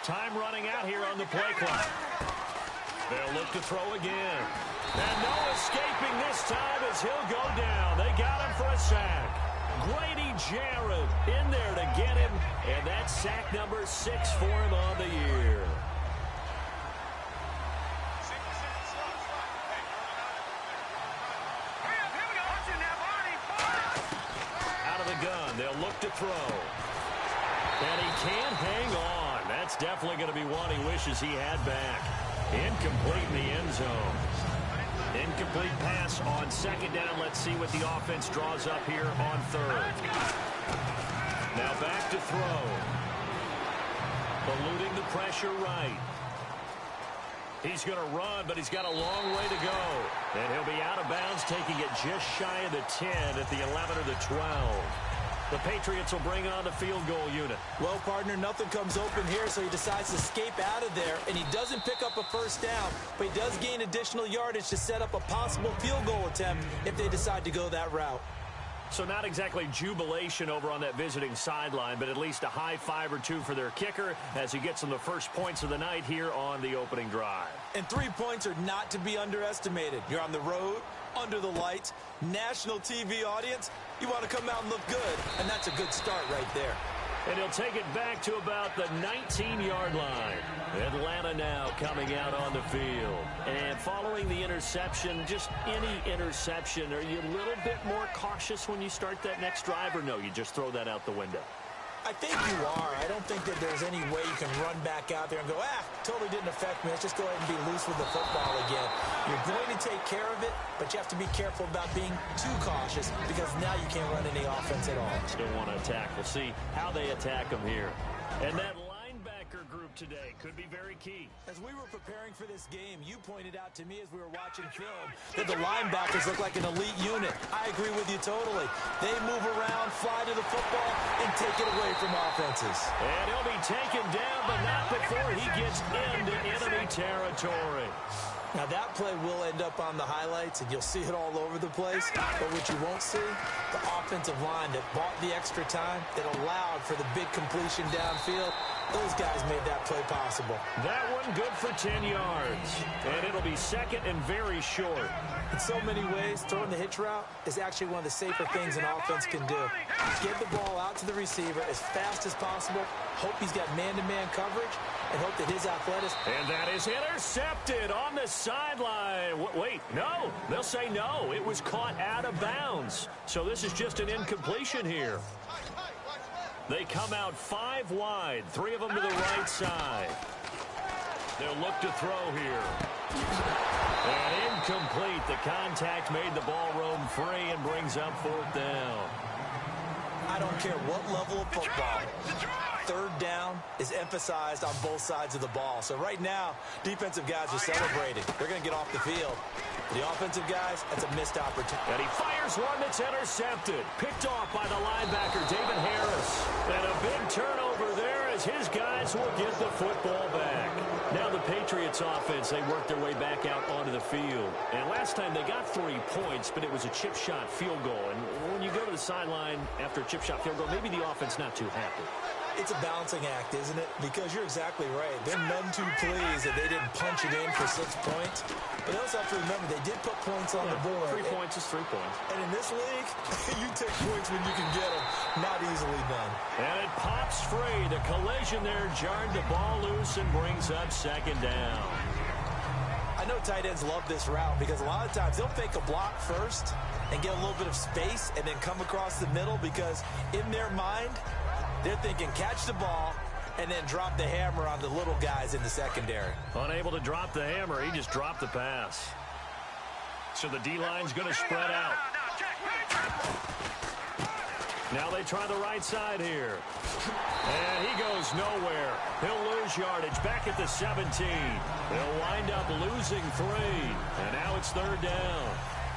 Time running out here on the play clock. They'll look to throw again. And no escaping this time as he'll go down. They got him for a sack. Grady Jarrett in there to get him. And that's sack number 6 for him on the year. Out of the gun, they'll look to throw. And he can't hang on. That's definitely going to be one he wishes he had back. Incomplete in the end zone. Incomplete pass on second down. Let's see what the offense draws up here on third. Now back to throw. Eluding the pressure right. He's going to run, but he's got a long way to go. And he'll be out of bounds, taking it just shy of the 10 at the 11 or the 12. The Patriots will bring on the field goal unit. Well, partner, nothing comes open here, so he decides to escape out of there, and he doesn't pick up a first down, but he does gain additional yardage to set up a possible field goal attempt if they decide to go that route. So not exactly jubilation over on that visiting sideline, but at least a high five or two for their kicker as he gets them the first points of the night here on the opening drive. And 3 points are not to be underestimated. You're on the road, under the lights, national TV audience. You want to come out and look good, and that's a good start right there. And he'll take it back to about the 19-yard line. Atlanta now coming out on the field. And following the interception, just any interception, are you a little bit more cautious when you start that next drive, or no, you just throw that out the window? I think you are. I don't think that there's any way you can run back out there and go, totally didn't affect me. Let's just go ahead and be loose with the football again. You're going to take care of it, but you have to be careful about being too cautious because now you can't run any offense at all. Still want to attack. We'll see how they attack them here. And that linebacker group today could be very key. As we were preparing for this game, you pointed out to me as we were watching film that the linebackers look like an elite unit. I agree with you totally. They move around, fly to the football, and take it away from offenses. And he'll be taken down, but not before he gets into enemy territory. Now, that play will end up on the highlights, and you'll see it all over the place. But what you won't see, the offensive line that bought the extra time, that allowed for the big completion downfield, those guys made that play possible. That one good for 10 yards. And it'll be second and very short. In so many ways, throwing the hitch route is actually one of the safer things an offense can do. Get the ball out to the receiver as fast as possible, hope he's got man-to-man coverage, and hope that his athleticism... And that is intercepted on the sideline. Wait, no. They'll say no. It was caught out of bounds. So this is just an incompletion here. They come out 5 wide, 3 of them to the right side. They'll look to throw here. And incomplete. The contact made the ball roam free and brings up 4th down. I don't care what level of football. Third down is emphasized on both sides of the ball. So right now, defensive guys are celebrating. They're going to get off the field. The offensive guys, that's a missed opportunity. And he fires one that's intercepted. Picked off by the linebacker, David Harris. And a big turnover there as his guys will get the football back. Now the Patriots offense, they worked their way back out onto the field. And last time they got 3 points, but it was a chip shot field goal. And when you go to the sideline after a chip shot field goal, maybe the offense not too happy. It's a balancing act, isn't it? Because you're exactly right. They're none too pleased that they didn't punch it in for 6 points. But they also have to remember they did put points on the board. 3 points is 3 points. And in this league, you take points when you can get them. Not easily done. And it pops free. The collision there jarred the ball loose and brings up 2nd down. I know tight ends love this route because a lot of times they'll fake a block first and get a little bit of space and then come across the middle because in their mind, they're thinking catch the ball and then drop the hammer on the little guys in the secondary. Unable to drop the hammer, he just dropped the pass. So the D-line's going to spread out. Now they try the right side here. And he goes nowhere. He'll lose yardage back at the 17. They'll wind up losing 3. And now it's 3rd down.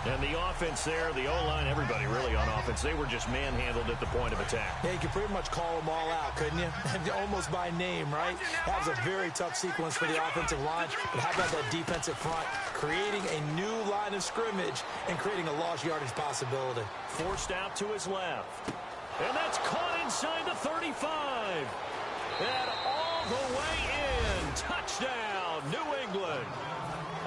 And the offense there, the O-line, everybody really on offense, they were just manhandled at the point of attack. Yeah, you could pretty much call them all out, couldn't you? Almost by name, right? That was a very tough sequence for the offensive line. But how about that defensive front? Creating a new line of scrimmage and creating a lost yardage possibility. Forced out to his left. And that's caught inside the 35. And all all the way in. Touchdown, New England.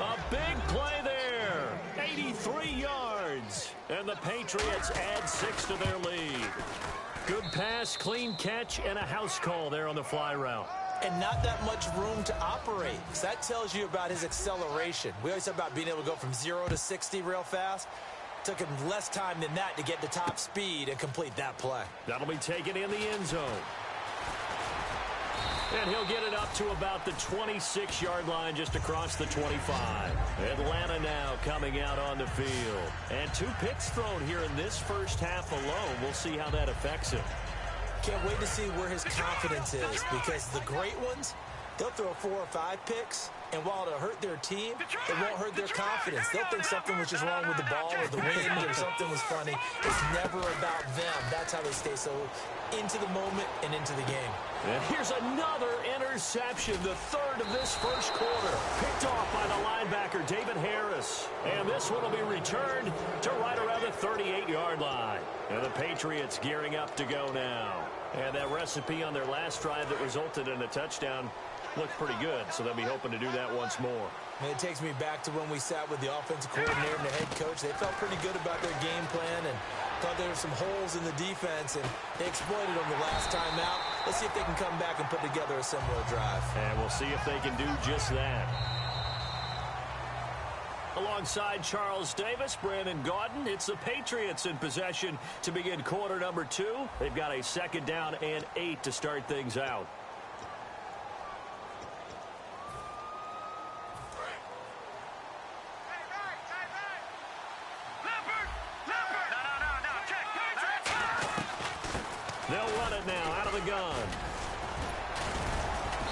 A big play there. 83 yards. And the Patriots add 6 to their lead. Good pass, clean catch, and a house call there on the fly route. And not that much room to operate. So that tells you about his acceleration. We always talk about being able to go from 0 to 60 real fast. Took him less time than that to get to top speed and complete that play. That'll be taken in the end zone. And he'll get it up to about the 26-yard line just across the 25. Atlanta now coming out on the field. And 2 picks thrown here in this first half alone. We'll see how that affects him. Can't wait to see where his confidence is, because the great ones, they'll throw 4 or 5 picks, and while it'll hurt their team, it won't hurt their confidence. They'll think something was just wrong with the ball or the wind or something was funny. It's never about them. That's how they stay so into the moment and into the game. And here's another interception, the 3rd of this first quarter. Picked off by the linebacker, David Harris. And this one will be returned to right around the 38-yard line. And the Patriots gearing up to go now. And that recipe on their last drive that resulted in a touchdown looked pretty good, so they'll be hoping to do that once more. And it takes me back to when we sat with the offensive coordinator and the head coach. They felt pretty good about their game plan and thought there were some holes in the defense, and they exploited them the last time out. Let's see if they can come back and put together a similar drive. And we'll see if they can do just that. Alongside Charles Davis, Brandon Gaudin, it's the Patriots in possession to begin quarter number 2. They've got a 2nd down and 8 to start things out. They'll run it now out of the gun.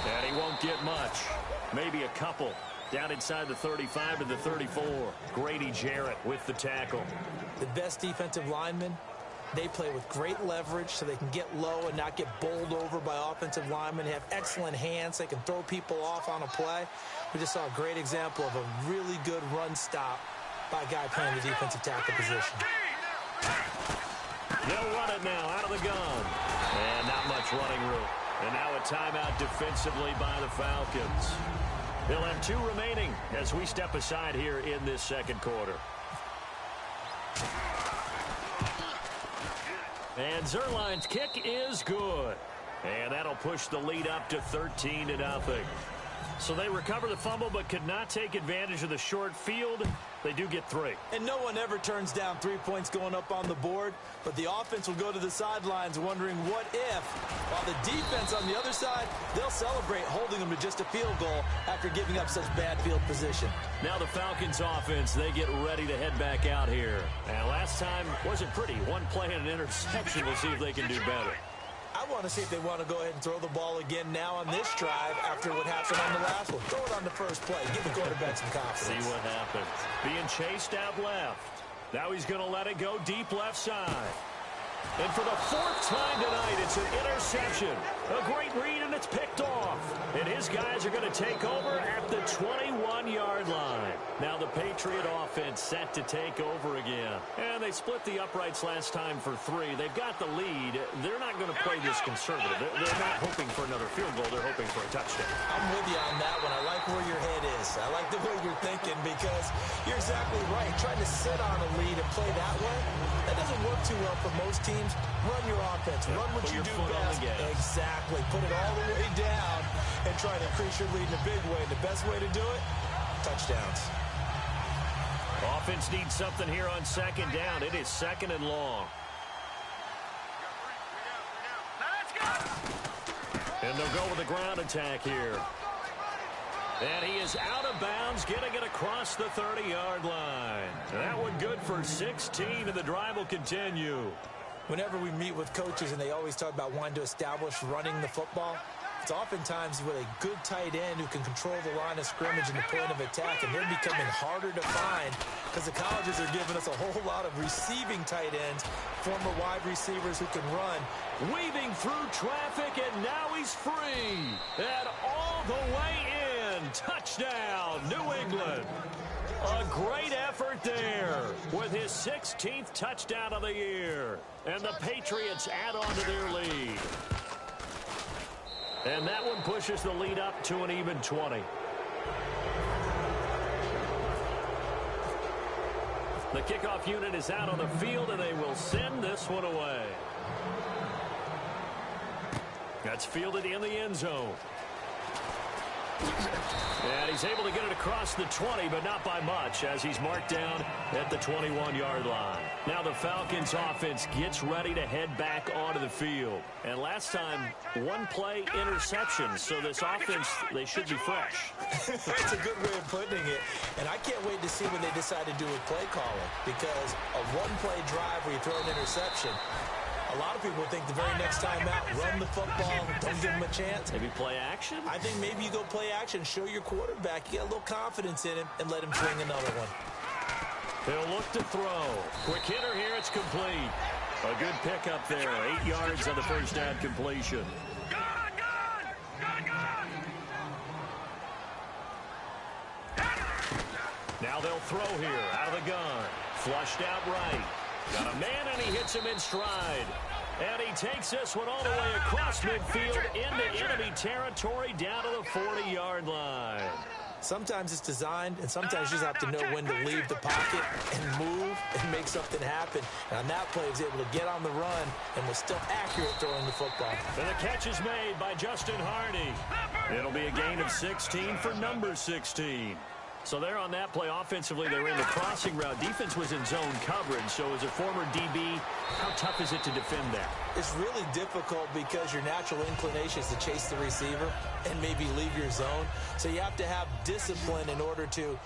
And he won't get much. Maybe a couple. Down inside the 35 to the 34. Grady Jarrett with the tackle. The best defensive linemen, they play with great leverage so they can get low and not get bowled over by offensive linemen. They have excellent hands. They can throw people off on a play. We just saw a great example of a really good run stop by a guy playing the defensive tackle position. They'll run it now out of the gun. And not much running room. And now a timeout defensively by the Falcons. They'll have 2 remaining as we step aside here in this second quarter. And Zerline's kick is good. And that'll push the lead up to 13-0. So they recover the fumble but could not take advantage of the short field. They do get 3. And no one ever turns down 3 points going up on the board, but the offense will go to the sidelines wondering what if, while the defense on the other side, they'll celebrate holding them to just a field goal after giving up such bad field position. Now the Falcons offense, they get ready to head back out here. And last time wasn't pretty. 1 play and an interception. We'll see if they can do better. I want to see if they want to go ahead and throw the ball again now on this drive after what happened on the last one. Throw it on the first play. Give the quarterback some confidence. See what happens. Being chased out left. Now he's going to let it go deep left side. And for the 4th time tonight, it's an interception. A great read, and it's picked off. And his guys are going to take over at the 21-yard line. Now the Patriot offense set to take over again. And they split the uprights last time for 3. They've got the lead. They're not going to play this conservative. They're not hoping for another field goal. They're hoping for a touchdown. I'm with you on that one. I like where your head is. I like the way you're thinking because you're exactly right. Trying to sit on a lead and play that way, that doesn't work too well for most teams. Run your offense. Run what you do best. Exactly. Put it all the way down and try to increase your lead in a big way. The best way to do it, touchdowns. Offense needs something here on 2nd down. It is 2nd and long. And they'll go with the ground attack here. And he is out of bounds, getting it across the 30-yard line. That one good for 16, and the drive will continue. Whenever we meet with coaches and they always talk about wanting to establish running the football, it's oftentimes with a good tight end who can control the line of scrimmage and the point of attack, and they're becoming harder to find because the colleges are giving us a whole lot of receiving tight ends, former wide receivers who can run. Weaving through traffic, and now he's free. And all the way in. Touchdown, New England. A great effort there with his 16th touchdown of the year. And the Patriots add on to their lead. And that one pushes the lead up to an even 20. The kickoff unit is out on the field, and they will send this one away. That's fielded in the end zone. And he's able to get it across the 20, but not by much, as he's marked down at the 21-yard line. Now the Falcons offense gets ready to head back onto the field. And last time, one-play interception, so this offense, they should be fresh. That's a good way of putting it. And I can't wait to see what they decide to do with play calling, because a one-play drive where you throw an interception, a lot of people think the very next time out, run the football, don't give them a chance. Maybe play action? I think maybe you go play action, show your quarterback, you get a little confidence in him, and let him fling another one. He'll look to throw. Quick hitter here, it's complete. A good pickup there, 8 yards on the first down completion. Now they'll throw here, out of the gun. Flushed out right. Got a man, and he hits him in stride. And he takes this one all the way across midfield into enemy territory down to the 40-yard line. Sometimes it's designed, and sometimes you just have to know when to leave the pocket and move and make something happen. And on that play, he was able to get on the run and was still accurate throwing the football. And the catch is made by Justin Hardy. It'll be a gain of 16 for number 16. So there on that play, offensively, they ran the crossing route. Defense was in zone coverage. So as a former DB, how tough is it to defend that? It's really difficult because your natural inclination is to chase the receiver and maybe leave your zone. So you have to have discipline in order to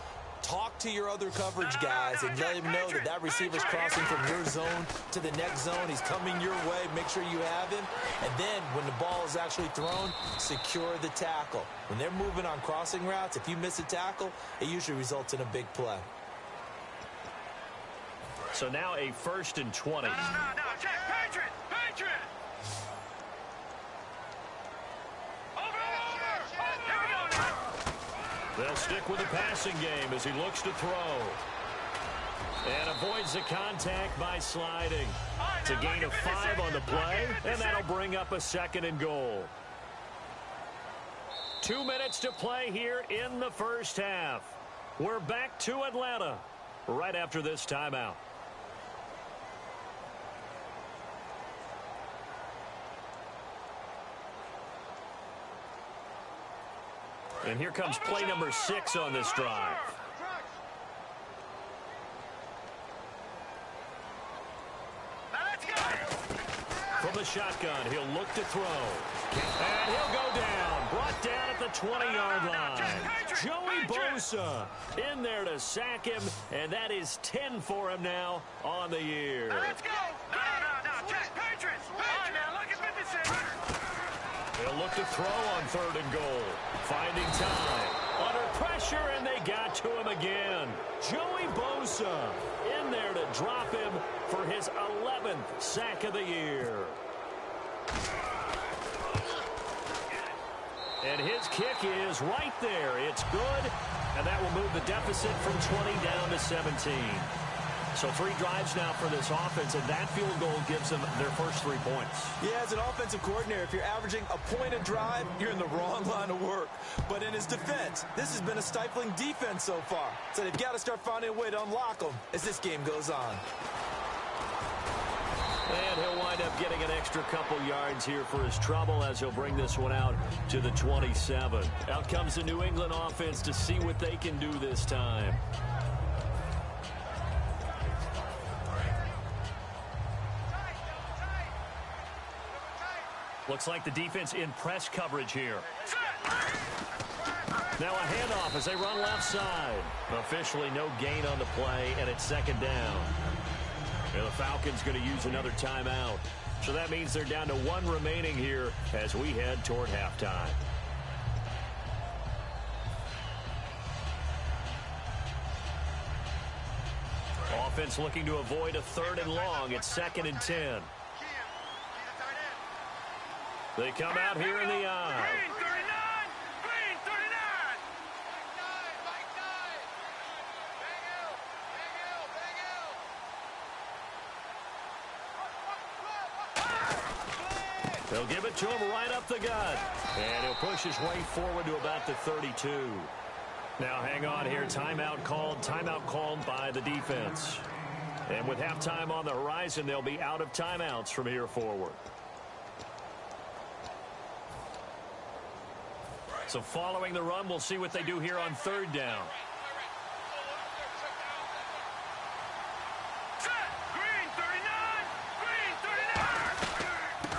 talk to your other coverage guys and let him know that that receiver's crossing from your zone to the next zone. He's coming your way. Make sure you have him. And then when the ball is actually thrown, secure the tackle. When they're moving on crossing routes, if you miss a tackle, it usually results in a big play. So now a 1st and 20. No, check. Patriot! They'll stick with the passing game as he looks to throw. And avoids the contact by sliding. It's a gain of 5 on the play, and that'll bring up a 2nd and goal. 2 minutes to play here in the first half. We're back to Atlanta right after this timeout. And here comes play number 6 on this drive. From the shotgun, he'll look to throw. And he'll go down. Brought down at the 20-yard line. Joey Bosa in there to sack him, and that is 10 for him now on the year. Let's go. No. Check. Patriots. All right, now, look at 56. They'll look to throw on 3rd and goal. Finding time. Under pressure, and they got to him again. Joey Bosa in there to drop him for his 11th sack of the year. And his kick is right there. It's good, and that will move the deficit from 20 down to 17. So 3 drives now for this offense, and that field goal gives them their first 3 points. Yeah, as an offensive coordinator, if you're averaging a point a drive, you're in the wrong line of work. But in his defense, this has been a stifling defense so far. So they've got to start finding a way to unlock them as this game goes on. And he'll wind up getting an extra couple yards here for his trouble as he'll bring this one out to the 27. Out comes the New England offense to see what they can do this time. Looks like the defense in press coverage here. Now a handoff as they run left side. Officially no gain on the play, and it's 2nd down. And the Falcons going to use another timeout. So that means they're down to 1 remaining here as we head toward halftime. Offense looking to avoid a 3rd and long. It's 2nd and 10. They come out here in the eye. Green 39. They'll give it to him right up the gut. And he'll push his way forward to about the 32. Now hang on here. Timeout called by the defense. And with halftime on the horizon, they'll be out of timeouts from here forward. So following the run, we'll see what they do here on third down.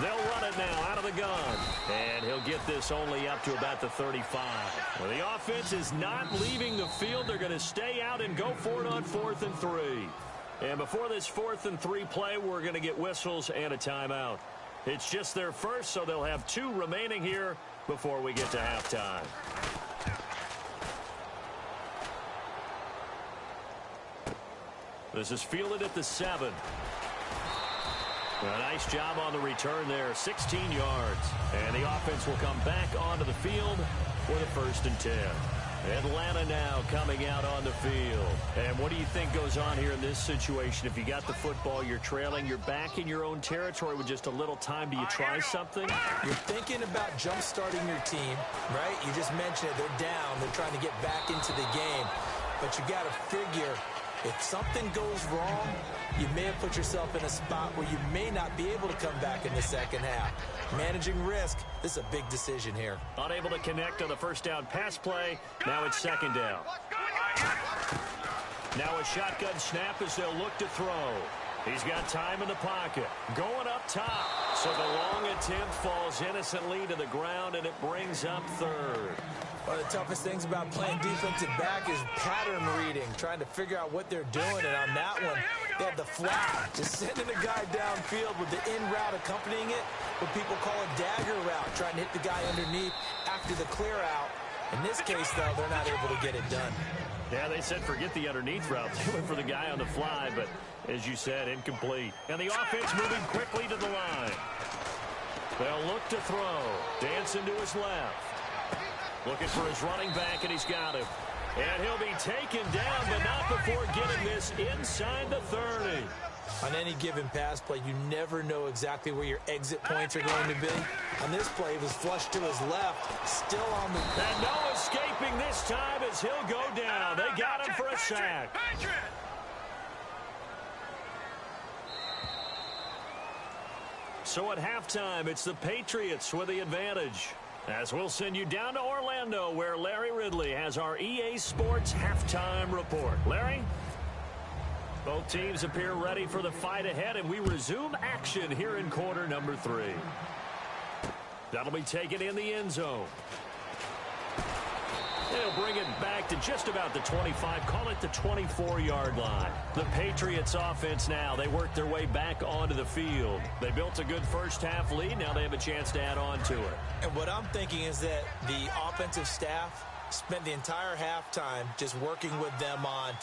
They'll run it now out of the gun. And he'll get this only up to about the 35. Well, the offense is not leaving the field. They're going to stay out and go for it on 4th and 3. And before this 4th and 3 play, we're going to get whistles and a timeout. It's just their first, so they'll have 2 remaining here before we get to halftime. This is fielded at the 7. A nice job on the return there, 16 yards. And the offense will come back onto the field for the 1st and 10. Atlanta now coming out on the field. And what do you think goes on here in this situation? If you got the football, you're trailing, you're back in your own territory with just a little time. Do you try something? You're thinking about jump-starting your team, right? You just mentioned it. They're down. They're trying to get back into the game. But you got to figure, if something goes wrong, you may have put yourself in a spot where you may not be able to come back in the second half. Managing risk, this is a big decision here. Unable to connect on the first down pass play. Now it's second down. Now a shotgun snap as they'll look to throw. He's got time in the pocket. Going up top. So the long attempt falls innocently to the ground, and it brings up third. One of the toughest things about playing defensive back is pattern reading, trying to figure out what they're doing. And on that one, they had the flat, just sending a guy downfield with the in route accompanying it, what people call a dagger route, trying to hit the guy underneath after the clear out. In this case, though, they're not able to get it done. Yeah, they said forget the underneath route. They went for the guy on the fly, but as you said, incomplete. And the offense moving quickly to the line. They'll look to throw. Dancing to his left. Looking for his running back, and he's got him. And he'll be taken down, but not before getting this inside the 30. On any given pass play, you never know exactly where your exit points are going to be. On this play, it was flushed to his left, still on the... And no escaping this time as he'll go down. They got him for a sack. So at halftime, it's the Patriots with the advantage. As we'll send you down to Orlando, where Larry Ridley has our EA Sports halftime report. Larry? Both teams appear ready for the fight ahead, and we resume action here in quarter number 3. That'll be taken in the end zone. They'll bring it back to just about the 25, call it the 24-yard line. The Patriots offense now, they work their way back onto the field. They built a good first-half lead. Now they have a chance to add on to it. And what I'm thinking is that the offensive staff spent the entire halftime just working with them on,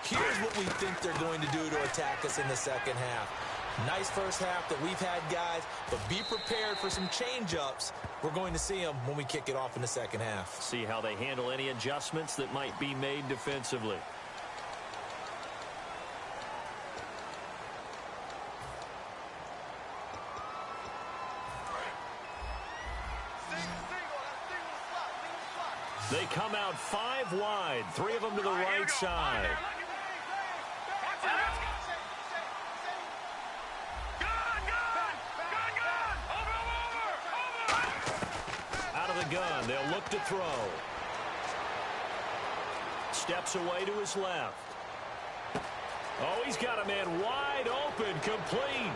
here's what we think they're going to do to attack us in the second half. Nice first half that we've had, guys, but be prepared for some change-ups. We're going to see them when we kick it off in the second half. See how they handle any adjustments that might be made defensively. They come out 5 wide, 3 of them to the right side. Out of the gun, they'll look to throw. Steps away to his left. Oh, he's got a man wide open, complete.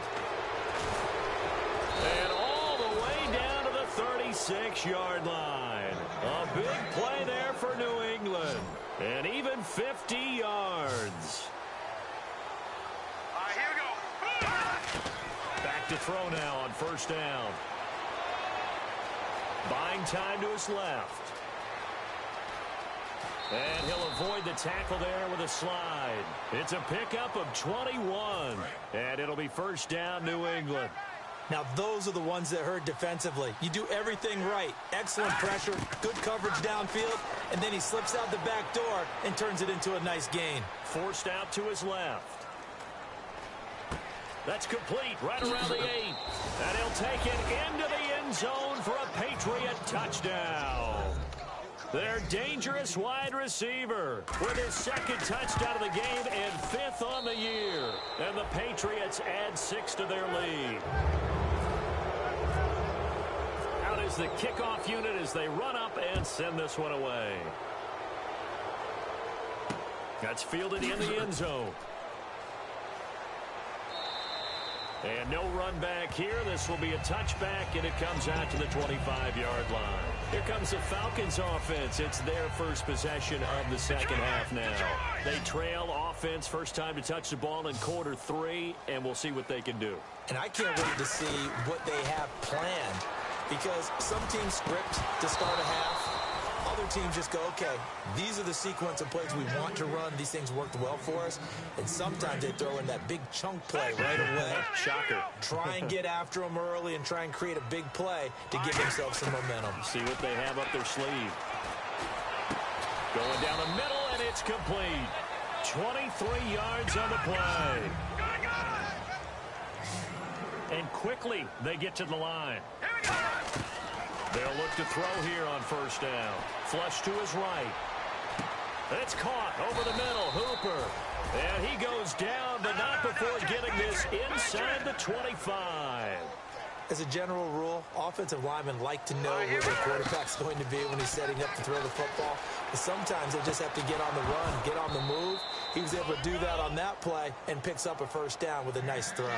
And all the way down to the 36-yard line. A big play there for New England. And even 50 yards. Here we go. Back to throw now on first down. Buying time to his left. And he'll avoid the tackle there with a slide. It's a pickup of 21. And it'll be first down, New England. Now, those are the ones that hurt defensively. You do everything right. Excellent pressure, good coverage downfield, and then he slips out the back door and turns it into a nice gain. Forced out to his left. That's complete right around the 8. And he'll take it into the end zone for a Patriot touchdown. Their dangerous wide receiver with his second touchdown of the game and 5th on the year. And the Patriots add 6 to their lead. Out is the kickoff unit as they run up and send this one away. That's fielded in the end zone. And no run back here. This will be a touchback, and it comes out to the 25-yard line. Here comes the Falcons offense. It's their first possession of the second half now. They trail offense, first time to touch the ball in quarter 3, and we'll see what they can do. And I can't wait to see what they have planned, because some teams script to start a half. Other teams just go, okay, these are the sequence of plays we want to run. These things worked well for us. And sometimes they throw in that big chunk play right away. Shocker. Try and get after them early and try and create a big play to give themselves some momentum. See what they have up their sleeve. Going down the middle, and it's complete. 23 yards on the play. And quickly, they get to the line. They'll look to throw here on first down. Flush to his right. It's caught over the middle. Hooper. And he goes down, but not before getting this inside the 25. As a general rule, offensive linemen like to know where their quarterback's going to be when he's setting up to throw the football. But sometimes they just have to get on the run, get on the move. He was able to do that on that play and picks up a first down with a nice throw.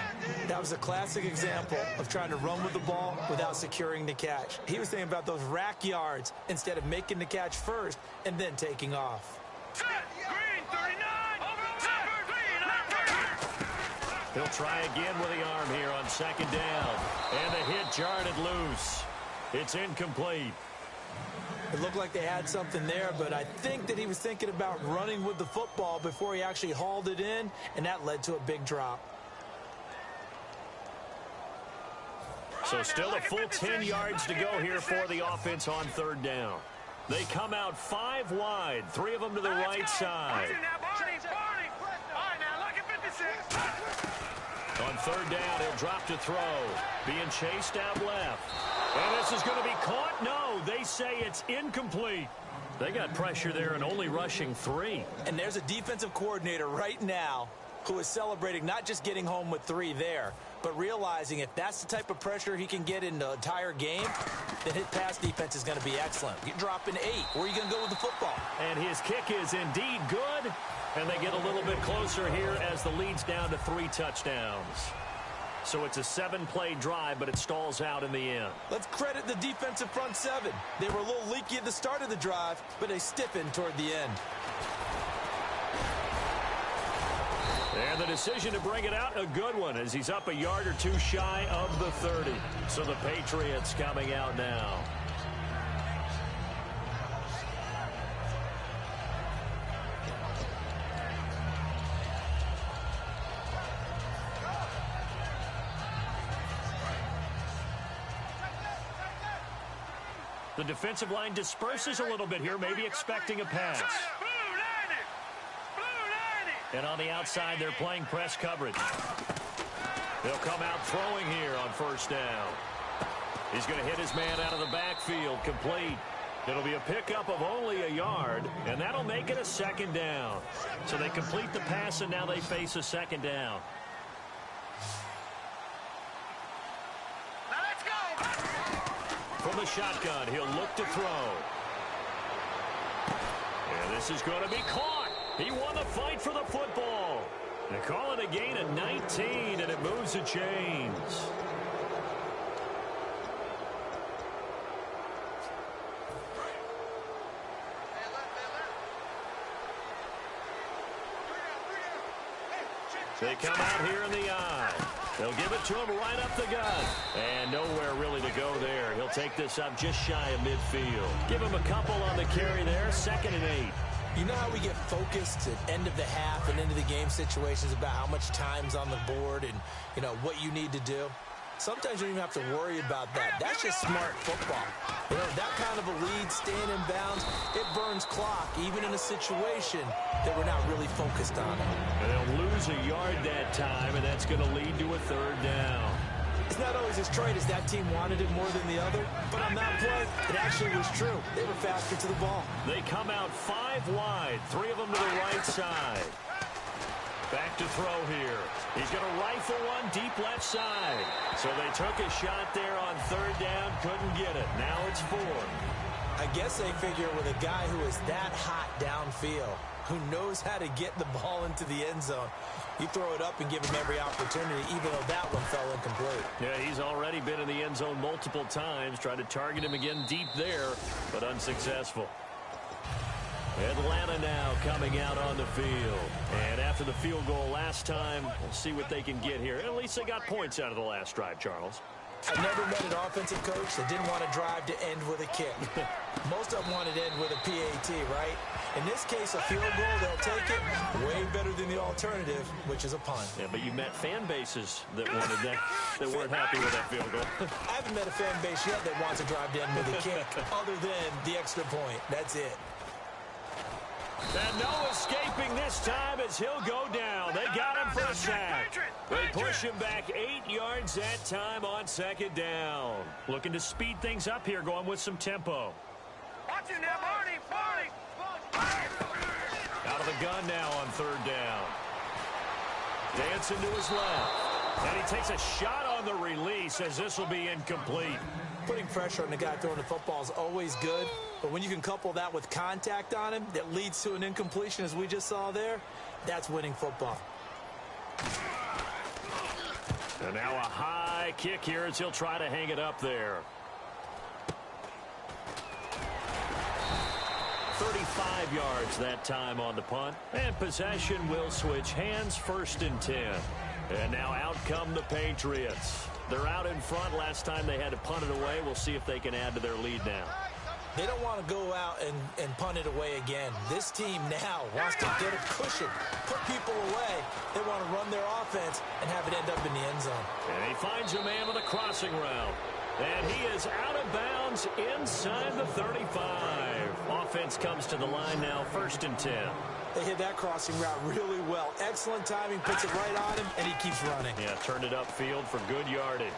That was a classic example of trying to run with the ball without securing the catch. He was thinking about those rack yards instead of making the catch first and then taking off. Green 39. He'll try again with the arm here on second down. And the hit jarred it loose. It's incomplete. It looked like they had something there, but I think that he was thinking about running with the football before he actually hauled it in, and that led to a big drop. So still a full 10 yards to go here for the offense on third down. They come out 5 wide, 3 of them to the right side. On third down, he'll drop to throw. Being chased out left. And this is going to be caught. No, they say it's incomplete. They got pressure there and only rushing 3. And there's a defensive coordinator right now who is celebrating not just getting home with 3 there, but realizing if that's the type of pressure he can get in the entire game, then his pass defense is going to be excellent. You're dropping 8. Where are you going to go with the football? And his kick is indeed good. And they get a little bit closer here as the lead's down to 3 touchdowns. So it's a 7-play drive, but it stalls out in the end. Let's credit the defensive front 7. They were a little leaky at the start of the drive, but they stiffened toward the end. And the decision to bring it out, a good one, as he's up a yard or 2 shy of the 30. So the Patriots coming out now. The defensive line disperses a little bit here, maybe expecting a pass. And on the outside, they're playing press coverage. They'll come out throwing here on first down. He's going to hit his man out of the backfield, complete. It'll be a pickup of only a yard, and that'll make it a second down. So they complete the pass, and now they face a second down. From the shotgun, he'll look to throw. And this is going to be caught. He won the fight for the football. They call it a gain of 19, and it moves the chains. They come out here in the eye. They'll give it to him right up the gut. And nowhere really to go there. He'll take this up just shy of midfield. Give him a couple on the carry there. 2nd and 8. You know how we get focused at end of the half and into the game situations about how much time's on the board and, you know, what you need to do? Sometimes you don't even have to worry about that. That's just smart football. You know, that kind of a lead, staying in bounds, it burns clock, even in a situation that we're not really focused on. And they'll lose lose a yard that time, and that's going to lead to a third down. It's not always as straight as that team wanted it more than the other, but on that play, it actually was true. They were faster to the ball. They come out 5 wide, 3 of them to the right side. Back to throw here. He's going to rifle one deep left side. So they took a shot there on third down, couldn't get it. Now it's 4. I guess they figure with a guy who is that hot downfield, who knows how to get the ball into the end zone, you throw it up and give him every opportunity, even though that one fell incomplete. Yeah, he's already been in the end zone multiple times. Tried to target him again deep there, but unsuccessful. Atlanta now coming out on the field. And after the field goal last time, we'll see what they can get here. At least they got points out of the last drive, Charles. I've never met an offensive coach that didn't want to drive to end with a kick. Most of them wanted to end with a PAT, right? In this case, a field goal, they'll take it. Way better than the alternative, which is a punt. Yeah, but you met fan bases that wanted that, that weren't happy with that field goal. I haven't met a fan base yet that wants to drive to end with a kick, other than the extra point. That's it. And no escaping this time as he'll go down. They got him for a sack. They push him back 8 yards that time on second down. Looking to speed things up here, going with some tempo. Watch it now, Barney. Out of the gun now on third down. Dancing to his left. And he takes a shot on the release as this will be incomplete. Putting pressure on the guy throwing the football is always good, but when you can couple that with contact on him that leads to an incompletion, as we just saw there, that's winning football. And now a high kick here as he'll try to hang it up there. 35 yards that time on the punt. And possession will switch hands, 1st and 10. And now out come the Patriots. They're out in front. Last time they had to punt it away. We'll see if they can add to their lead now. They don't want to go out and punt it away again. This team now wants to get a cushion, put people away. They want to run their offense and have it end up in the end zone. And he finds a man with a crossing route. And he is out of bounds inside the 35. Offense comes to the line now, 1st and 10. They hit that crossing route really well. Excellent timing, puts it right on him, and he keeps running. Yeah, turned it upfield for good yardage.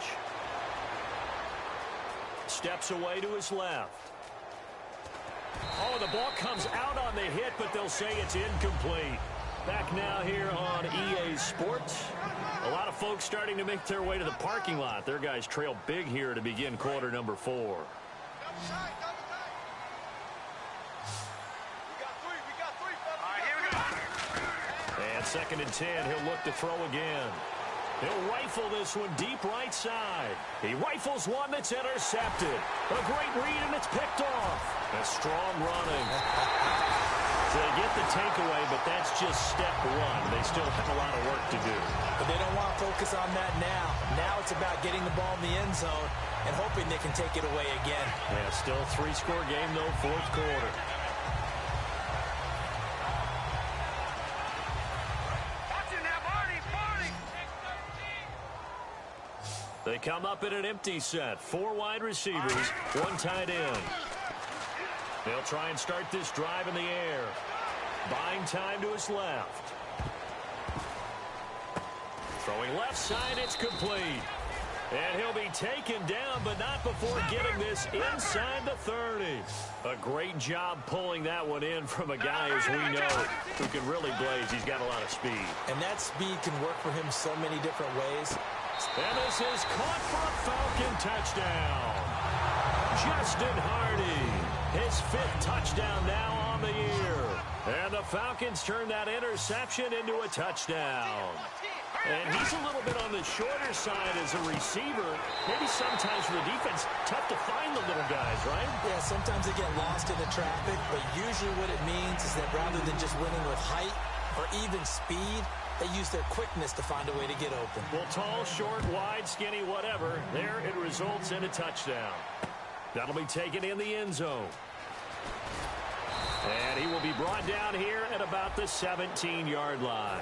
Steps away to his left. Oh, the ball comes out on the hit, but they'll say it's incomplete. Back now here on EA Sports. A lot of folks starting to make their way to the parking lot. Their guys trail big here to begin quarter number 4. And 2nd and 10, he'll look to throw again. He'll rifle this one deep right side. He rifles one that's intercepted. A great read, and it's picked off. A strong running. So they get the takeaway, but that's just step 1. They still have a lot of work to do. But they don't want to focus on that now. Now it's about getting the ball in the end zone and hoping they can take it away again. Yeah, still a 3-score game, though, 4th quarter. They come up in an empty set. 4 wide receivers, 1 tight end. They'll try and start this drive in the air. Buying time to his left. Throwing left side, it's complete. And he'll be taken down, but not before getting this inside the 30. A great job pulling that one in from a guy, as we know, who can really blaze. He's got a lot of speed. And that speed can work for him so many different ways. And this is caught for a Falcon touchdown. Justin Hardy, his 5th touchdown now on the year. And the Falcons turn that interception into a touchdown. And he's a little bit on the shorter side as a receiver. Maybe sometimes for the defense, tough to find the little guys, right? Yeah, sometimes they get lost in the traffic, but usually what it means is that rather than just winning with height or even speed, they use their quickness to find a way to get open. Well, tall, short, wide, skinny, whatever, there it results in a touchdown. That'll be taken in the end zone. And he will be brought down here at about the 17-yard line.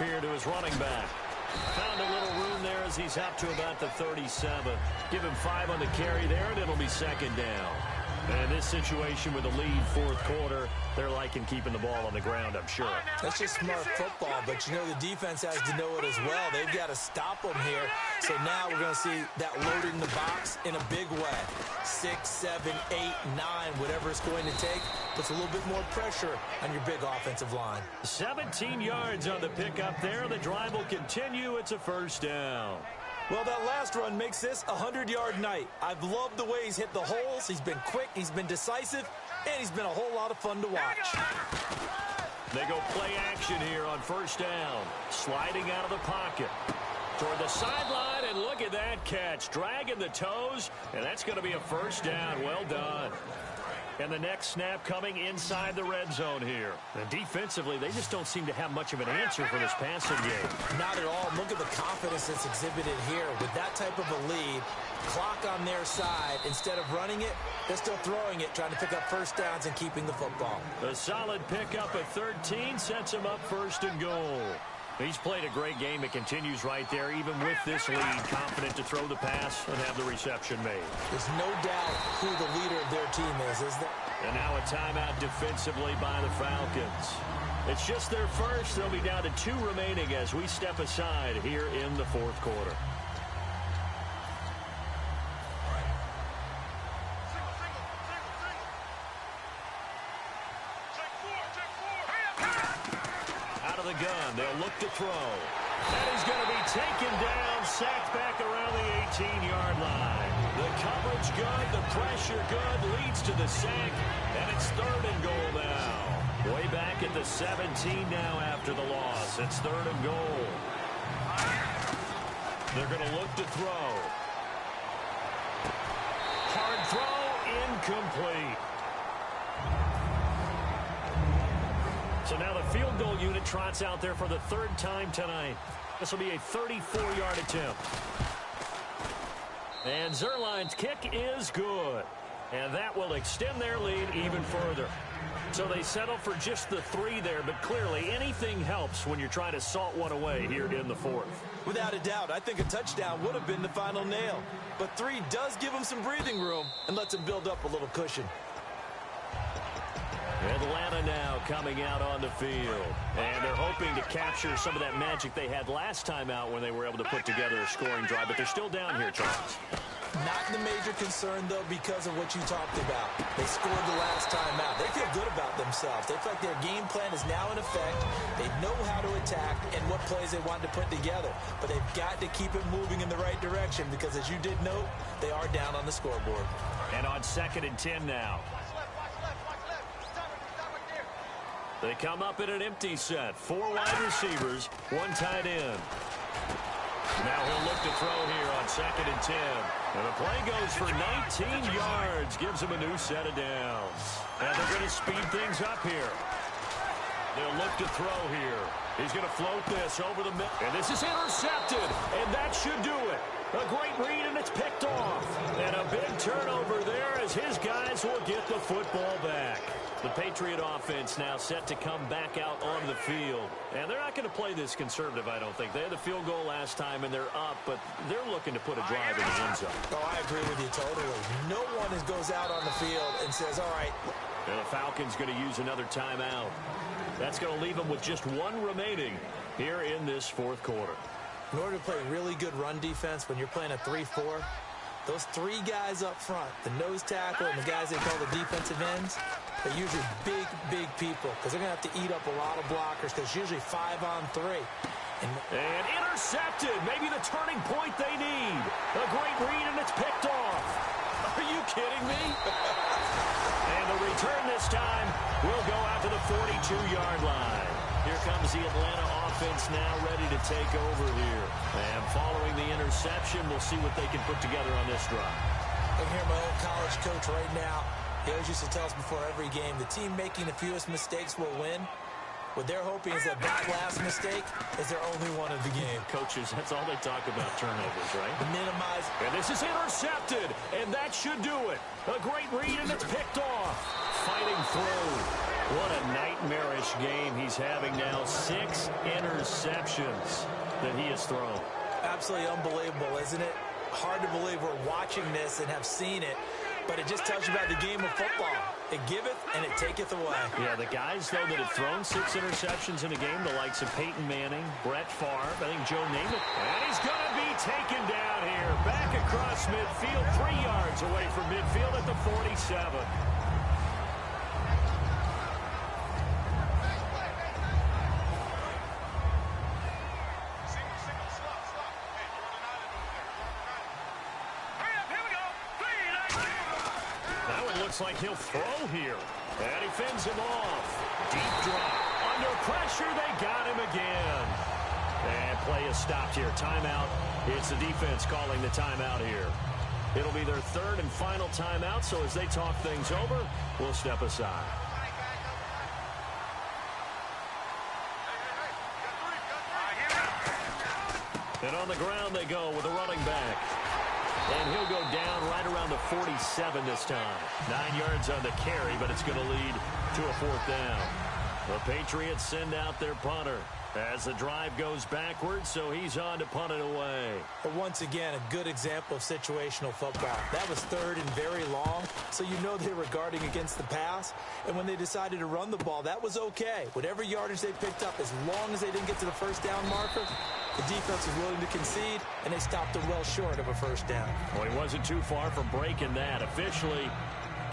here to his running back. Found a little room there as he's up to about the 37. Give him 5 on the carry there, and it'll be second down. And in this situation with the lead fourth quarter, they're liking keeping the ball on the ground, I'm sure. That's just smart football, but you know the defense has to know it as well. They've got to stop them here. So now we're going to see that loaded in the box in a big way. 6, 7, 8, 9, whatever it's going to take, puts a little bit more pressure on your big offensive line. 17 yards on the pickup there. The drive will continue. It's a first down. Well, that last run makes this a 100-yard night. I've loved the way he's hit the holes. He's been quick, he's been decisive, and he's been a whole lot of fun to watch. They go play action here on first down. Sliding out of the pocket. Toward the sideline, and look at that catch. Dragging the toes, and that's going to be a first down. Well done. And the next snap coming inside the red zone here. And defensively, they just don't seem to have much of an answer for this passing game. Not at all. Look at the confidence that's exhibited here. With that type of a lead, clock on their side, instead of running it, they're still throwing it, trying to pick up first downs and keeping the football. A solid pickup at 13 sets him up first and goal. He's played a great game. It continues right there, even with this lead, confident to throw the pass and have the reception made. There's no doubt who the leader of their team is there? And now a timeout defensively by the Falcons. It's just their first. They'll be down to 2 remaining as we step aside here in the fourth quarter. Gun. They'll look to throw. And he's going to be taken down, sacked back around the 18-yard line. The coverage good, the pressure good, leads to the sack, and it's third and goal now. Way back at the 17 now after the loss. It's third and goal. They're going to look to throw. Hard throw, incomplete. So now the field goal unit trots out there for the 3rd time tonight. This will be a 34-yard attempt. And Zerline's kick is good. And that will extend their lead even further. So they settle for just the 3 there, but clearly anything helps when you're trying to salt one away here in the 4th. Without a doubt, I think a touchdown would have been the final nail. But 3 does give them some breathing room and lets them build up a little cushion. Atlanta now coming out on the field. And they're hoping to capture some of that magic they had last time out when they were able to put together a scoring drive. But they're still down here, Charles. Not the major concern, though, because of what you talked about. They scored the last time out. They feel good about themselves. They feel like their game plan is now in effect. They know how to attack and what plays they want to put together. But they've got to keep it moving in the right direction because, as you did note, they are down on the scoreboard. And on 2nd and 10 now. They come up in an empty set. 4 wide receivers, 1 tight end. Now he'll look to throw here on 2nd and 10. And the play goes for 19 yards. Gives him a new set of downs. And they're going to speed things up here. They'll look to throw here. He's going to float this over the middle. And this is intercepted. And that should do it. A great read, and it's picked off. And a big turnover there as his guys will get the football back. The Patriot offense now set to come back out onto the field. And they're not going to play this conservative, I don't think. They had the field goal last time, and they're up, but they're looking to put a drive in the end zone. Oh, I agree with you totally. No one goes out on the field and says, all right. And the Falcons going to use another timeout. That's going to leave them with just 1 remaining here in this fourth quarter. In order to play really good run defense when you're playing a 3-4, those 3 guys up front, the nose tackle and the guys they call the defensive ends, they're usually big, big people because they're going to have to eat up a lot of blockers because usually 5 on 3. And intercepted. Maybe the turning point they need. A great read, and it's picked off. Are you kidding me? And the return this time will go out to the 42-yard line. Here comes the Atlanta offense now ready to take over here. And following the interception, we'll see what they can put together on this drive. I hear my old college coach right now. He always used to tell us before every game, the team making the fewest mistakes will win. What they're hoping is that last mistake is their only one of the game. Coaches, that's all they talk about, turnovers, right? Minimize. And this is intercepted, and that should do it. A great read, and it's picked off. Fighting through. What a nightmarish game he's having now. 6 interceptions that he has thrown. Absolutely unbelievable, isn't it? Hard to believe we're watching this and have seen it, but it just tells you about the game of football. It giveth and it taketh away. Yeah, the guys, though, that have thrown 6 interceptions in a game, the likes of Peyton Manning, Brett Favre, I think Joe Namath. And he's going to be taken down here. Back across midfield, 3 yards away from midfield at the 47. Looks like he'll throw here. And he fends him off. Deep drop. Under pressure, they got him again. And play is stopped here. Timeout. It's the defense calling the timeout here. It'll be their 3rd and final timeout, so as they talk things over, we'll step aside. And on the ground they go with a running back. And he'll go down right around the 47 this time. 9 yards on the carry, but it's going to lead to a 4th down. The Patriots send out their punter as the drive goes backwards, so he's on to punt it away. But once again, a good example of situational football. That was 3rd and very long, so you know they were guarding against the pass. And when they decided to run the ball, that was okay. Whatever yardage they picked up, as long as they didn't get to the 1st down marker, the defense was willing to concede, and they stopped them well short of a 1st down. Well, he wasn't too far from breaking that. Officially,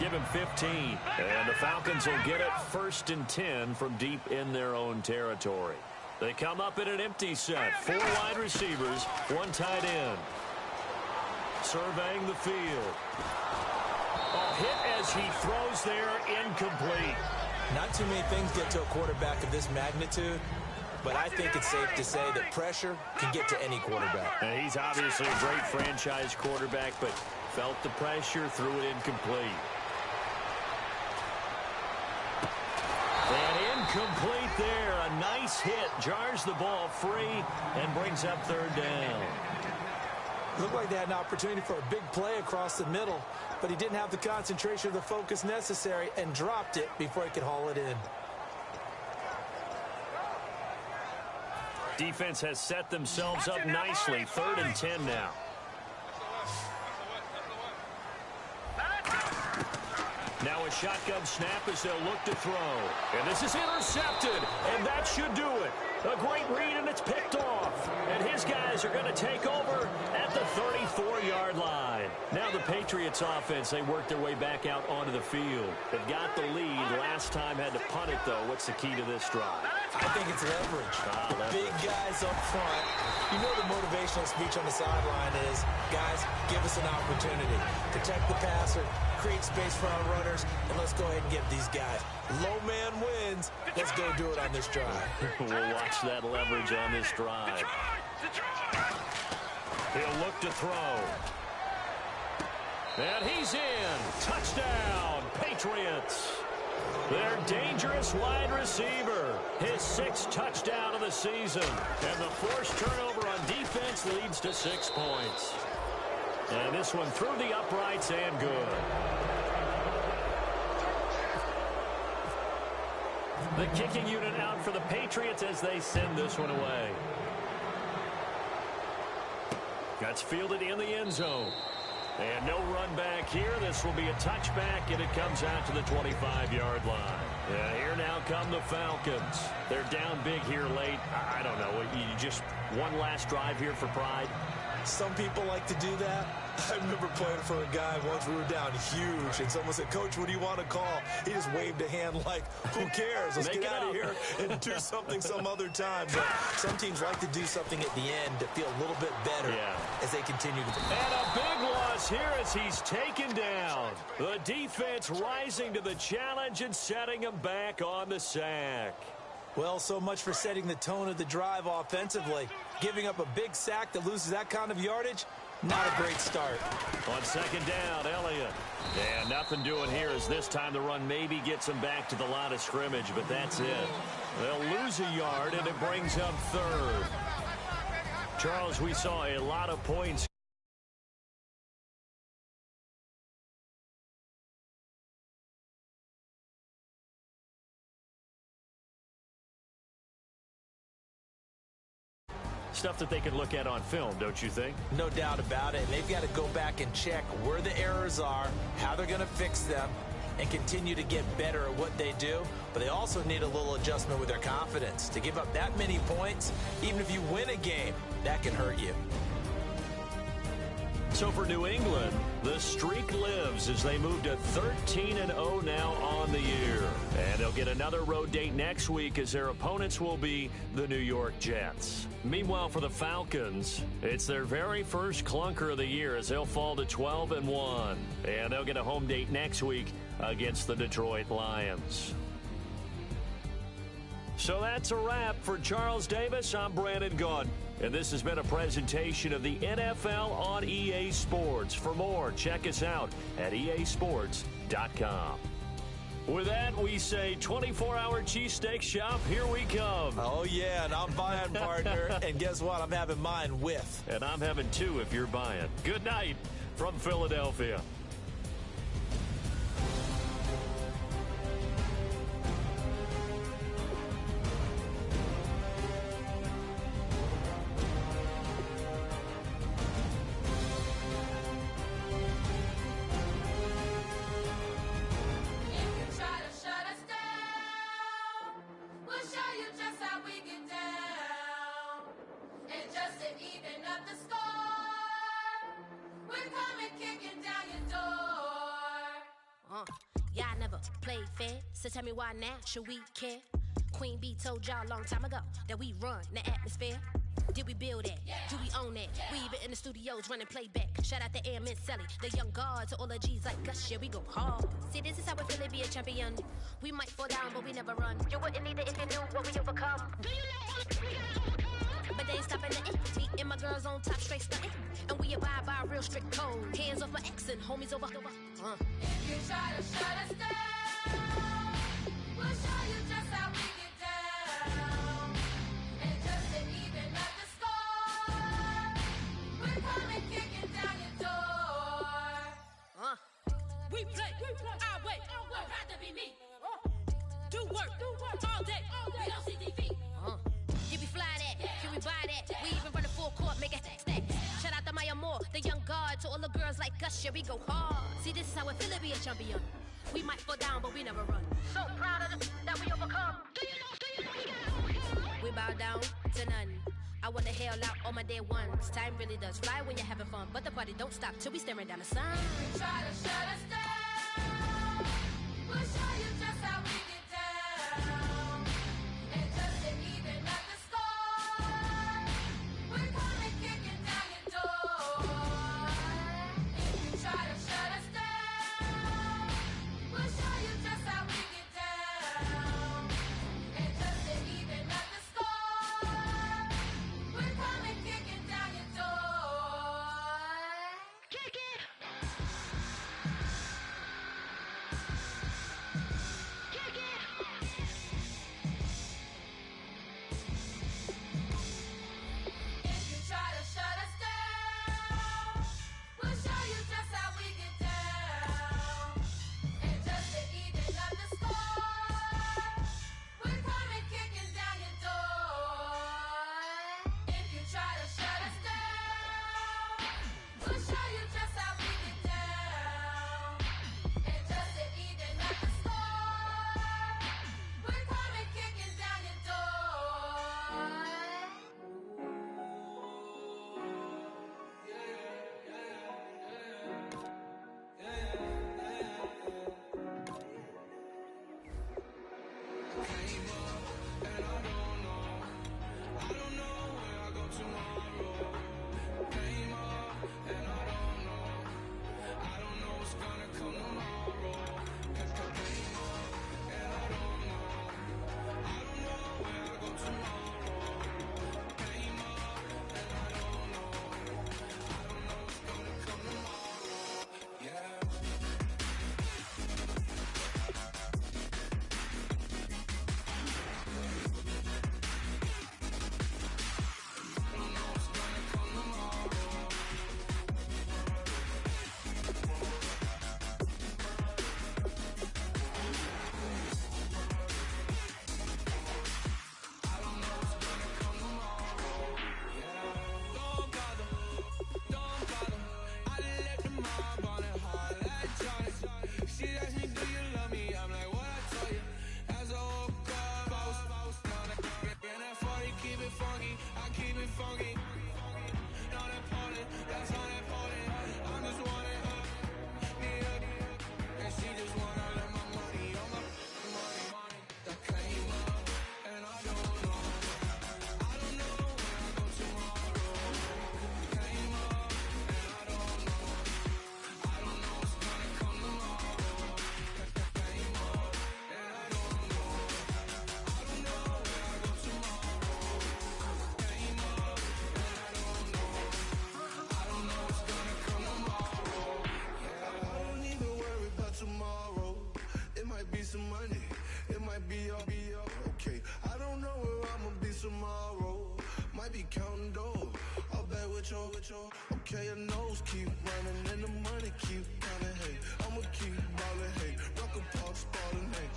give him 15. And the Falcons will get it 1st and 10 from deep in their own territory. They come up in an empty set. 4 wide receivers, 1 tight end. Surveying the field. Oh, hit as he throws there, incomplete. Not too many things get to a quarterback of this magnitude, but I think it's safe to say that pressure can get to any quarterback. And he's obviously a great franchise quarterback, but felt the pressure, threw it incomplete. And incomplete there. A nice hit. Jars the ball free and brings up 3rd down. Looked like they had an opportunity for a big play across the middle, but he didn't have the concentration or the focus necessary and dropped it before he could haul it in. Defense has set themselves up nicely. 3rd and 10 now. Now a shotgun snap as they'll look to throw. And this is intercepted, and that should do it. A great read, and it's picked off. And his guys are going to take over at the 34-yard line. Now the Patriots offense, they work their way back out onto the field. They've got the lead. Last time had to punt it, though. What's the key to this drive? I think it's leverage. Leverage. Big guys up front. You know the motivational speech on the sideline is, guys, give us an opportunity. Protect the passer, create space for our runners, and let's go ahead and give these guys. Low man wins. Let's go do it on this drive. We'll watch that leverage on this drive. He'll look to throw. And he's in. Touchdown, Patriots. Their dangerous wide receiver. His 6th touchdown of the season. And the forced turnover on defense leads to 6 points. And this one through the uprights and good. The kicking unit out for the Patriots as they send this one away. That's fielded in the end zone. And no run back here. This will be a touchback, and it comes out to the 25-yard line. And here now come the Falcons. They're down big here late. I don't know. You just one last drive here for pride? Some people like to do that. I remember playing for a guy once. We were down huge, and someone said, "Coach, what do you want to call?" He just waved a hand like, who cares? Let's get out of here and do something some other time. But some teams like to do something at the end to feel a little bit better as they continue to play. And a big loss here as he's taken down. The defense rising to the challenge and setting him back on the sack. Well, so much for setting the tone of the drive offensively. Giving up a big sack that loses that kind of yardage, not a great start. On 2nd down, Elliott. And nothing doing here as this time the run maybe gets them back to the line of scrimmage, but that's it. They'll lose a yard, and it brings up 3rd. Charles, we saw a lot of points Stuff that they can look at on film, don't you think? No doubt about it. They've got to go back and check where the errors are, how they're going to fix them, and continue to get better at what they do. But they also need a little adjustment with their confidence. To give up that many points, even if you win a game, that can hurt you. So for New England, the streak lives as they move to 13-0 now on the year. And they'll get another road date next week as their opponents will be the New York Jets. Meanwhile, for the Falcons, it's their very first clunker of the year as they'll fall to 12-1. And they'll get a home date next week against the Detroit Lions. So that's a wrap. For Charles Davis, I'm Brandon Gaudin. And this has been a presentation of the NFL on EA Sports. For more, check us out at easports.com. With that, we say 24-hour cheesesteak shop, here we come. Oh, yeah, and I'm buying, partner. And guess what? I'm having mine with. And I'm having two if you're buying. Good night from Philadelphia. Y'all never played fair, so tell me why now should we care? Queen Bee told y'all a long time ago that we run the atmosphere. Did we build it? Yeah. Do we own it? Yeah. We even in the studios running playback. Shout out to Airman Sally, the young guards, all the G's like us. Yeah, we go hard. See, this is how we feel to be a champion. We might fall down, but we never run. You wouldn't need it if you knew what we overcome. Do you know all we gotta overcome? But they ain't stopping nothing. Me and my girls on top straight stunting. And we abide by a real strict code. Hands off my ex and homies over. If you try to shut us down, we'll show you just how we get down. And just to even up the score, we're coming kicking down your door. We play, our way. Would rather be me. Do work all day. We don't see defeat. Can we fly that? Can we buy that? We even run a full court, make a stack. Shout out to Maya Moore, the young guard, to all the girls like us. Yeah, we go hard. See, this is how it feel to be a champion. We might fall down, but we never run. So proud of them that we overcome. Do you know we gotta overcome? We bow down to none. I wanna hail out all my day ones. Time really does fly when you're having fun, but the party don't stop till we staring down the sun. Try to shut us down. We'll show you just how we get down. And just to even up the score, we're coming kicking down your door. If you try to shut us down, we'll show you just how we get down. And just to even up the score, we're coming kicking down your door. Kick it! you. Okay, your nose keep running and the money keep coming. Hey, I'ma keep ballin'. Hey, rock a park, spallin'. Hey,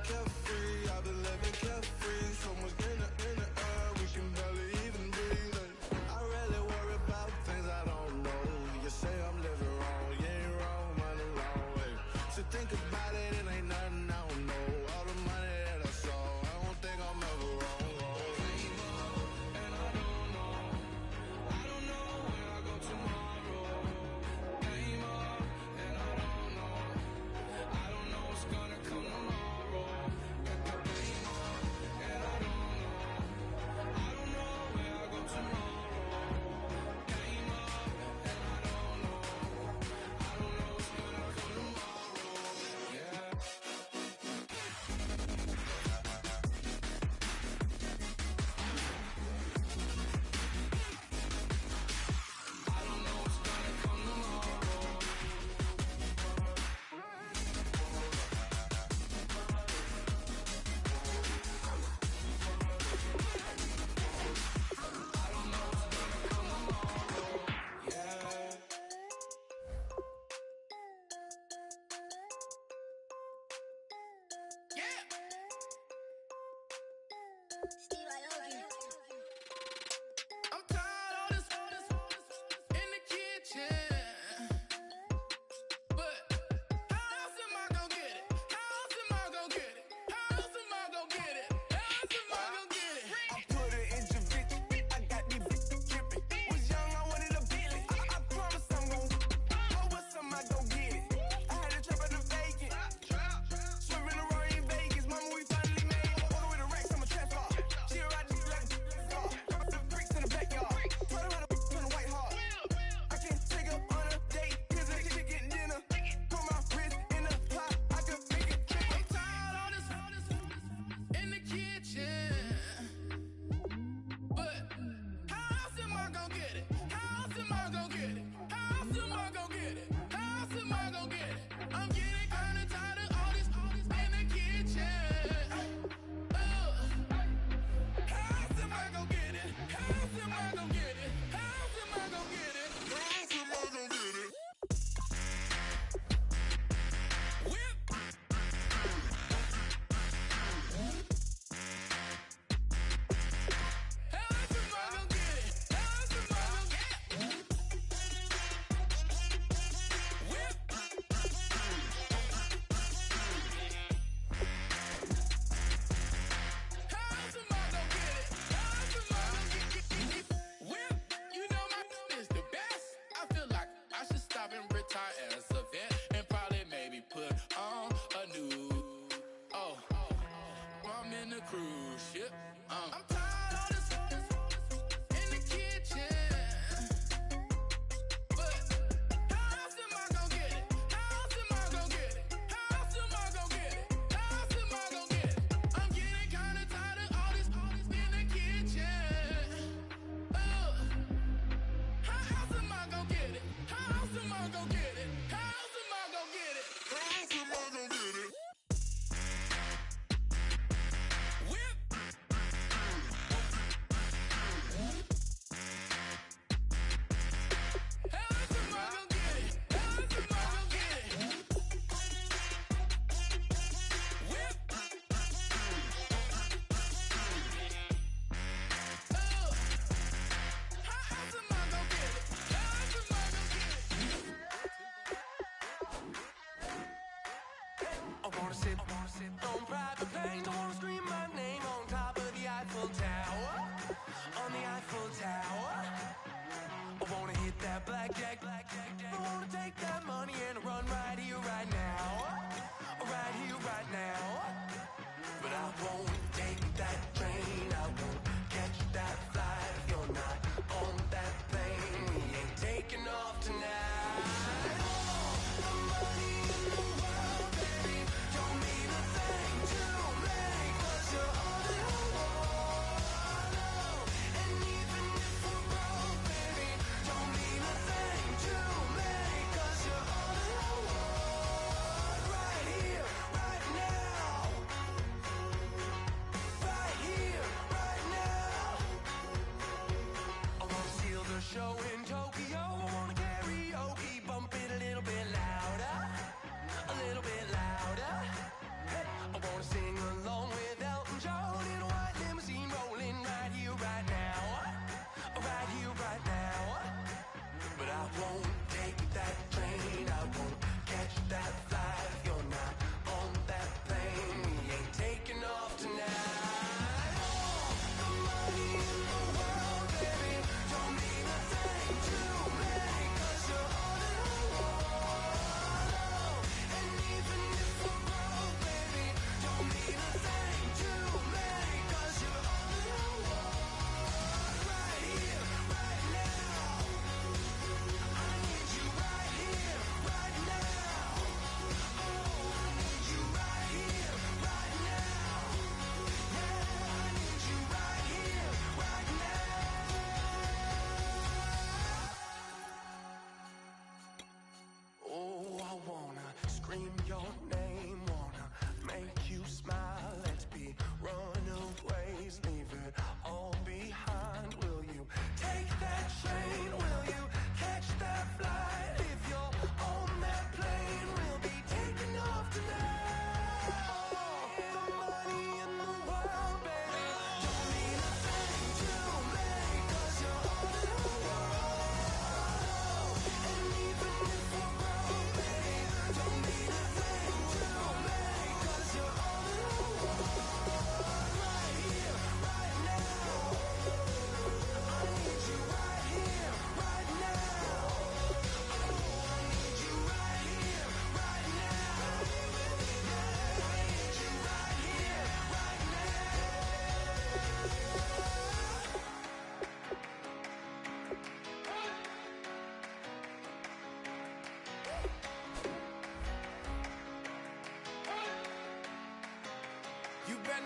carefree, I've been living carefree. So much in the air, we can barely even breathe. Hey, I really worry about things I don't know. You say I'm living wrong, you ain't wrong, man, alone. Hey, so think about it, it ain't nothing I don't know. All the money that I saw, I don't think I'm ever wrong.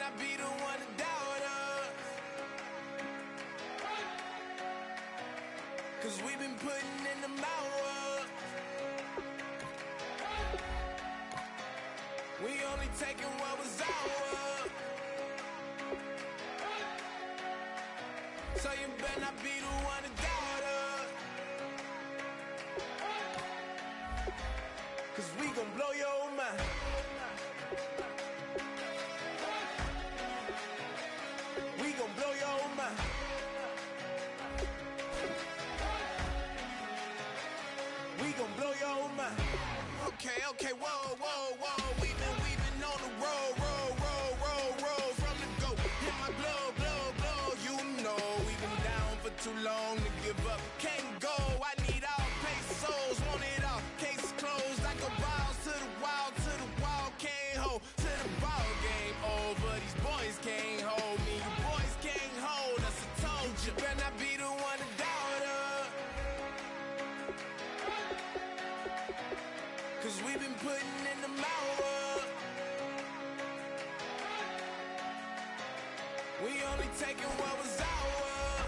not be the one to doubt us. 'Cause we've been putting in the hours. We only taking what was ours. So you better not be the one to doubt us. 'Cause we gon' blow your mind. We gon' blow your mind. We gon' blow your mind. Okay, okay, whoa, whoa, whoa. We've been on the road from the go. Hit my blow. You know we've been down for too long to give up. Can't go. I need all pesos. Want it all. Case closed. I go balls to the wall. Can't hold to the ball game over. These boys can't hold me. You boys can't hold us. I told you. Better not be the one to doubt us. 'Cause we've been putting in the hours. We only taking what was ours.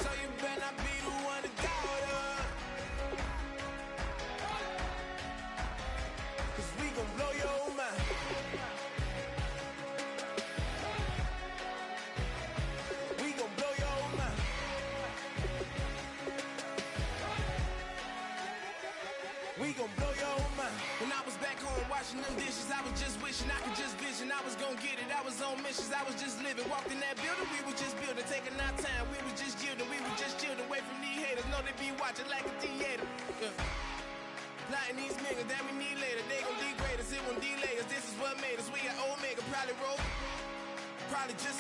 So you better not be the one to doubt us. 'Cause we gon' blow your mind. We gon' blow your mind. We gon' blow your mind. When I was back home washing them dishes, I was just wishing I could just vision. I was gon' get it. I was on missions. I was just living. Walked in that building, we was just building, taking our time. We was just yielding. We was just chilling away from these haters. Know they be watching like a theater. Yeah. Plotting these niggas that we need later. They gon' degrade us. It won't delay us. This is what made us. We got Omega. Probably roll. Probably just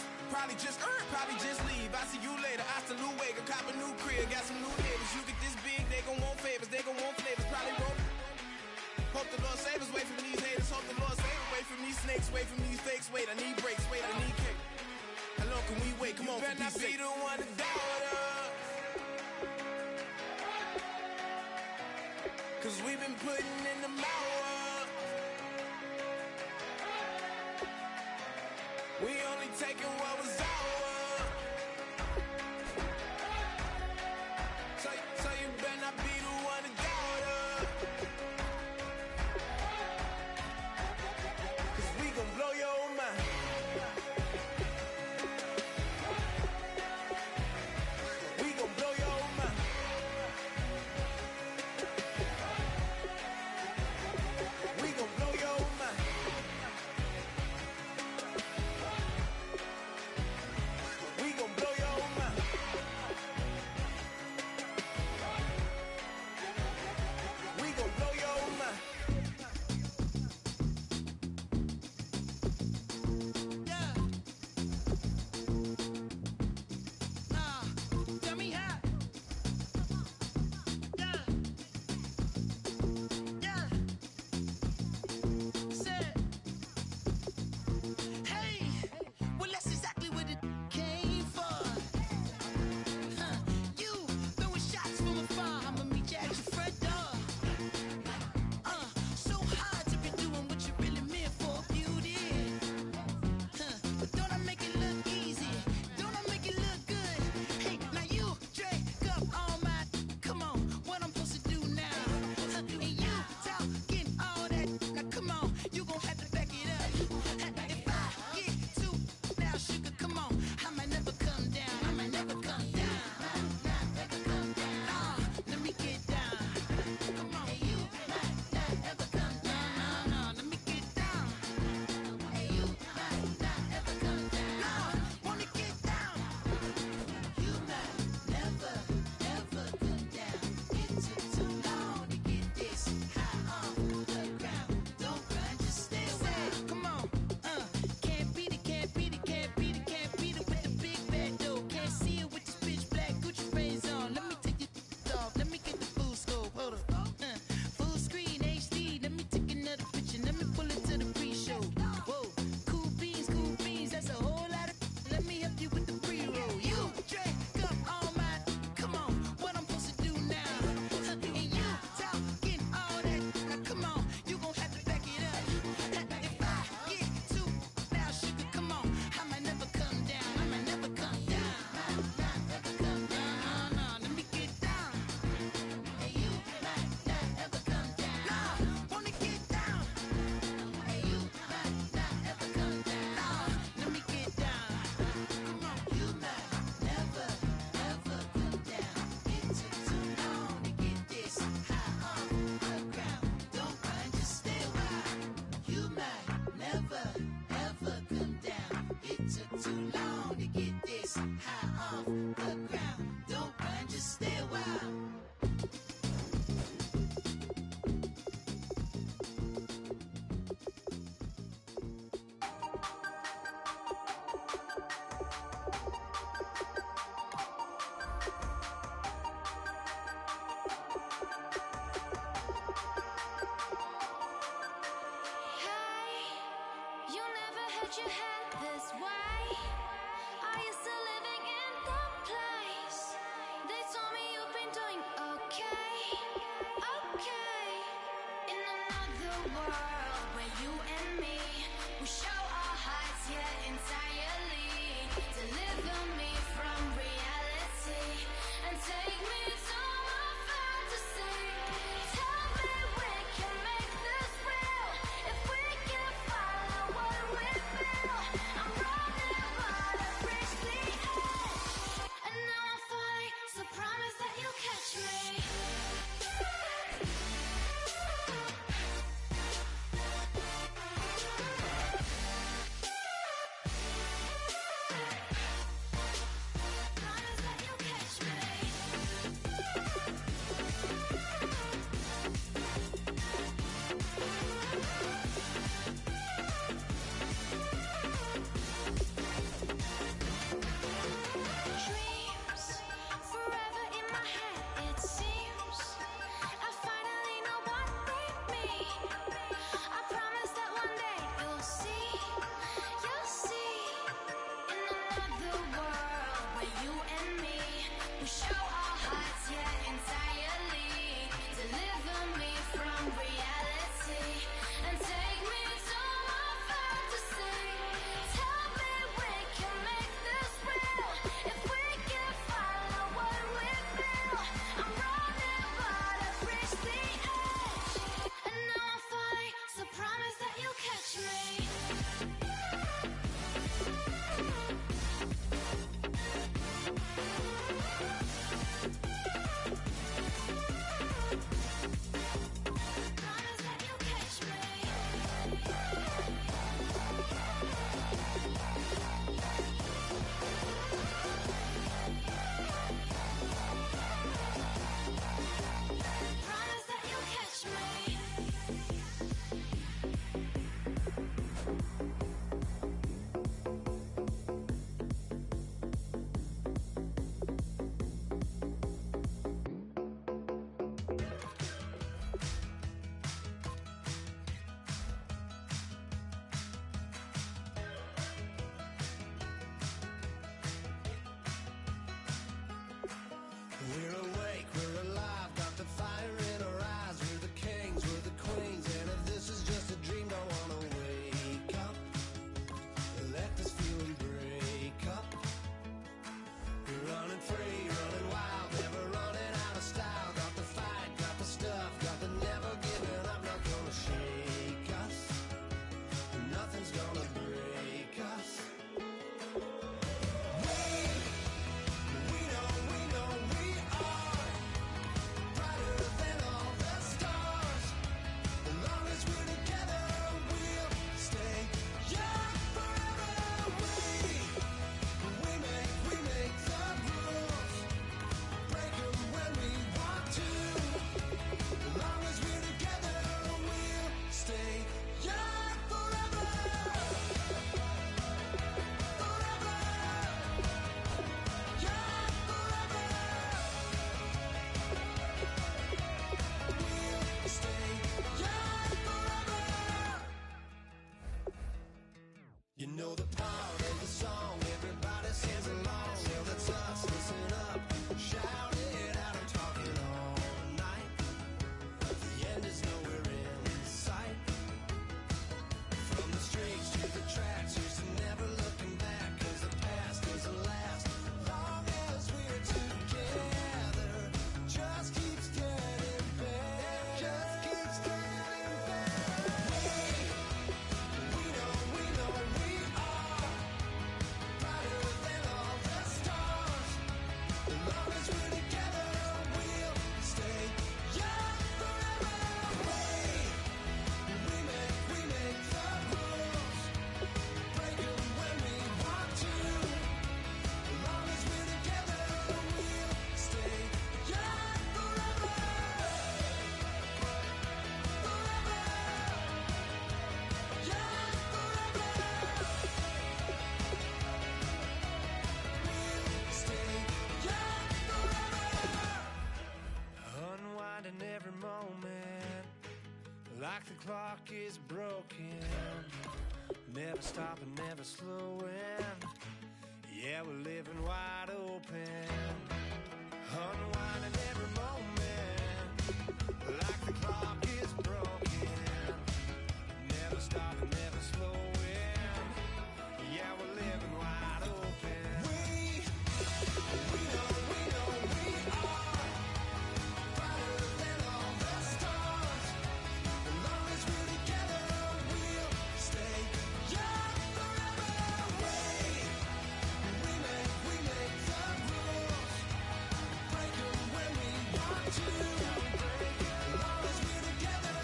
leave. I see you later. I salute Wake. Cop a new crib. Got some new neighbors. You get this big, they gon' want favors. They gon' want flavors. Probably roll. Hope the Lord save us. Wait from these haters. Hope the Lord save us. Wait from these snakes. Wait from these fakes. Wait, I need breaks. Wait, I need cake. How long can we wait? Come on, better not be the one to doubt us. 'Cause we've been putting in the hours. We only taking what was ours. So you better not be the one to doubt us. 'Cause we gon' blow your mind. We gon' blow your mind. We gon' blow your mind. waist high off the ground. Don't run, just stay a while. You never had your head this way. Are you still living in the play? clock is broken. Never stopping, never slowing. Yeah, we're living wide open. Unwinding every moment. Like the clock is broken. Never stopping, never slowing. Yeah, we're living wide open. We know we are brighter than all the stars. As long as we're together, we'll stay young forever. We make the rules, break them when we want to. As long as we're together,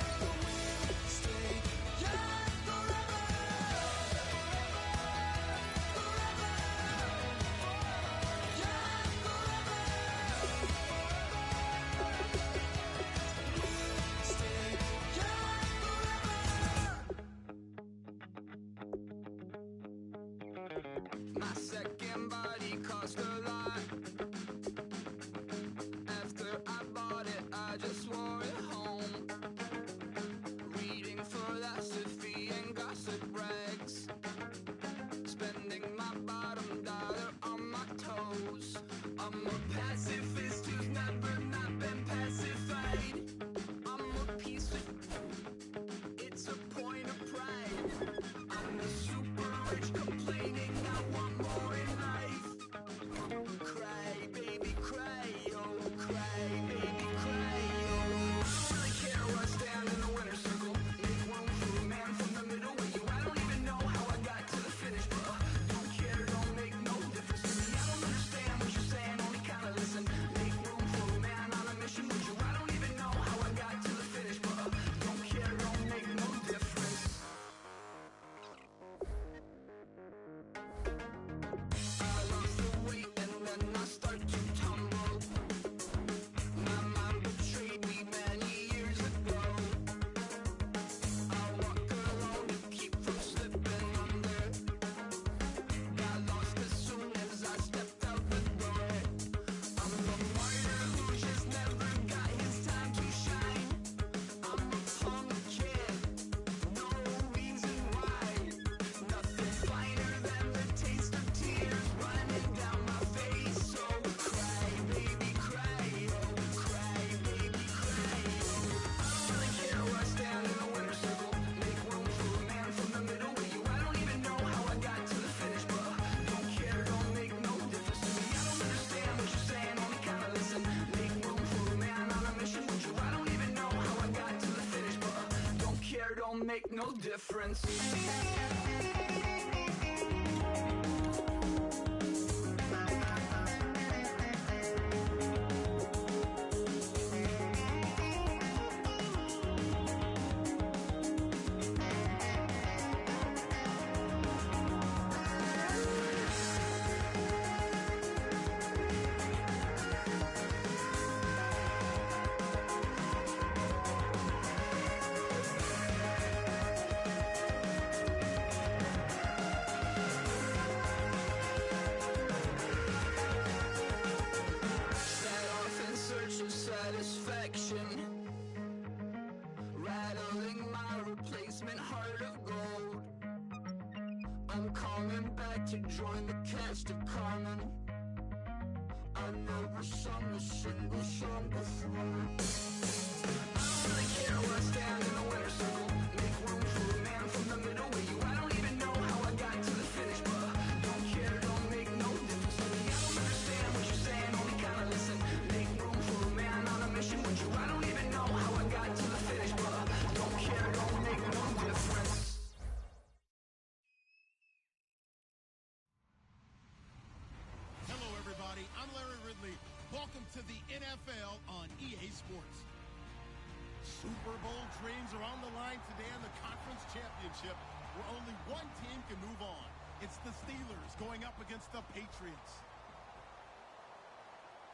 we'll stay young forever. My second body cost a lot. After I bought it, I just wore it home. Reading philosophy and gossip rags. Spending my bottom dollar on my toes. I'm a pacifist who's never not been pacified. I'm a piece of... It's a point of pride. I'm the super rich complaining I want more in life. Cry, baby, cry, oh, cry, baby, cry, oh. I don't really care where I stand in the winner's circle. Make room for a man from the middle with you. I don't even know how I got to the finish, but don't care, don't make no difference to me. I don't understand what you're saying, only kinda listen. Make room for a man on a mission with you. I don't even know how I got to the finish, but don't care, don't make no difference. I lost the weight and then I start to tumble. My mind betrayed me many years ago. I walk alone to keep from slipping under. Got lost as soon as I stepped out the door. I'm a martyr who just never got his time to shine. I'm a punk kid, no reason why. Nothing finer than the taste of tears running down my face. So cry, baby, cry, oh, cry, baby, cry, oh. I don't really care where I stand in the winner's circle. Make room for a man from the middle with you. I don't even know how I got to the finish, but don't care, don't make no difference to me. I don't understand what you're saying, only kinda listen. Make room for a man on a mission with you. I don't even know how I got to the finish, but don't care, don't make no difference. Set off in search of satisfaction, rattling my replacement heart of gold. I'm coming back to join the cast of Carmen. I never sung a single song before. I don't really care where I stand in the winner's circle. Make room for a man from the middle with you. I don't even know how I got to the finish, but don't care, don't make no difference to me. I don't understand what you're saying, only kinda listen. Make room for a man on a mission with you. I don't even know how I got to the finish, but don't care, don't make no difference. Hello, everybody. I'm Larry Ridley. Welcome to the NFL on EA Sports. Super Bowl dreams are on the line today in the conference championship, where only one team can move on. It's the Steelers going up against the Patriots.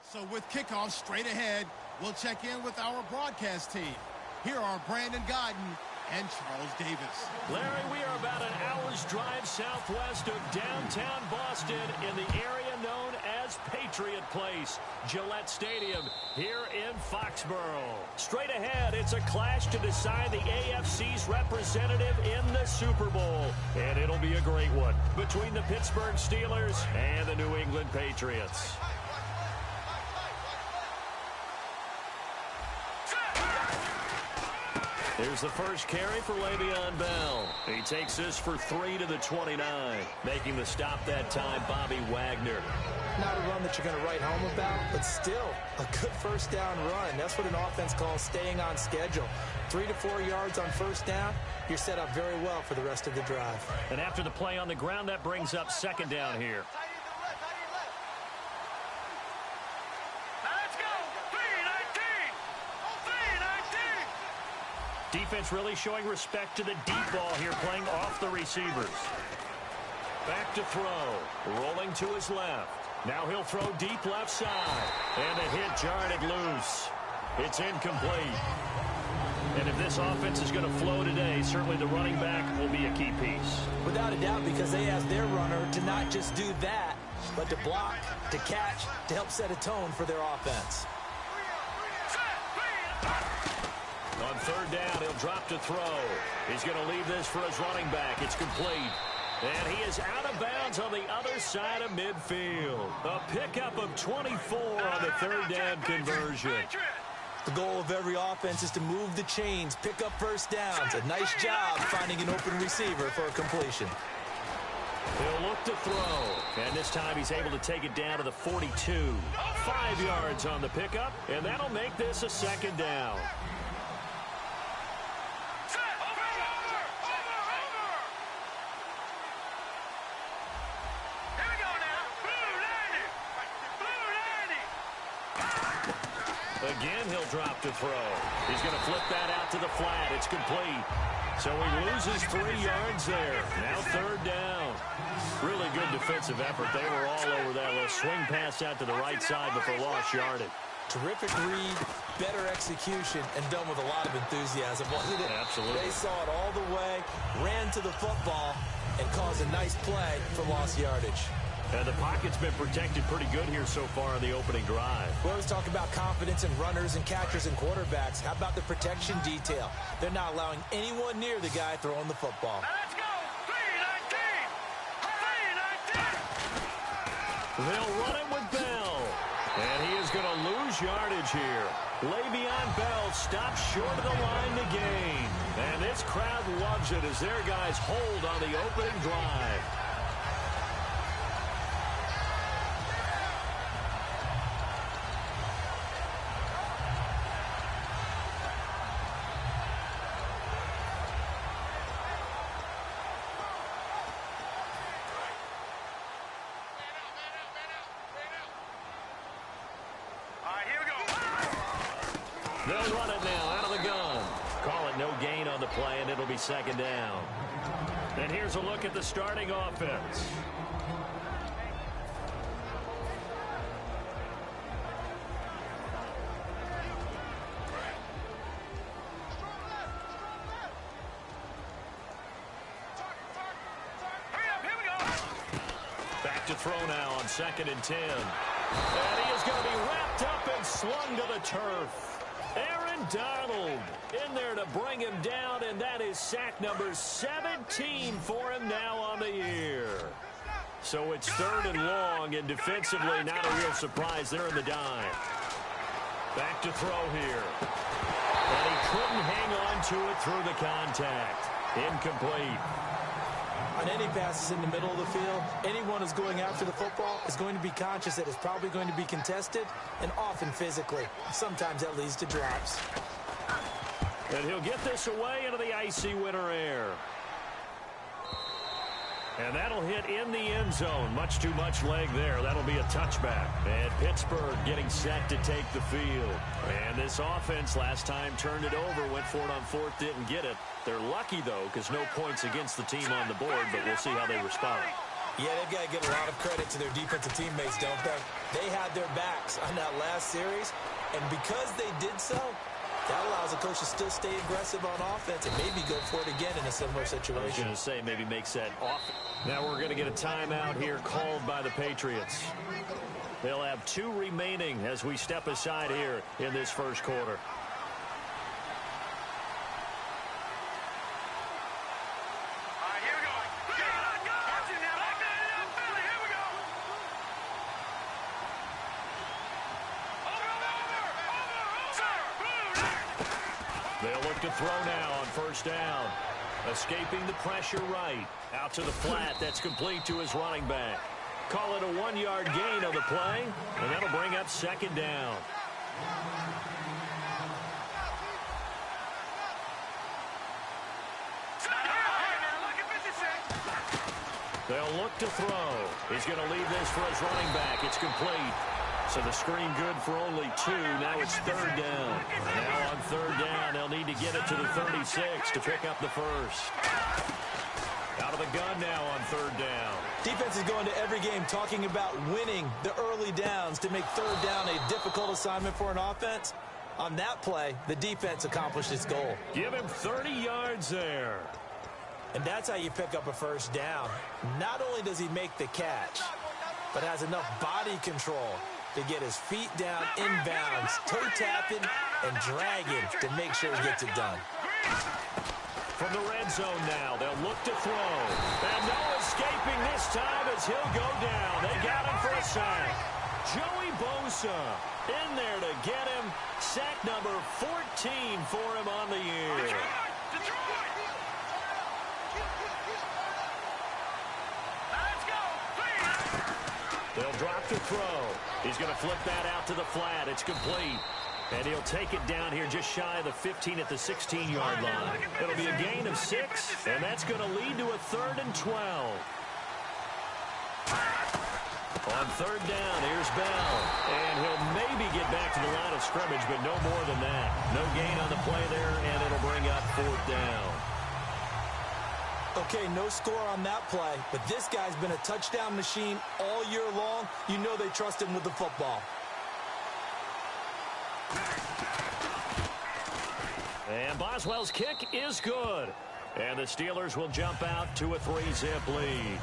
So with kickoff straight ahead, we'll check in with our broadcast team. Here are Brandon Godden and Charles Davis. Larry, we are about an hour's drive southwest of downtown Boston in the area known as was Patriot Place, Gillette Stadium here in Foxborough. Straight ahead, it's a clash to decide the AFC's representative in the Super Bowl. And it'll be a great one between the Pittsburgh Steelers and the New England Patriots. Here's the first carry for Le'Veon Bell. He takes this for 3 to the 29. Making the stop that time, Bobby Wagner. Not a run that you're going to write home about, but still a good first down run. That's what an offense calls staying on schedule. 3 to 4 yards on first down, you're set up very well for the rest of the drive. And after the play on the ground, that brings up second down here. Defense really showing respect to the deep ball here, playing off the receivers. Back to throw. Rolling to his left. Now he'll throw deep left side. And the hit jarred it loose. It's incomplete. And if this offense is going to flow today, certainly the running back will be a key piece. Without a doubt, because they asked their runner to not just do that, but to block, to catch, to help set a tone for their offense. On third down, he'll drop to throw. He's going to leave this for his running back. It's complete. And he is out of bounds on the other side of midfield. A pickup of 24 on the third down conversion. The goal of every offense is to move the chains, pick up first downs. A nice job finding an open receiver for a completion. He'll look to throw. And this time he's able to take it down to the 42. 5 yards on the pickup. And that'll make this a second down. Again, he'll drop to throw. He's going to flip that out to the flat. It's complete. So he loses 3 yards there. Now third down. Really good defensive effort. They were all over that little swing pass out to the right side, but for lost yardage. Terrific read, better execution, and done with a lot of enthusiasm, wasn't it? Absolutely. They saw it all the way, ran to the football, and caused a nice play for lost yardage. And the pocket's been protected pretty good here so far in the opening drive. We always talk about confidence in runners and catchers and quarterbacks. How about the protection detail? They're not allowing anyone near the guy throwing the football. Now let's go. 3-19. 3-19. They'll run it with Bell. And he is going to lose yardage here. Le'Veon Bell stops short of the line to gain. And this crowd loves it as their guys hold on the opening drive. They'll run it now out of the gun. Call it no gain on the play, and it'll be second down. And here's a look at the starting offense. Back to throw now on 2nd and 10. And he is going to be wrapped up and slung to the turf. Aaron Donald in there to bring him down, and that is sack number 17 for him now on the year. So it's 3rd and long, and defensively not a real surprise. They're in the dime. Back to throw here. And he couldn't hang on to it through the contact. Incomplete. On any passes in the middle of the field, anyone who's going after the football is going to be conscious that it's probably going to be contested, and often physically. Sometimes that leads to drops. And he'll get this away into the icy winter air. And that'll hit in the end zone. Much too much leg there. That'll be a touchback. And Pittsburgh getting set to take the field. And this offense last time turned it over, went for it on 4th, didn't get it. They're lucky, though, because no points against the team on the board, but we'll see how they respond. Yeah, they've got to give a lot of credit to their defensive teammates, don't they? They had their backs on that last series, and because they did so, that allows the coach to still stay aggressive on offense and maybe go for it again in a similar situation. I was going to say maybe makes that off. Now we're going to get a timeout here called by the Patriots. They'll have 2 remaining as we step aside here in this first quarter. They'll look to throw now on first down. Escaping the pressure right. Out to the flat. That's complete to his running back. Call it a 1-yard gain on the play, and that'll bring up second down. They'll look to throw. He's going to leave this for his running back. It's complete. So the screen good for only 2. Now it's third down. Now on third down, they'll need to get it to the 36 to pick up the first. Out of the gun now on third down. Defense is going to every game talking about winning the early downs to make third down a difficult assignment for an offense. On that play, the defense accomplished its goal. Give him 30 yards there. And that's how you pick up a first down. Not only does he make the catch, but has enough body control to get his feet down inbounds, toe tapping and dragging to make sure he gets it done. From the red zone now, they'll look to throw. And no escaping this time as he'll go down. They got him for a sack. Joey Bosa in there to get him. Sack number 14 for him on the year. They'll drop to throw. He's going to flip that out to the flat. It's complete. And he'll take it down here just shy of the 15 at the 16-yard line. It'll be a gain of 6, and that's going to lead to a 3rd and 12. On third down, here's Bell. And he'll maybe get back to the line of scrimmage, but no more than that. No gain on the play there, and it'll bring up 4th down. Okay, no score on that play, but this guy's been a touchdown machine all year long. You know they trust him with the football. And Boswell's kick is good. And the Steelers will jump out to a 3-zip lead.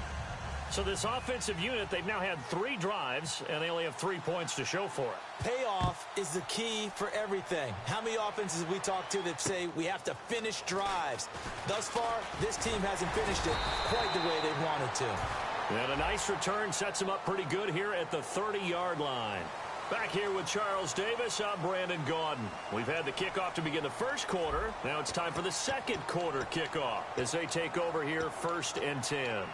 So this offensive unit, they've now had 3 drives, and they only have 3 points to show for it. Payoff is the key for everything. How many offenses have we talked to that say we have to finish drives? Thus far, this team hasn't finished it quite the way they wanted to. And a nice return sets them up pretty good here at the 30-yard line. Back here with Charles Davis, I'm Brandon Gaudin. We've had the kickoff to begin the first quarter. Now it's time for the second quarter kickoff as they take over here 1st and 10.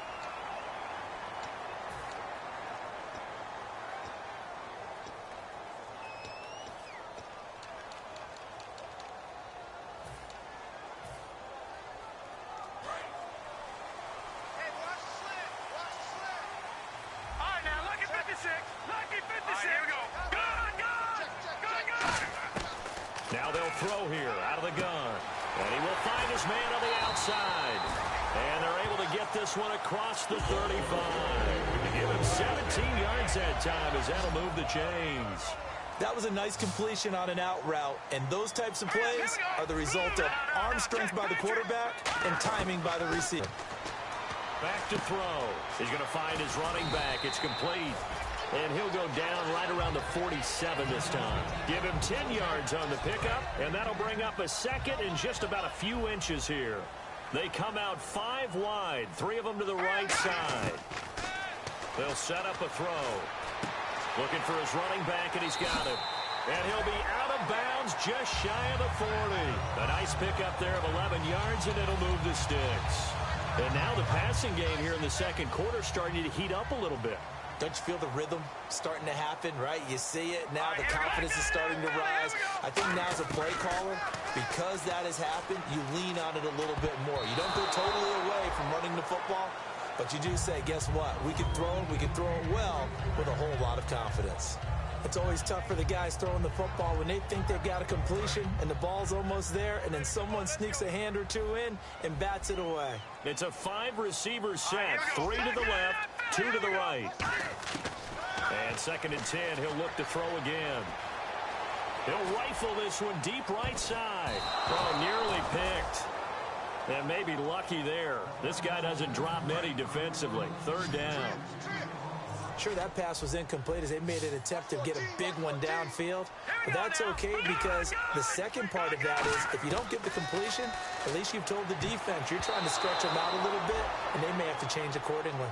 Now they'll throw here out of the gun. And he will find his man on the outside. And they're able to get this one across the 35. Give him 17 yards that time as that'll move the chains. That was a nice completion on an out route, and those types of plays are the result of arm strength by the quarterback and timing by the receiver. Back to throw. He's going to find his running back. It's complete. And he'll go down right around the 47 this time. Give him 10 yards on the pickup, and that'll bring up a second and just about a few inches here. They come out 5 wide, 3 of them to the right side. They'll set up a throw. Looking for his running back, and he's got it. And he'll be out of bounds just shy of the 40. A nice pickup there of 11 yards, and it'll move the sticks. And now the passing game here in the second quarter starting to heat up a little bit. Don't you feel the rhythm starting to happen, right? You see it. Now the confidence is starting to rise. I think now as a play caller, because that has happened, you lean on it a little bit more. You don't go totally away from running the football, but you do say, guess what? We can throw it well with a whole lot of confidence. It's always tough for the guys throwing the football when they think they've got a completion and the ball's almost there, and then someone sneaks a hand or 2 in and bats it away. It's a 5-receiver set, 3 to the left, 2 to the right. And 2nd and 10, he'll look to throw again. He'll rifle this one deep right side. Oh, nearly picked. And maybe lucky there. This guy doesn't drop many defensively. 3rd down. Sure, that pass was incomplete as they made an attempt to get a big one downfield. But that's okay because the second part of that is if you don't get the completion, at least you've told the defense you're trying to stretch them out a little bit, and they may have to change accordingly.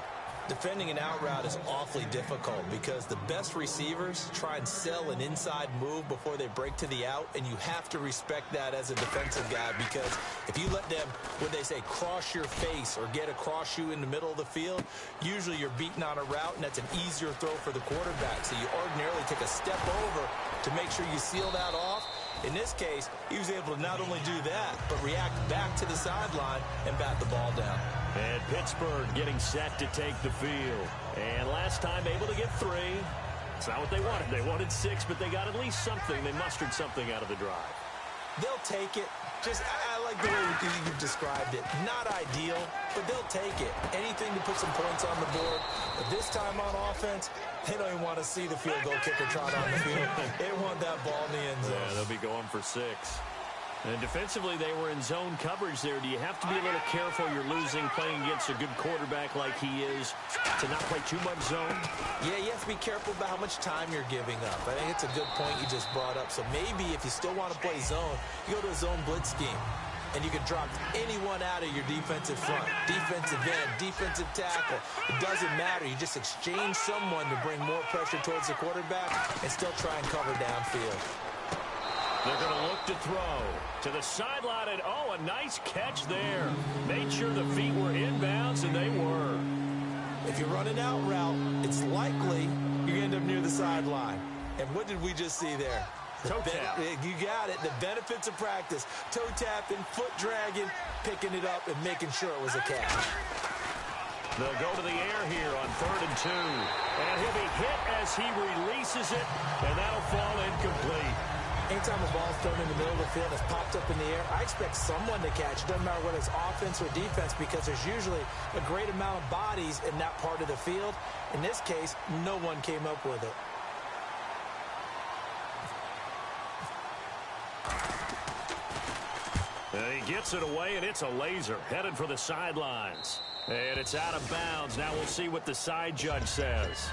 Defending an out route is awfully difficult because the best receivers try and sell an inside move before they break to the out, and you have to respect that as a defensive guy because if you let them, when they say cross your face or get across you in the middle of the field, usually you're beating on a route, and that's an easier throw for the quarterback. So you ordinarily take a step over to make sure you seal that off. In this case, he was able to not only do that, but react back to the sideline and bat the ball down. And Pittsburgh getting set to take the field. And last time able to get 3. It's not what they wanted. They wanted 6, but they got at least something. They mustered something out of the drive. They'll take it. I like the way you've described it. Not ideal, but they'll take it. Anything to put some points on the board. But this time on offense, they don't even want to see the field goal kicker trot on the field. They want that ball in the end zone. Yeah, they'll be going for 6. And defensively, they were in zone coverage there. Do you have to be a little careful? You're losing, playing against a good quarterback like he is, to not play too much zone? Yeah, you have to be careful about how much time you're giving up. I think it's a good point you just brought up. So maybe if you still want to play zone, you go to a zone blitz scheme. And you can drop anyone out of your defensive front, defensive end, defensive tackle. It doesn't matter. You just exchange someone to bring more pressure towards the quarterback and still try and cover downfield. They're going to look to throw to the sideline, and a nice catch there. Made sure the feet were inbounds, and they were. If you run an out route, it's likely you end up near the sideline. And what did we just see there? Toe tap. You got it. The benefits of practice. Toe tapping, foot dragging, picking it up, and making sure it was a catch. They'll go to the air here on 3rd and 2. And he'll be hit as he releases it, and that'll fall incomplete. Anytime a ball's thrown in the middle of the field and it's popped up in the air, I expect someone to catch. It doesn't matter whether it's offense or defense because there's usually a great amount of bodies in that part of the field. In this case, no one came up with it. And he gets it away, and it's a laser headed for the sidelines. And it's out of bounds. Now we'll see what the side judge says.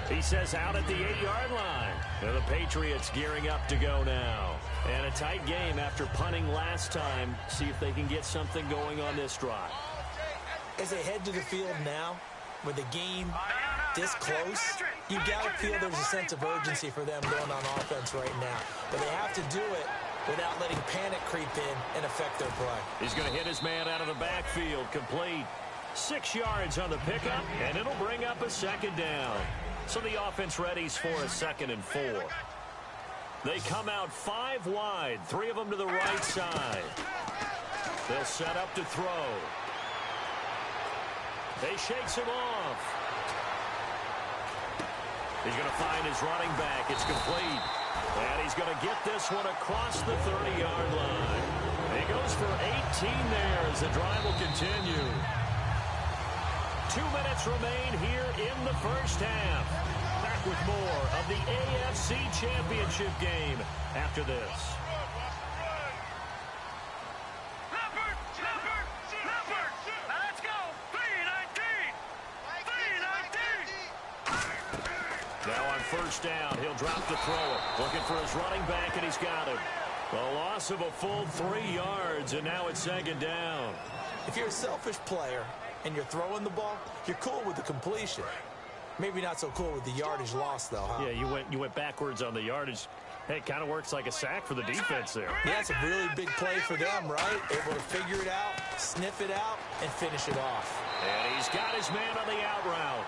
He says out at the 8-yard line. And the Patriots gearing up to go now. And a tight game after punting last time. See if they can get something going on this drive. As they head to the field now, with the game this close, you've got to feel there's a sense of urgency for them going on offense right now. But they have to do it without letting panic creep in and affect their play. He's going to hit his man out of the backfield. Complete. 6 yards on the pickup, and it'll bring up a 2nd down. So the offense readies for a 2nd and 4. They come out 5 wide, 3 of them to the right side. They'll set up to throw. They shakes him off. He's going to find his running back. It's complete. And he's going to get this one across the 30-yard line. He goes for 18 there as the drive will continue. 2 minutes remain here in the first half. Back with more of the AFC Championship game after this. Let's go. 3-19. Now on 1st down, he'll drop to throw it. Looking for his running back, and he's got it. A loss of a full 3 yards, and now it's 2nd down. If you're a selfish player and you're throwing the ball, you're cool with the completion. Maybe not so cool with the yardage loss, though, huh? Yeah, you went backwards on the yardage. Hey, it kind of works like a sack for the defense there. Yeah, it's a really big play for them, right? Able to figure it out, sniff it out, and finish it off. And he's got his man on the out route.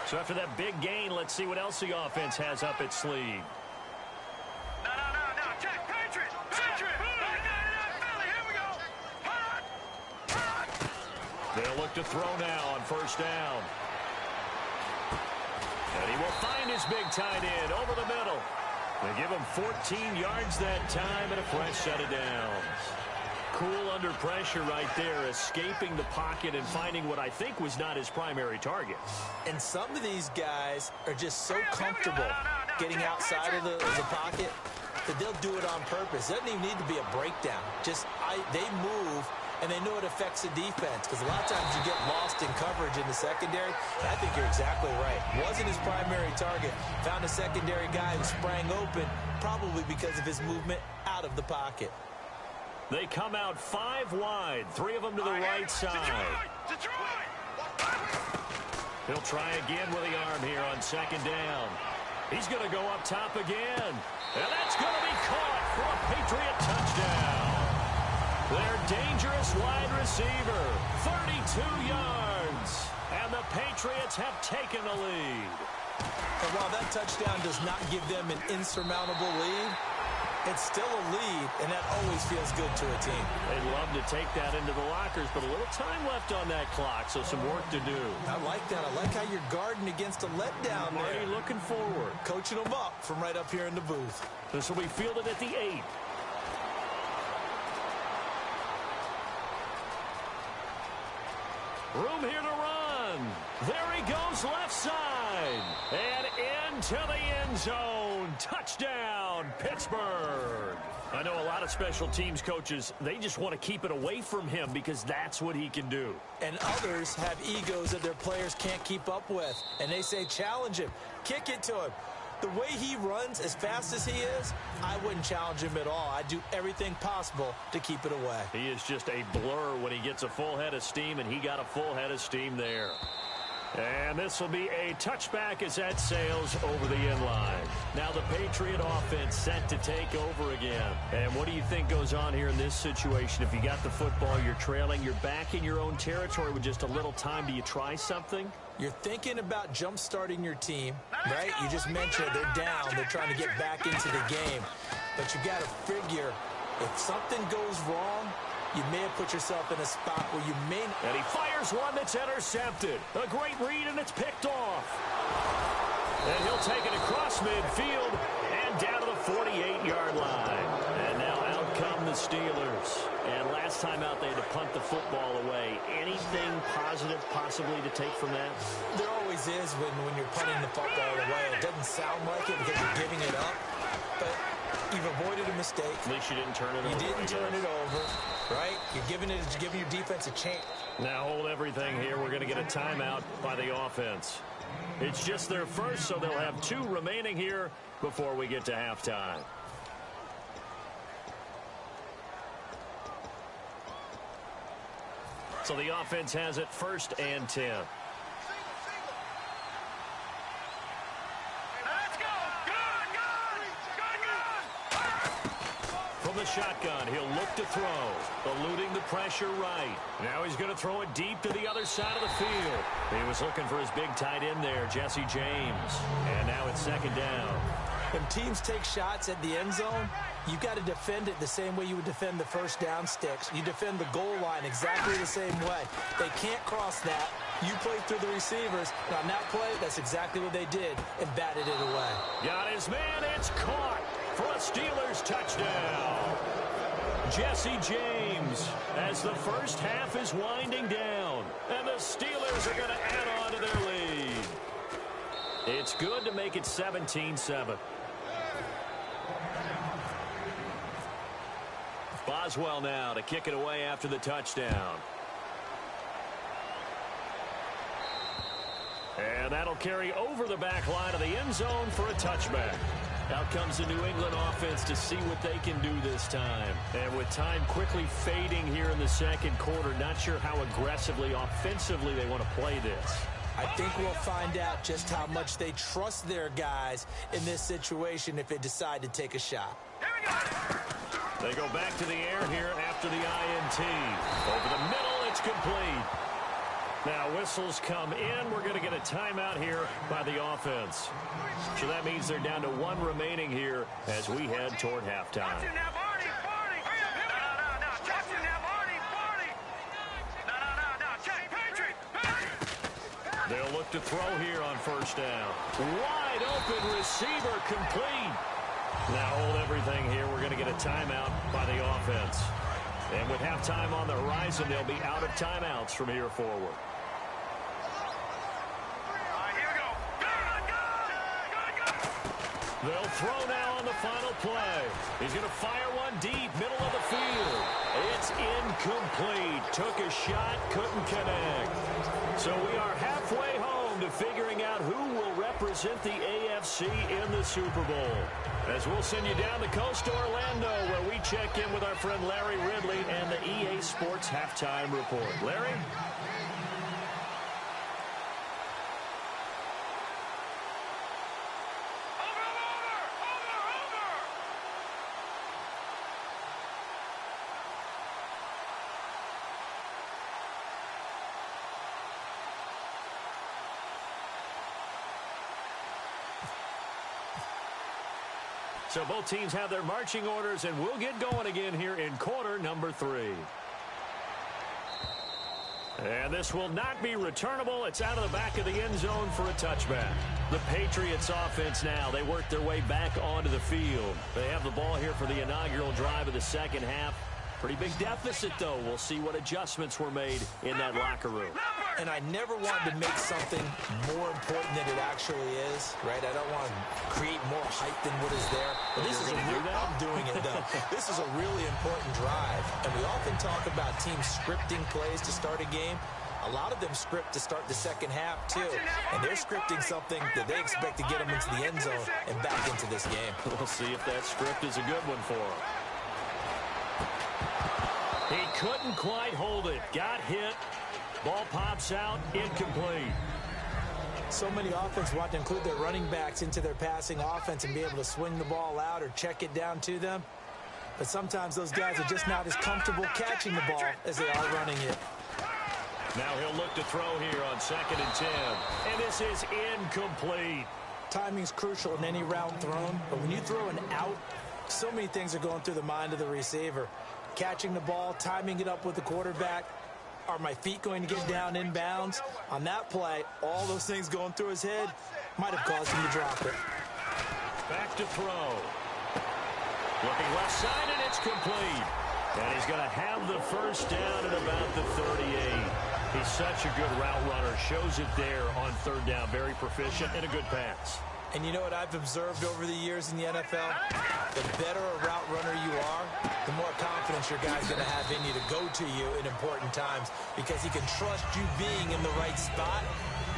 So after that big gain, let's see what else the offense has up its sleeve. No. Check. Patriots. Here we go. Hot. They'll look to throw now on 1st down. And he will find his big tight end over the middle. They give him 14 yards that time and a fresh set of downs. Cool under pressure right there, escaping the pocket and finding what I think was not his primary target. And some of these guys are just so comfortable getting outside of the pocket that they'll do it on purpose. It doesn't even need to be a breakdown. They move, and they know it affects the defense because a lot of times you get lost in coverage in the secondary. And I think you're exactly right. Wasn't his primary target. Found a secondary guy who sprang open, probably because of his movement out of the pocket. They come out 5 wide, 3 of them to the right side. He'll try again with the arm here on second down. He's going to go up top again. And that's going to be caught for a Patriot touchdown. Their dangerous wide receiver, 32 yards. And the Patriots have taken the lead. And while that touchdown does not give them an insurmountable lead, it's still a lead, and that always feels good to a team. They'd love to take that into the lockers, but a little time left on that clock, so some work to do. I like that. I like how you're guarding against a letdown there. Already looking forward. Coaching them up from right up here in the booth. This will be fielded at the 8. Room here to run. There he goes left side. And into the end zone. Touchdown, Pittsburgh. I know a lot of special teams coaches, they just want to keep it away from him because that's what he can do. And others have egos that their players can't keep up with. And they say, challenge him. Kick it to him. The way he runs, as fast as he is, I wouldn't challenge him at all. I'd do everything possible to keep it away. He is just a blur when he gets a full head of steam, and he got a full head of steam there. And this will be a touchback as that sails over the end line. Now the Patriot offense set to take over again. And what do you think goes on here in this situation? If you got the football, you're trailing, you're back in your own territory with just a little time. Do you try something? You're thinking about jump-starting your team, right? You just mentioned they're down. They're trying to get back into the game. But you got to figure if something goes wrong, you may have put yourself in a spot where you may... And he fires one that's intercepted. A great read, and it's picked off. And he'll take it across midfield and down to the 48-yard line. And now out come the Steelers. And last time out, they had to punt the football away. Anything positive possibly to take from that? There always is when you're punting the football away. It doesn't sound like it because you're giving it up. But you've avoided a mistake. At least you didn't turn it over. You didn't turn it over, right? You're giving your defense a chance. Now hold everything here. We're going to get a timeout by the offense. It's just their first, so they'll have 2 remaining here before we get to halftime. So the offense has it 1st and 10. From the shotgun, he'll look to throw, eluding the pressure right. Now he's going to throw it deep to the other side of the field. He was looking for his big tight end there, Jesse James. And now it's 2nd down. When teams take shots at the end zone, you got to defend it the same way you would defend the first down sticks. You defend the goal line exactly the same way. They can't cross that. You play through the receivers. And on that play, that's exactly what they did and batted it away. Got his man. It's caught for a Steelers touchdown. Jesse James as the first half is winding down. And the Steelers are going to add on to their lead. It's good to make it 17-7. Boswell now to kick it away after the touchdown. And that'll carry over the back line of the end zone for a touchback. Out comes the New England offense to see what they can do this time. And with time quickly fading here in the second quarter, not sure how aggressively, offensively they want to play this. I think we'll find out just how much they trust their guys in this situation if they decide to take a shot. They go back to the air here after the INT. Over the middle, it's complete. Now whistles come in. We're going to get a timeout here by the offense. So that means they're down to 1 remaining here as we head toward halftime. They'll look to throw here on 1st down. Wide open receiver complete. Now hold everything here. We're going to get a timeout by the offense. And with halftime on the horizon, they'll be out of timeouts from here forward. They'll throw now on the final play. He's going to fire one deep, middle of the field. It's incomplete. Took a shot, couldn't connect. So we are halfway home to figuring out who will represent the AFC in the Super Bowl. As we'll send you down the coast to Orlando, where we check in with our friend Larry Ridley and the EA Sports Halftime Report. Larry? So both teams have their marching orders, and we'll get going again here in quarter number 3. And this will not be returnable. It's out of the back of the end zone for a touchback. The Patriots offense now, they work their way back onto the field. They have the ball here for the inaugural drive of the second half. Pretty big deficit, though. We'll see what adjustments were made in that locker room. And I never wanted to make something more important than it actually is, right? I don't want to create more hype than what is there. But this is I'm doing it, though. This is a really important drive. And we often talk about teams scripting plays to start a game. A lot of them script to start the second half, too. And they're scripting something that they expect to get them into the end zone and back into this game. We'll see if that script is a good one for them. He couldn't quite hold it. Got hit. Ball pops out. Incomplete. So many offenses want to include their running backs into their passing offense and be able to swing the ball out or check it down to them. But sometimes those guys are just not as comfortable catching the ball as they are running it. Now he'll look to throw here on 2nd and 10. And this is incomplete. Timing's crucial in any route thrown. But when you throw an out, so many things are going through the mind of the receiver. Catching the ball, timing it up with the quarterback. Are my feet going to get down inbounds? On that play, all those things going through his head might have caused him to drop it. Back to throw. Looking left side, and it's complete. And he's going to have the first down at about the 38. He's such a good route runner. Shows it there on 3rd down. Very proficient and a good pass. And you know what I've observed over the years in the NFL? The better a route runner you are, the more confidence your guy's going to have in you to go to you in important times because he can trust you being in the right spot,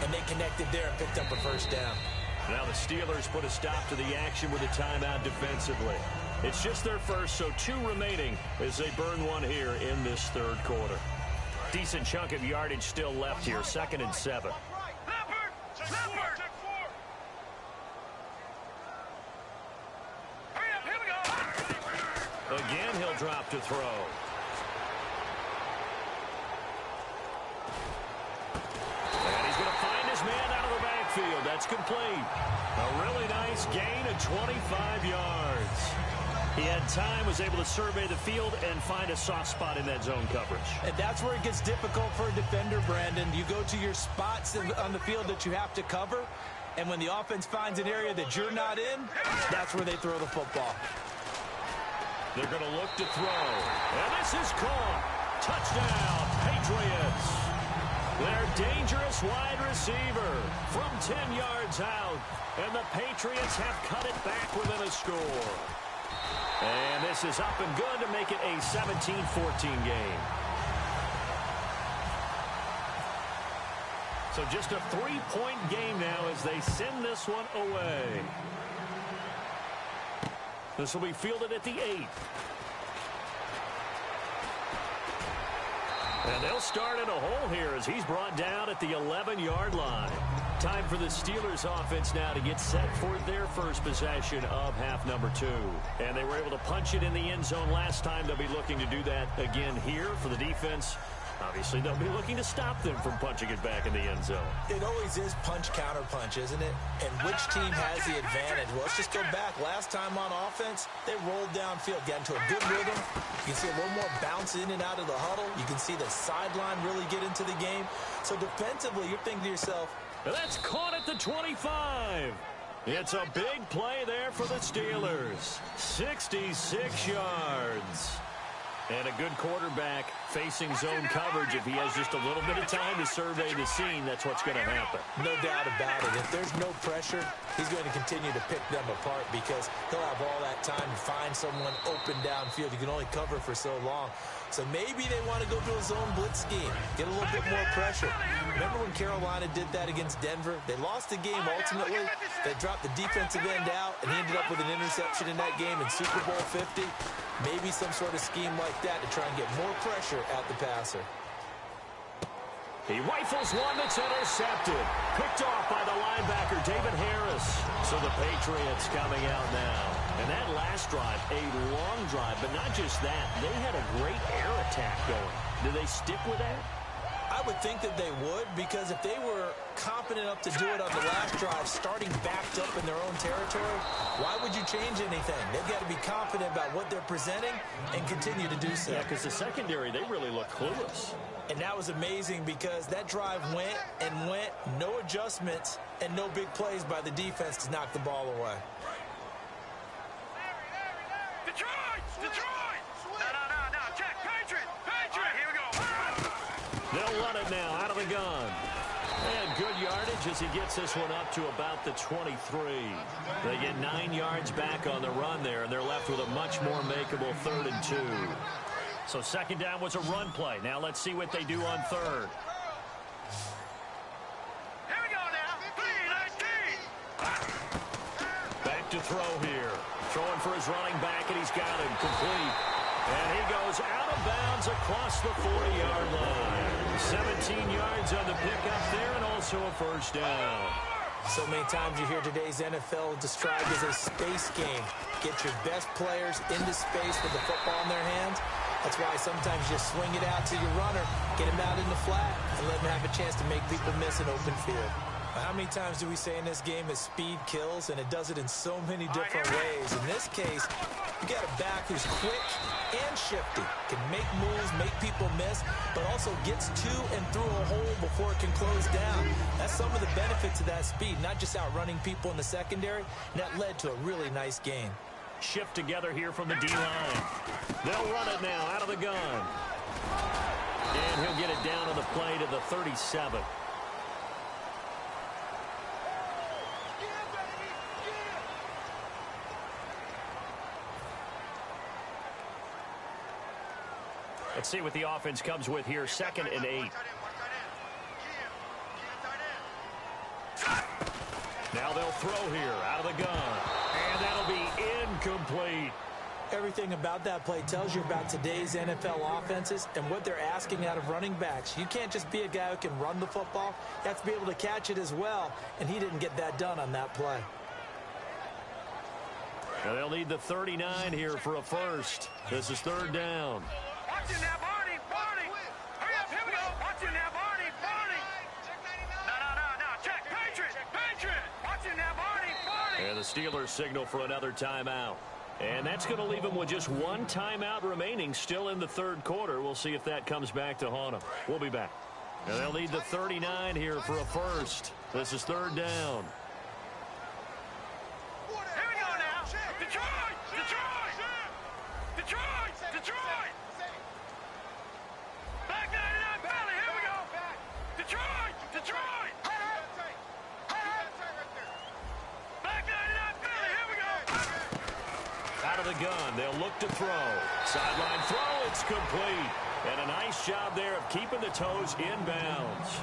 and they connected there and picked up a first down. Now the Steelers put a stop to the action with a timeout defensively. It's just their first, so 2 remaining as they burn one here in this 3rd quarter. Decent chunk of yardage still left here, 2nd and 7. Again, he'll drop to throw. And he's going to find his man out of the backfield. That's complete. A really nice gain of 25 yards. He had time, was able to survey the field and find a soft spot in that zone coverage. And that's where it gets difficult for a defender, Brandon. You go to your spots on the field that you have to cover, and when the offense finds an area that you're not in, that's where they throw the football. They're going to look to throw. And this is caught. Touchdown, Patriots. Their dangerous wide receiver from 10 yards out. And the Patriots have cut it back within a score. And this is up and good to make it a 17-14 game. So just a 3-point game now as they send this one away. This will be fielded at the 8. And they'll start in a hole here as he's brought down at the 11-yard line. Time for the Steelers offense now to get set for their first possession of half number 2. And they were able to punch it in the end zone last time. They'll be looking to do that again here for the defense. Obviously, they'll be looking to stop them from punching it back in the end zone. It always is punch-counter-punch, isn't it? And which team has the advantage? Well, let's just go back. Last time on offense, they rolled downfield, got into a good rhythm. You can see a little more bounce in and out of the huddle. You can see the sideline really get into the game. So defensively, you're thinking to yourself, that's caught at the 25. It's a big play there for the Steelers. 66 yards. And a good quarterback facing zone coverage. If he has just a little bit of time to survey the scene, that's what's going to happen. No doubt about it. If there's no pressure, he's going to continue to pick them apart because he'll have all that time to find someone open downfield. You can only cover for so long. So maybe they want to go to a zone blitz scheme, get a little bit more pressure. Remember when Carolina did that against Denver? They lost the game ultimately. They dropped the defensive end out, and he ended up with an interception in that game in Super Bowl 50. Maybe some sort of scheme like that to try and get more pressure at the passer. He rifles one that's intercepted. Picked off by the linebacker, David Harris. So the Patriots coming out now. And that last drive, a long drive, but not just that. They had a great air attack going. Do they stick with that? I would think that they would, because if they were confident enough to do it on the last drive, starting backed up in their own territory, why would you change anything? They've got to be confident about what they're presenting and continue to do so. Yeah, because the secondary, they really look clueless. And that was amazing because that drive went and went, no adjustments, and no big plays by the defense to knock the ball away. Detroit! No, check, Patriot! Here we go. They'll run it now out of the gun. And good yardage as he gets this one up to about the 23. They get 9 yards back on the run there, and they're left with a much more makeable 3rd and 2. So second down was a run play. Now let's see what they do on third. Here we go now. 3-19. Back to throw here. Throwing for his running back, and he's got him complete. And he goes out of bounds across the 40-yard line. 17 yards on the pickup there, and also a first down. So many times you hear today's NFL described as a space game. Get your best players into space with the football in their hands. That's why sometimes you swing it out to your runner, get him out in the flat, and let him have a chance to make people miss an open field. How many times do we say in this game that speed kills, and it does it in so many different ways? In this case, you got a back who's quick and shifty, can make moves, make people miss, but also gets to and through a hole before it can close down. That's some of the benefits of that speed, not just outrunning people in the secondary, and that led to a really nice game. Shift together here from the D-line. They'll run it now out of the gun. And he'll get it down on the play to the 37. Let's see what the offense comes with here. 2nd and 8. Now they'll throw here out of the gun. And that'll be incomplete. Everything about that play tells you about today's NFL offenses and what they're asking out of running backs. You can't just be a guy who can run the football. You have to be able to catch it as well, and he didn't get that done on that play. And they'll need the 39 here for a first. This is 3rd down. Watch it now, Barney! Hurry up, here we go! Watch it now, Barney! No, check, Patriot! Watch it now, Barney! And the Steelers signal for another timeout. And that's going to leave them with just one timeout remaining still in the 3rd quarter. We'll see if that comes back to haunt them. We'll be back. And they'll need the 39 here for a first. This is 3rd down. Here we go now! Detroit! Back 99 Valley, here we go! Detroit! Back 99 Valley, here we go! Out of the gun, they'll look to throw. Sideline throw, it's complete. And a nice job there of keeping the toes inbounds.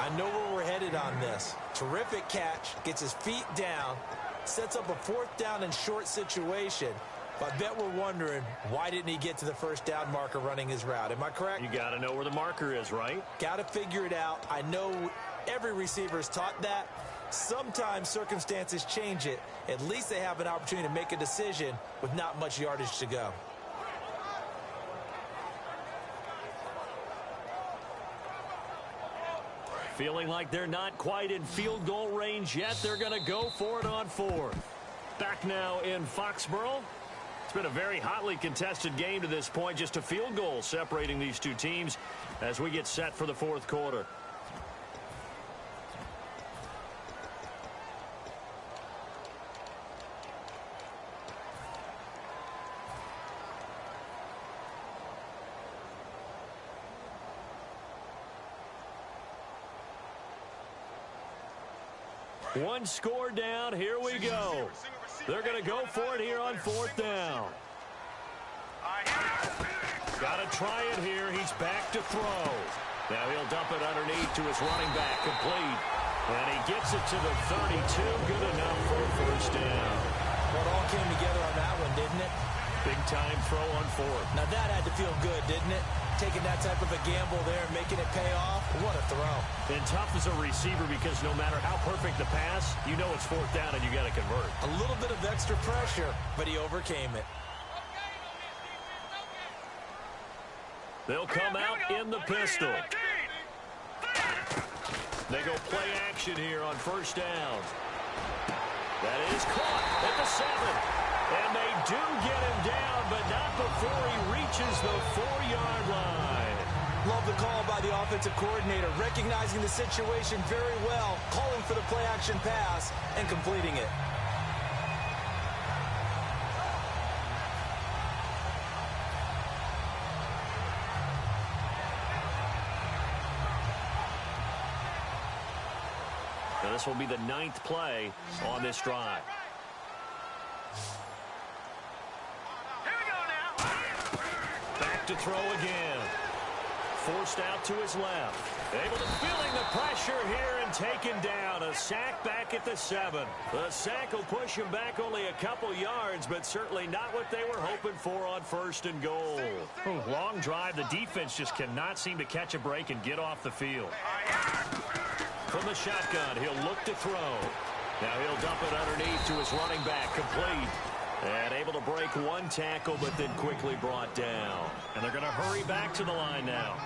I know where we're headed on this. Terrific catch, gets his feet down, sets up a 4th down and short situation. But I bet we're wondering, why didn't he get to the 1st down marker running his route? Am I correct? You got to know where the marker is, right? Got to figure it out. I know every receiver is taught that. Sometimes circumstances change it. At least they have an opportunity to make a decision with not much yardage to go. Feeling like they're not quite in field goal range yet. They're going to go for it on 4th. Back now in Foxborough. It's been a very hotly contested game to this point. Just a field goal separating these two teams as we get set for the 4th quarter. One score down. Here we go. They're going to go for it here on 4th down. Got to try it here. He's back to throw. Now he'll dump it underneath to his running back. Complete. And he gets it to the 32. Good enough for a 1st down. Well, it all came together on that one, didn't it? Big-time throw on 4th. Now that had to feel good, didn't it? Taking that type of a gamble there and making it pay off. What a throw. And tough as a receiver because no matter how perfect the pass, you know it's 4th down and you got to convert. A little bit of extra pressure, but he overcame it. They'll come out in the pistol. They go play action here on 1st down. That is caught at the 7. And they do get him down, but not before he reaches the 4-yard line. Love the call by the offensive coordinator, recognizing the situation very well, calling for the play action pass, and completing it. Now this will be the 9th play on this drive. Back to throw again. Forced out to his left. Able to feeling the pressure here and taken down. A sack back at the 7. The sack will push him back only a couple yards, but certainly not what they were hoping for on 1st and goal. Long drive. The defense just cannot seem to catch a break and get off the field. From the shotgun, he'll look to throw. Now he'll dump it underneath to his running back. Complete. And able to break one tackle, but then quickly brought down. And they're going to hurry back to the line now.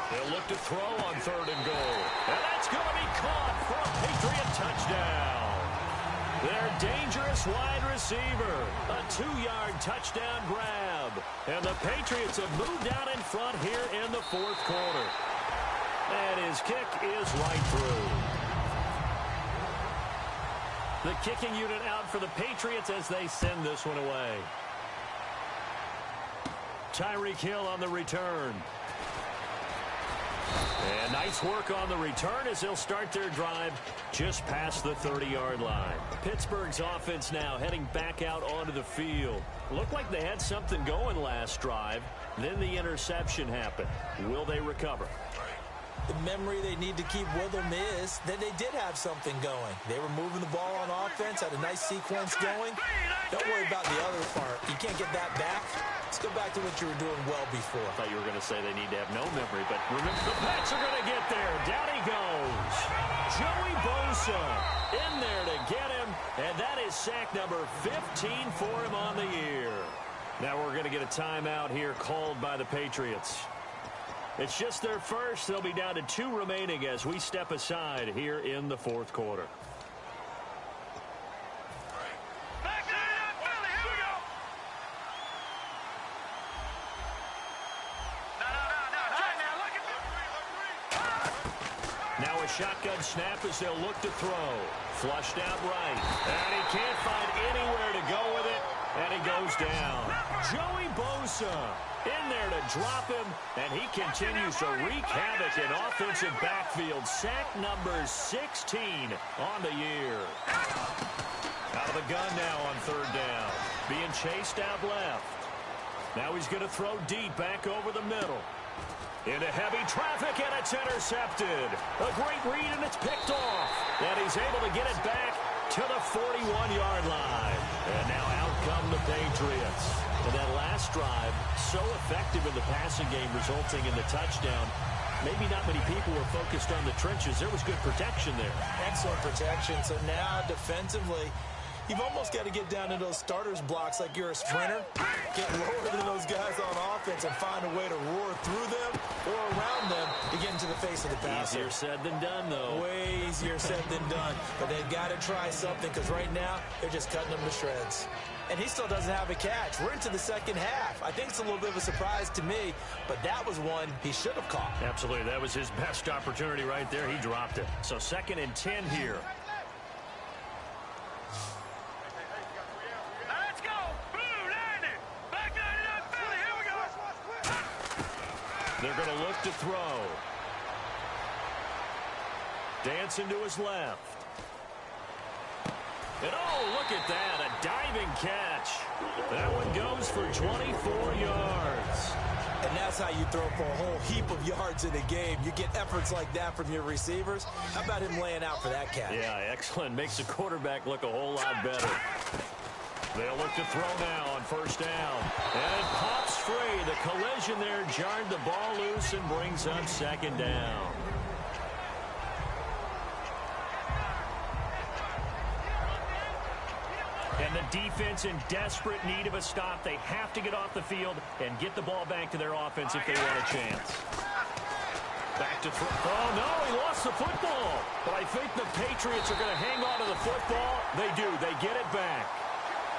They'll look to throw on 3rd and goal. And that's going to be caught for a Patriot touchdown. Their dangerous wide receiver. A 2-yard touchdown grab. And the Patriots have moved out in front here in the 4th quarter. And his kick is right through. The kicking unit out for the Patriots as they send this one away. Tyreek Hill on the return. And nice work on the return as they'll start their drive just past the 30-yard line. Pittsburgh's offense now heading back out onto the field. Looked like they had something going last drive. Then the interception happened. Will they recover? The memory they need to keep with them is that they did have something going. They were moving the ball on offense, had a nice sequence going. Don't worry about the other part. You can't get that back. Let's go back to what you were doing well before. I thought you were going to say they need to have no memory, but remember, the Pats are going to get there. Down he goes. Joey Bosa in there to get him, and that is sack number 15 for him on the year. Now we're going to get a timeout here called by the Patriots. It's just their first. They'll be down to 2 remaining as we step aside here in the 4th quarter. Back to the Philly. Here we go. No. Look at Now a shotgun snap as they'll look to throw. Flushed out right. And he can't find anywhere to go with it. And he goes down. Joey Bosa in there to drop him, and he continues to wreak havoc in offensive backfield. Sack number 16 on the year. Out of the gun now on 3rd down. Being chased out left. Now he's going to throw deep back over the middle. Into heavy traffic, and it's intercepted. A great read, and it's picked off. And he's able to get it back to the 41-yard line. And now out come the Patriots. And that last drive, so effective in the passing game, resulting in the touchdown. Maybe not many people were focused on the trenches. There was good protection there. Excellent protection. So now defensively, you've almost got to get down to those starters blocks like you're a sprinter. Get lower than those guys on offense and find a way to roar through them or around them to get into the face of the passer. Easier said than done, though. Way easier said than done. But they've got to try something because right now they're just cutting them to shreds. And he still doesn't have a catch. We're into the second half. I think it's a little bit of a surprise to me, but that was one he should have caught. Absolutely. That was his best opportunity right there. He dropped it. So 2nd and 10 here. Let's go. Blue 90. Back 99 Philly. Here we go. They're going to look to throw. Dancing to his left. And oh, look at that, a diving catch. That one goes for 24 yards. And that's how you throw for a whole heap of yards in a game. You get efforts like that from your receivers. How about him laying out for that catch? Yeah, excellent. Makes the quarterback look a whole lot better. They'll look to throw now on first down. And it pops free. The collision there jarred the ball loose and brings up second down. And the defense in desperate need of a stop. They have to get off the field and get the ball back to their offense if they want a chance. Back to throw. Oh, no, he lost the football. But I think the Patriots are going to hang on to the football. They do. They get it back.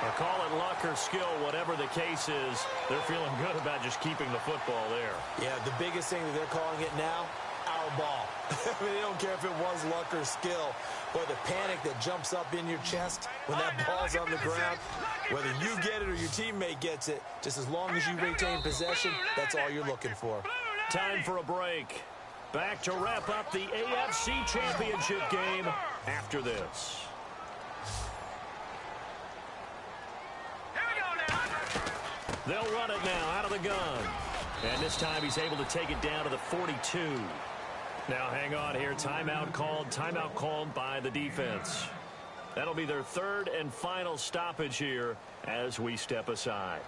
Or call it luck or skill, whatever the case is. They're feeling good about just keeping the football there. Yeah, the biggest thing that they're calling it now, our ball. I mean, they don't care if it was luck or skill. Boy, the panic that jumps up in your chest when that ball's on the ground, whether you get it or your teammate gets it, just as long as you retain possession, that's all you're looking for. Time for a break. Back to wrap up the AFC Championship game after this. They'll run it now out of the gun. And this time he's able to take it down to the 42. Now hang on here. Timeout called by the defense. That'll be their third and final stoppage here as we step aside.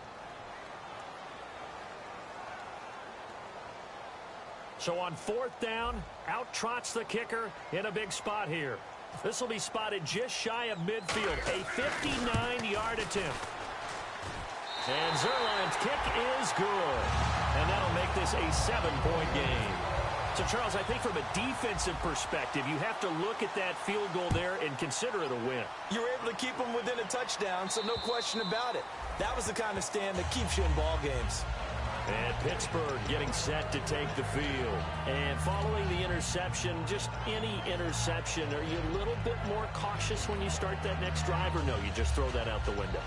So on fourth down, out trots the kicker in a big spot here. This will be spotted just shy of midfield. A 59-yard attempt. And Zerline's kick is good. And that'll make this a 7-point game. So, Charles, I think from a defensive perspective, you have to look at that field goal there and consider it a win. You were able to keep them within a touchdown, so no question about it. That was the kind of stand that keeps you in ball games. And Pittsburgh getting set to take the field. And following the interception, just any interception, are you a little bit more cautious when you start that next drive, or no, you just throw that out the window?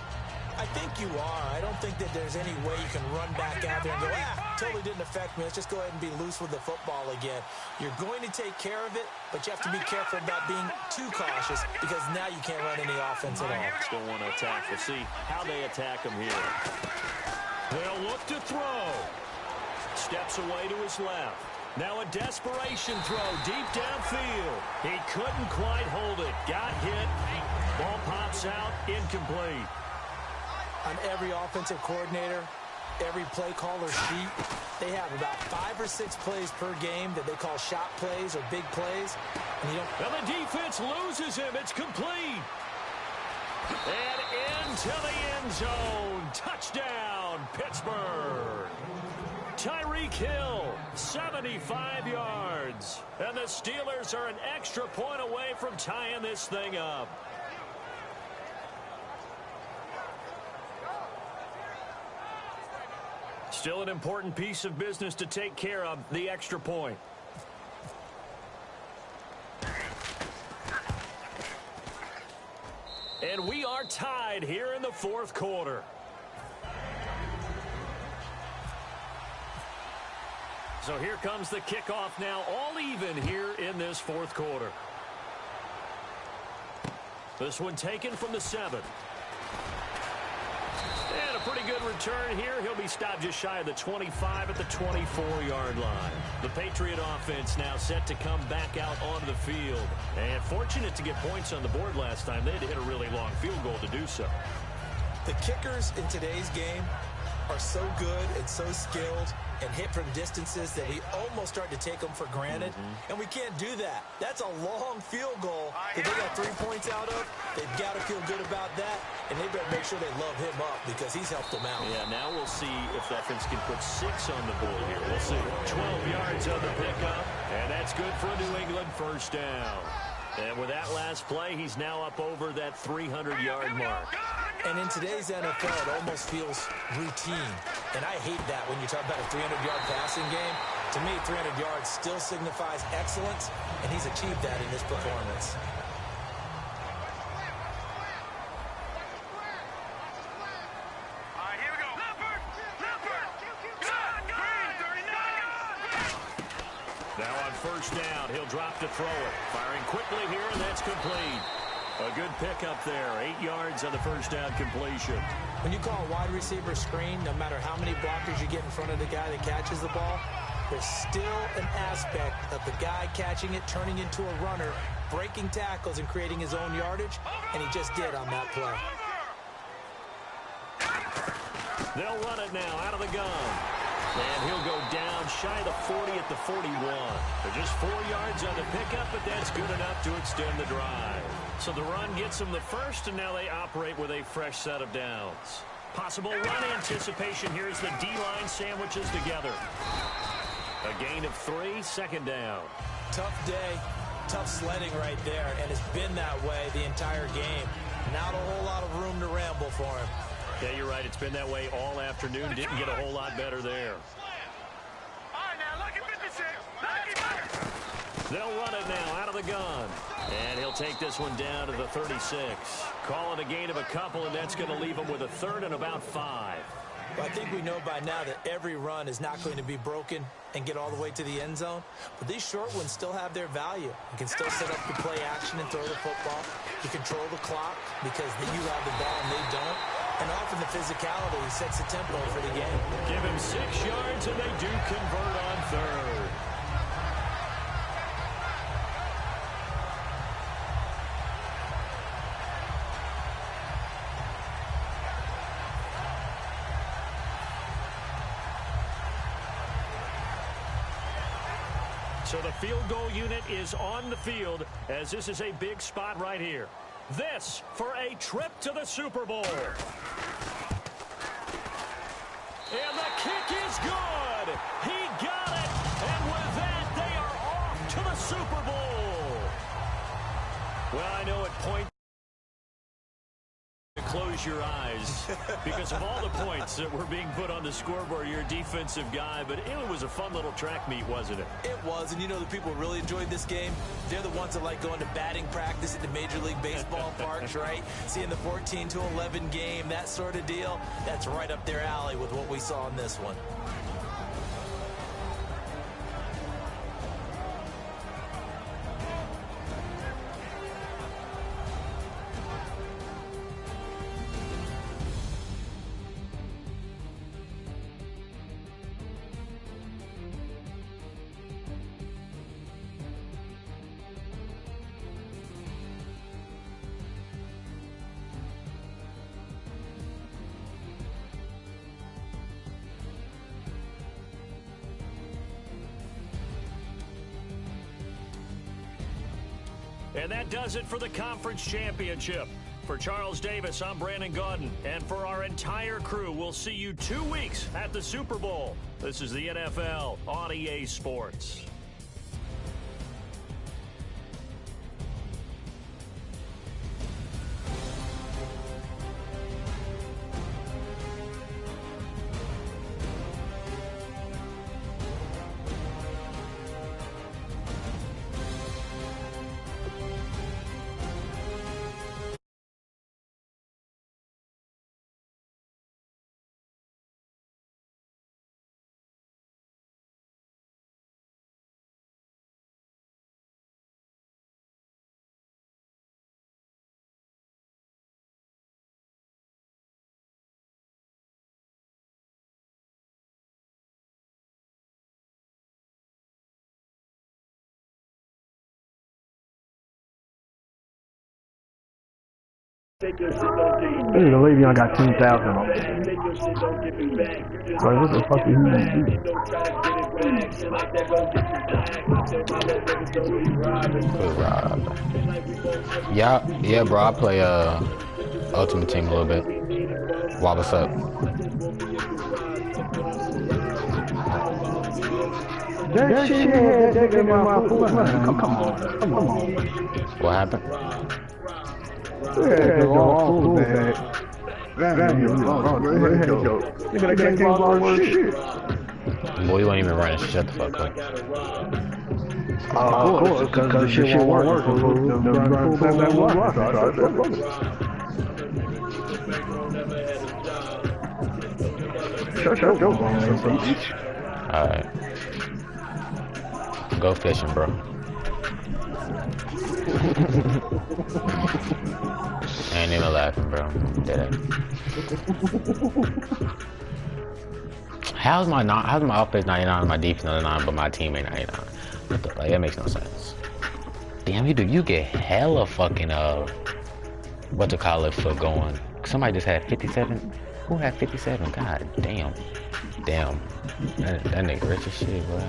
I think you are. I don't think that there's any way you can run back out there and go, totally didn't affect me. Let's just go ahead and be loose with the football again. You're going to take care of it, but you have to be careful about being too cautious because now you can't run any offense at all. Still want to attack. We'll see how they attack him here. They'll look to throw. Steps away to his left. Now a desperation throw deep downfield. He couldn't quite hold it. Got hit. Ball pops out. Incomplete. On every offensive coordinator, every play caller sheet, they have about 5 or 6 plays per game that they call shot plays or big plays. And the defense loses him. It's complete. And into the end zone. Touchdown, Pittsburgh. Tyreek Hill, 75 yards. And the Steelers are an extra point away from tying this thing up. Still an important piece of business to take care of, the extra point. And we are tied here in the fourth quarter. So here comes the kickoff now, all even here in this fourth quarter. This one taken from the 7. And a pretty good return here. He'll be stopped just shy of the 25 at the 24-yard line. The Patriot offense now set to come back out onto the field. And fortunate to get points on the board last time. They had to hit a really long field goal to do so. The kickers in today's game are so good and so skilled and hit from distances that we almost start to take them for granted. And we can't do that. That's a long field goal that they got 3 points out of. They've got to feel good about that, and they better make sure they love him up because he's helped them out. Yeah, now we'll see if the offense can put 6 on the board here. We'll see. 12 yards on the pickup, and that's good for New England first down. And with that last play, he's now up over that 300-yard mark. And in today's NFL, it almost feels routine. And I hate that when you talk about a 300-yard passing game. To me, 300 yards still signifies excellence, and he's achieved that in this performance. All right, here we go. Leopard! Now on first down, he'll drop to throw it. Firing quickly here, and that's complete. A good pickup there. 8 yards on the first down completion. When you call a wide receiver screen, no matter how many blockers you get in front of the guy that catches the ball, there's still an aspect of the guy catching it, turning into a runner, breaking tackles and creating his own yardage, and he just did on that play. They'll run it now out of the gun. And he'll go down shy of the 40 at the 41. They're just 4 yards on the pickup, but that's good enough to extend the drive. So the run gets them the first, and now they operate with a fresh set of downs. Possible run anticipation here as the D-line sandwiches together. A gain of 3, second down. Tough day, tough sledding right there, and it's been that way the entire game. Not a whole lot of room to ramble for him. Yeah, you're right. It's been that way all afternoon. Didn't get a whole lot better there. All right, now, lucky 56. Lucky. They'll run it now out of the gun. And he'll take this one down to the 36. Call it a gain of a couple, and that's going to leave him with a third and about 5. Well, I think we know by now that every run is not going to be broken and get all the way to the end zone. But these short ones still have their value. You can still set up the play action and throw the football. You control the clock because you have the ball and they don't. And often the physicality sets the tempo for the game. Give him 6 yards, and they do convert on third. So the field goal unit is on the field as this is a big spot right here. This for a trip to the Super Bowl. And the kick is good. He got it. And with that, they are off to the Super Bowl. Well, I know at point to close your eyes because of all the points that were being put on the scoreboard. You're a defensive guy, but it was a fun little track meet, wasn't it? It was, and you know the people who really enjoyed this game? They're the ones that like going to batting practice at the Major League Baseball parks, right? Seeing the 14-11 game, that sort of deal. That's right up their alley with what we saw in this one. And that does it for the conference championship. For Charles Davis, I'm Brandon Gaudin. And for our entire crew, we'll see you 2 weeks at the Super Bowl. This is the NFL on EA Sports. I need to believe y'all got 10,000 on it. What the fuck is he? Yeah, bro. I play Ultimate Team a little bit. Why, what's up? That shit had that in my foot. Come on. What happened? Yeah, all full bag. Damn, nigga, that can't ball shit. Boy, you won't even run it. Shut the fuck up. Of course, because the shit won't work. Shut your phone, bitch. Alright. Go fishing, bro. I ain't even laughing, bro. Dead ass. How's my offense 99 and my defense 99, but my team ain't 99? What the, like, that makes no sense. Damn, you get hella fucking what to call it for going. Somebody just had 57. Who had 57? God damn. Damn. That nigga rich as shit, bro.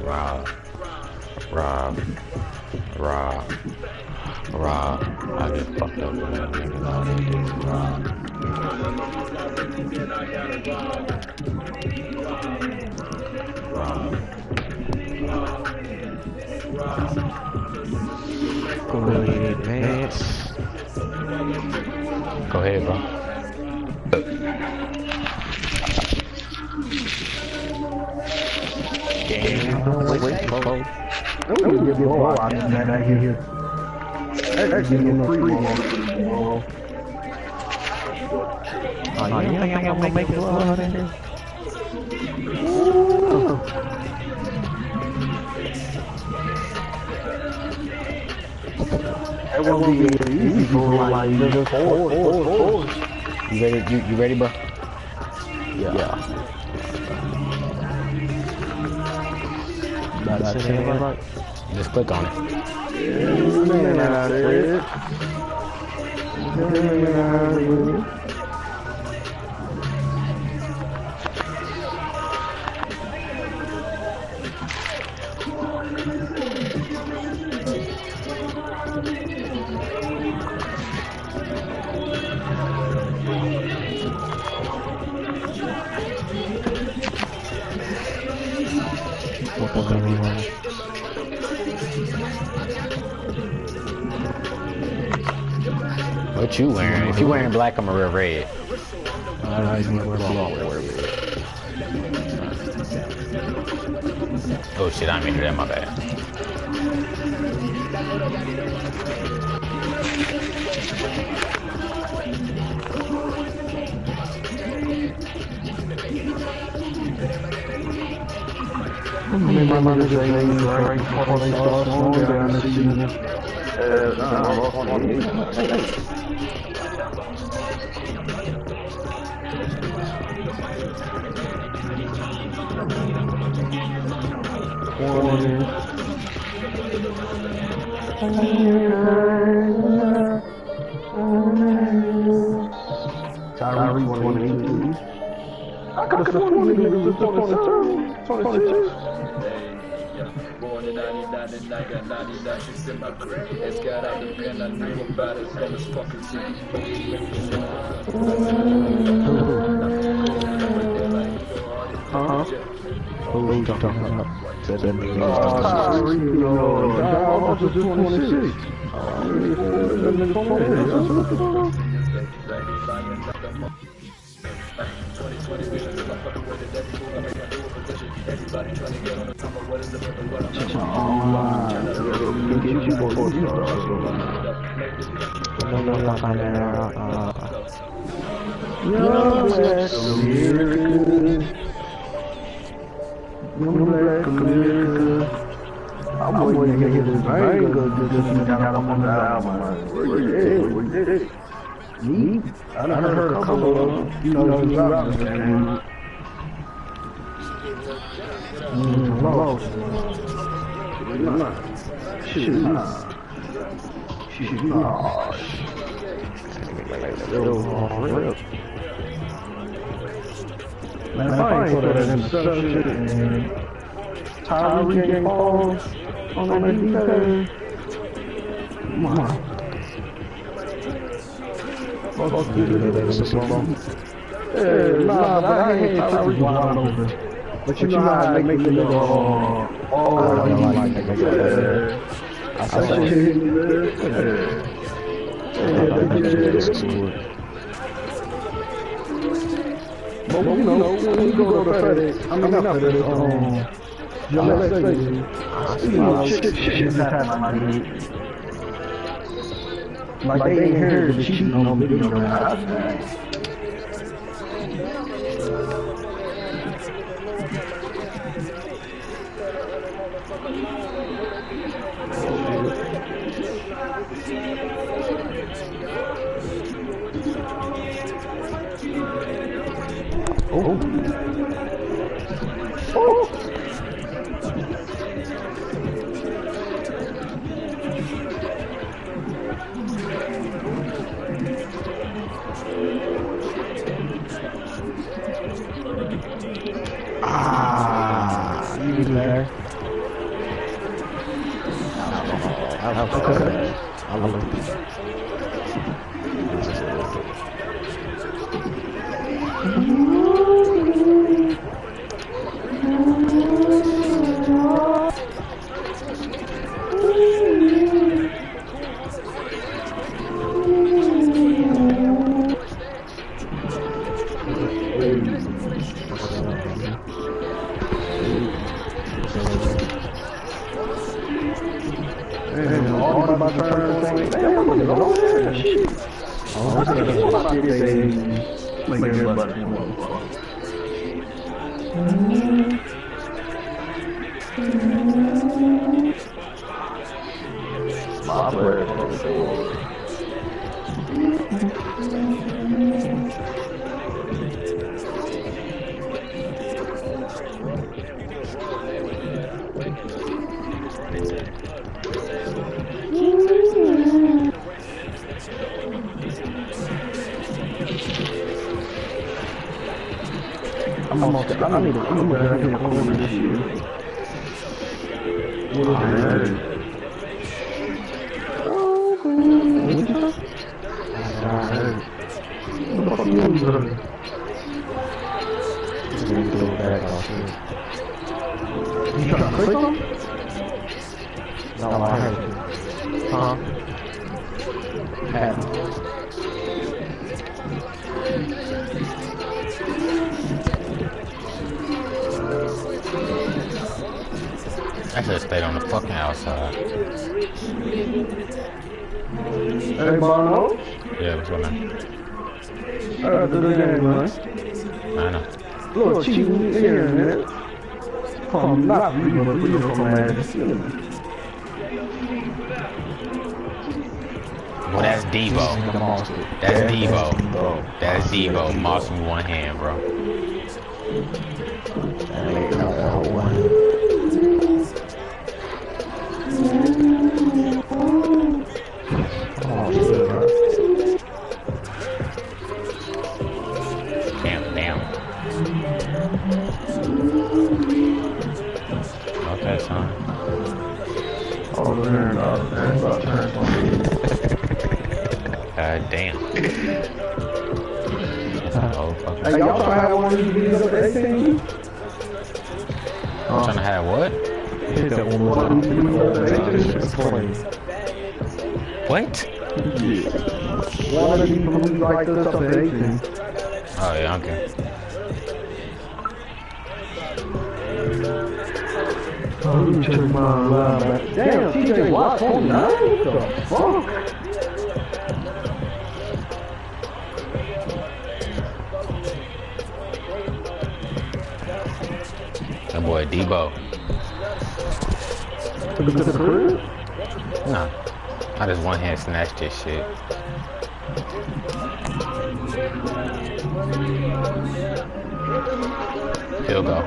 Rob. I get fucked up with that nigga. Go ahead, bro. Damn, wait, bro. Give me a ball out of that here. Hey, give me a free ball. Oh, you don't think I'm gonna make it well out of here? That won't be easy, bro. Like, just forward. You ready, bro? Yeah. That's it, right? Just click on it. What you wearing? If you wearing black, I'm gonna wear red. Oh shit, I made that, my bad. My mother's right before they start slowing down the season. Tyree 182. I could have sworn these niggas was just 22. Born in 99 and I got 99 shits in my crib. It's got out the pen, I knew about it from this fucking city. Who are you talking about? Tyree, just 26. Everybody trying to get on the top of what is the what I'm waiting to get his brain good just got him on the album. Me? I heard a couple of them. You know, he's out there. Man, if I ain't put that in the subject and Tyree game falls on that defense, come on. Fuck you, nah, but I hate Tyree wide open. But you know how I make the nigga I said shit. But you know, when you go to FedEx, I mean not FedEx, let's say, you know, shit happen like they ain't heard the cheating on video. You there? Okay. I love it. I should have stayed on the fucking outside. Hey, Bono? Yeah, what's going on? Do the game, man. I know. Little cheating here, man. Come, not me, but you know, man. Well, that's Devo. That's Devo. That's Devo. Moss with one hand, bro. Damn. Okay, son. Oh, turn up, man. God damn. Oh, fuck. Hey, y'all trying to have one of these videos up at 18? I'm trying to have what? Hit that one more time. What? Yeah. One of these movies like this up at 18. Oh, yeah, okay. Oh, let me check my live back. Damn, TJ Watt 29? What the fuck? That boy Debo. Took it to the crib? Nah. I just one hand snatched this shit. Field goal.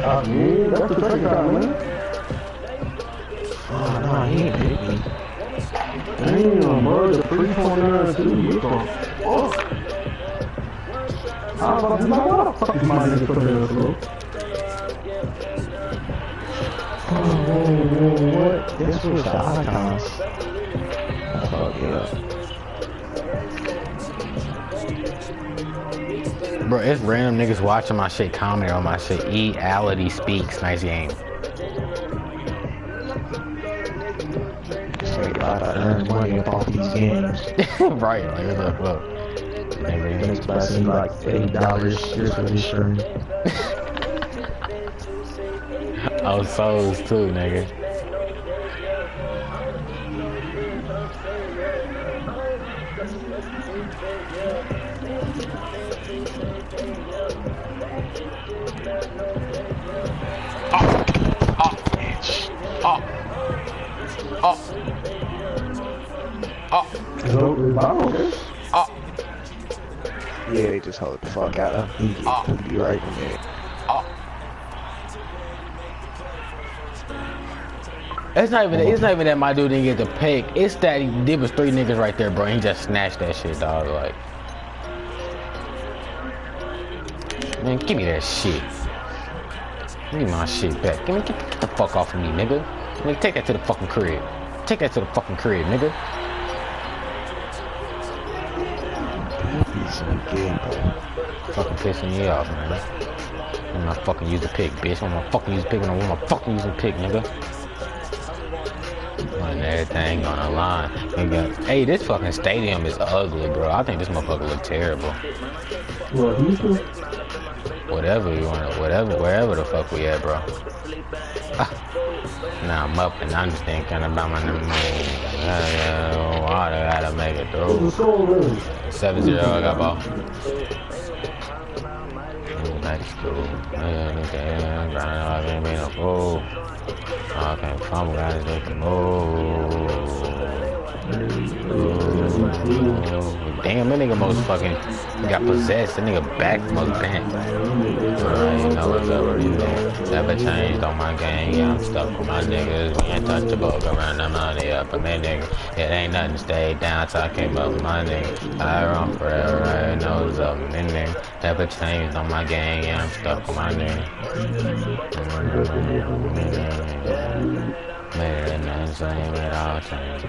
I mean, that's the second time, man. Oh, no, he ain't hit me. Damn, bro, the 3.9 too. What the fuck? I was about to be like, why the fuck is my nigga putting in the floor? Oh, what? This was the icons. Oh, yeah. Bro, it's random niggas watching my shit, commenting on my shit. E-ality speaks. Nice game. I earn money off these games. Right, like what the fuck? Nigga, next class is like $8 just for this stream. Oh, souls too, nigga. Yeah, they just hold the fuck out of him. He be right in there. It's not even that my dude didn't get the pick. It's that there was 3 niggas right there, bro. He just snatched that shit, dog. Like, man, give me that shit. Give me my shit back. Get the fuck off of me, nigga. Nigga, take that to the fucking crib. Take that to the fucking crib, nigga. Fucking pissing me off, man. I'm not fucking use the pick, bitch. I'm gonna fucking use the pick when I want my fucking use the pick, nigga. And everything on the line. Nigga. Hey, this fucking stadium is ugly, bro. I think this motherfucker look terrible. Whatever you want, wherever the fuck we at, bro. Now I'm up and I'm just thinking about my number. I gotta make it through. 7-0, I got ball. Back to school. I can't be no fool. I can't fumble, guys, they can move. Damn, that nigga most fucking got possessed. That nigga back most bent. You know what's up, you know. Never changed on my game. Yeah, I'm stuck with my niggas. We ain't touchable. Go around the money up on that nigga. It ain't nothing to stay down till I came up with my nigga. I run forever. I know what's up, nigga. Never changed on my game. Yeah, I'm stuck with my nigga. Man, nothing same at all change.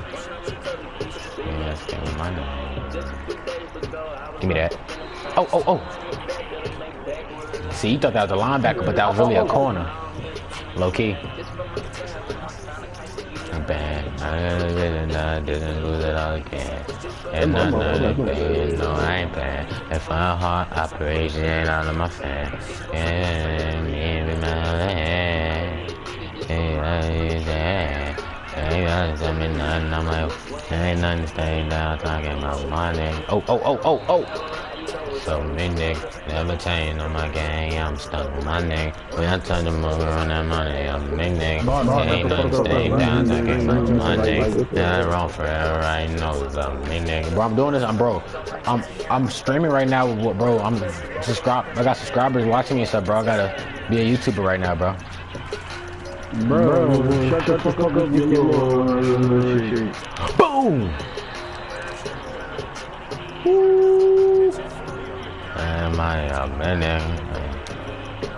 Yeah, stay with my name. Give me that. Oh. See, you thought that was a linebacker, but that was really a corner. Low key. Bad. I didn't lose it all again. And nothing bad. No, I ain't bad. If I'm hard operation out of my fan. And me in my head. Ain't nothing to stay down talking about my nigga. Oh. So me nigga, never change on my gang. I'm stuck with my nigga. When I turn the motor on that money, I'm a big nigga. Ain't nothing to stay down talking about my nigga. Yeah, I run forever, I know it's a big nigga. Bro, I'm doing this, I'm streaming right now with bro. I got subscribers watching me and stuff, bro. I gotta be a YouTuber right now, bro. Bro, shut the fuck up, boom!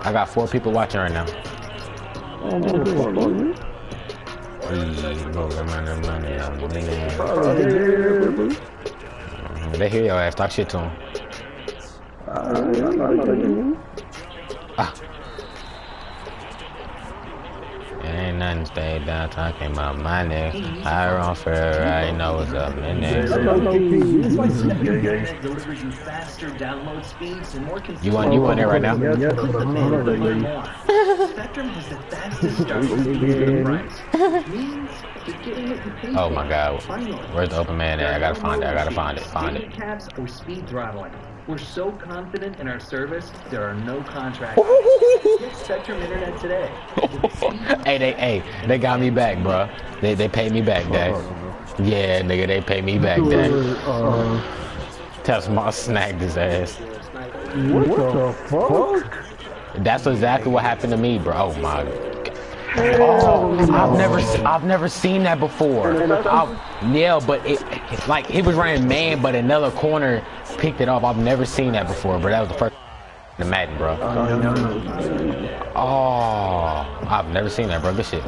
I got 4 people watching right now. They hear your ass. Talk shit to them. Ain't nothing stay down talking about my nigga. I run forever, I know what's up, man. You want it right now? Spectrum has the fastest starting price. Oh my god. Where's the open man at? I gotta find it. Find it. Caps or speed throttling. We're so confident in our service, there are no contracts. Get Spectrum Internet today. Hey, they got me back, bro. They paid me back, Dad. Yeah, nigga, they paid me back, Dad. Tell Smart snagged his ass. What the fuck? That's exactly what happened to me, bro. Oh my god. Oh, I've never seen that before. Yeah, but he was running man, but another corner picked it off. I've never seen that before, bro. That was the first in Madden, bro. Oh, I've never seen that, bro. Good shit.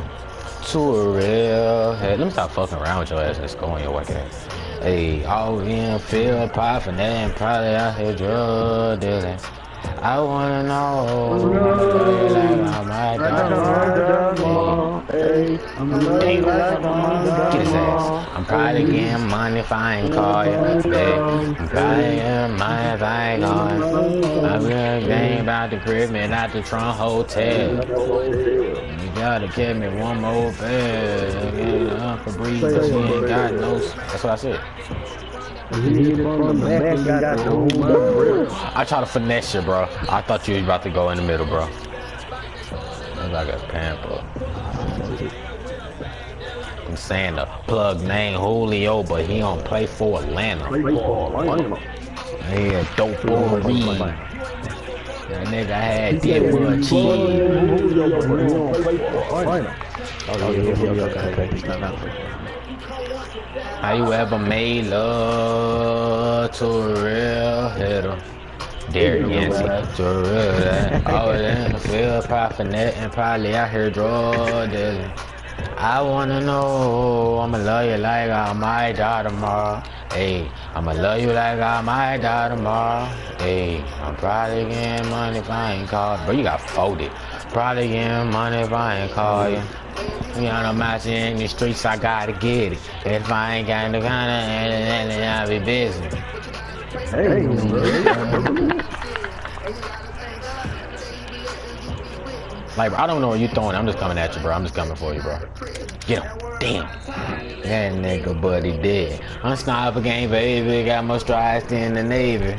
To a real head. Let me stop fucking around with your ass and scoring your wicked ass. Hey, all in feel profit and probably out here drug dealing. I wanna know. Like my dog. Get his ass. I'm probably getting money if I ain't call you. Hey, I'm probably getting money if I ain't call you. I'm gonna game about the crib and out the Trump Hotel. You gotta give me one more bed. For breeze, she ain't got no. That's what I said. I try to finesse you, bro. I thought you was about to go in the middle, bro. Looks like a pamper. I'm saying the plug name Julio, but he don't play for Atlanta. He a dope boy read. That nigga had Deadwood cheese. How you ever made love to a real hitter? Derek Yancey to a real that. I was in the field, probably and probably out here drug dealing. I wanna know, I'ma love you like I might die tomorrow. Hey, I'ma love you like I might die tomorrow. Hey, I'm probably getting money if I ain't called. Bro, you got folded. Probably getting money if I ain't called you. We on a match in the streets, I gotta get it. If I ain't got the kind of, I'll be busy. Like, bro, I don't know where you throwing. I'm just coming at you, bro. I'm just coming for you, bro. Get him. Damn. That nigga buddy dead. I'm sniper game, baby. Got more strides than the Navy.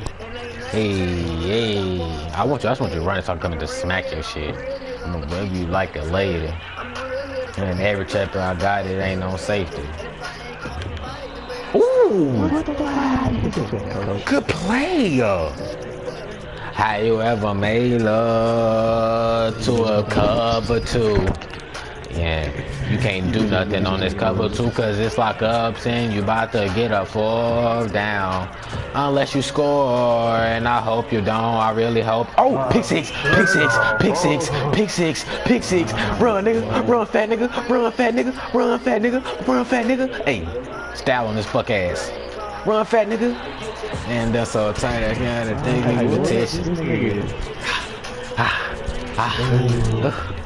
Hey. I just want you to run so I'm coming to smack your shit. I'm gonna rub you like a lady. And every chapter I got, it ain't no safety. Ooh. Good play, yo. How you ever made love to a cover two? Yeah, you can't do nothing on this cover two, cause it's like ups and you about to get a 4 down. Unless you score, and I hope you don't, I really hope. Oh, pick six, pick six, pick six, pick six, pick six. Run, nigga, run, fat nigga, run, fat nigga, run, fat nigga, run, fat nigga. Hey, style on this fuck ass. Run, fat nigga. And that's so tight, I gotta take invitation.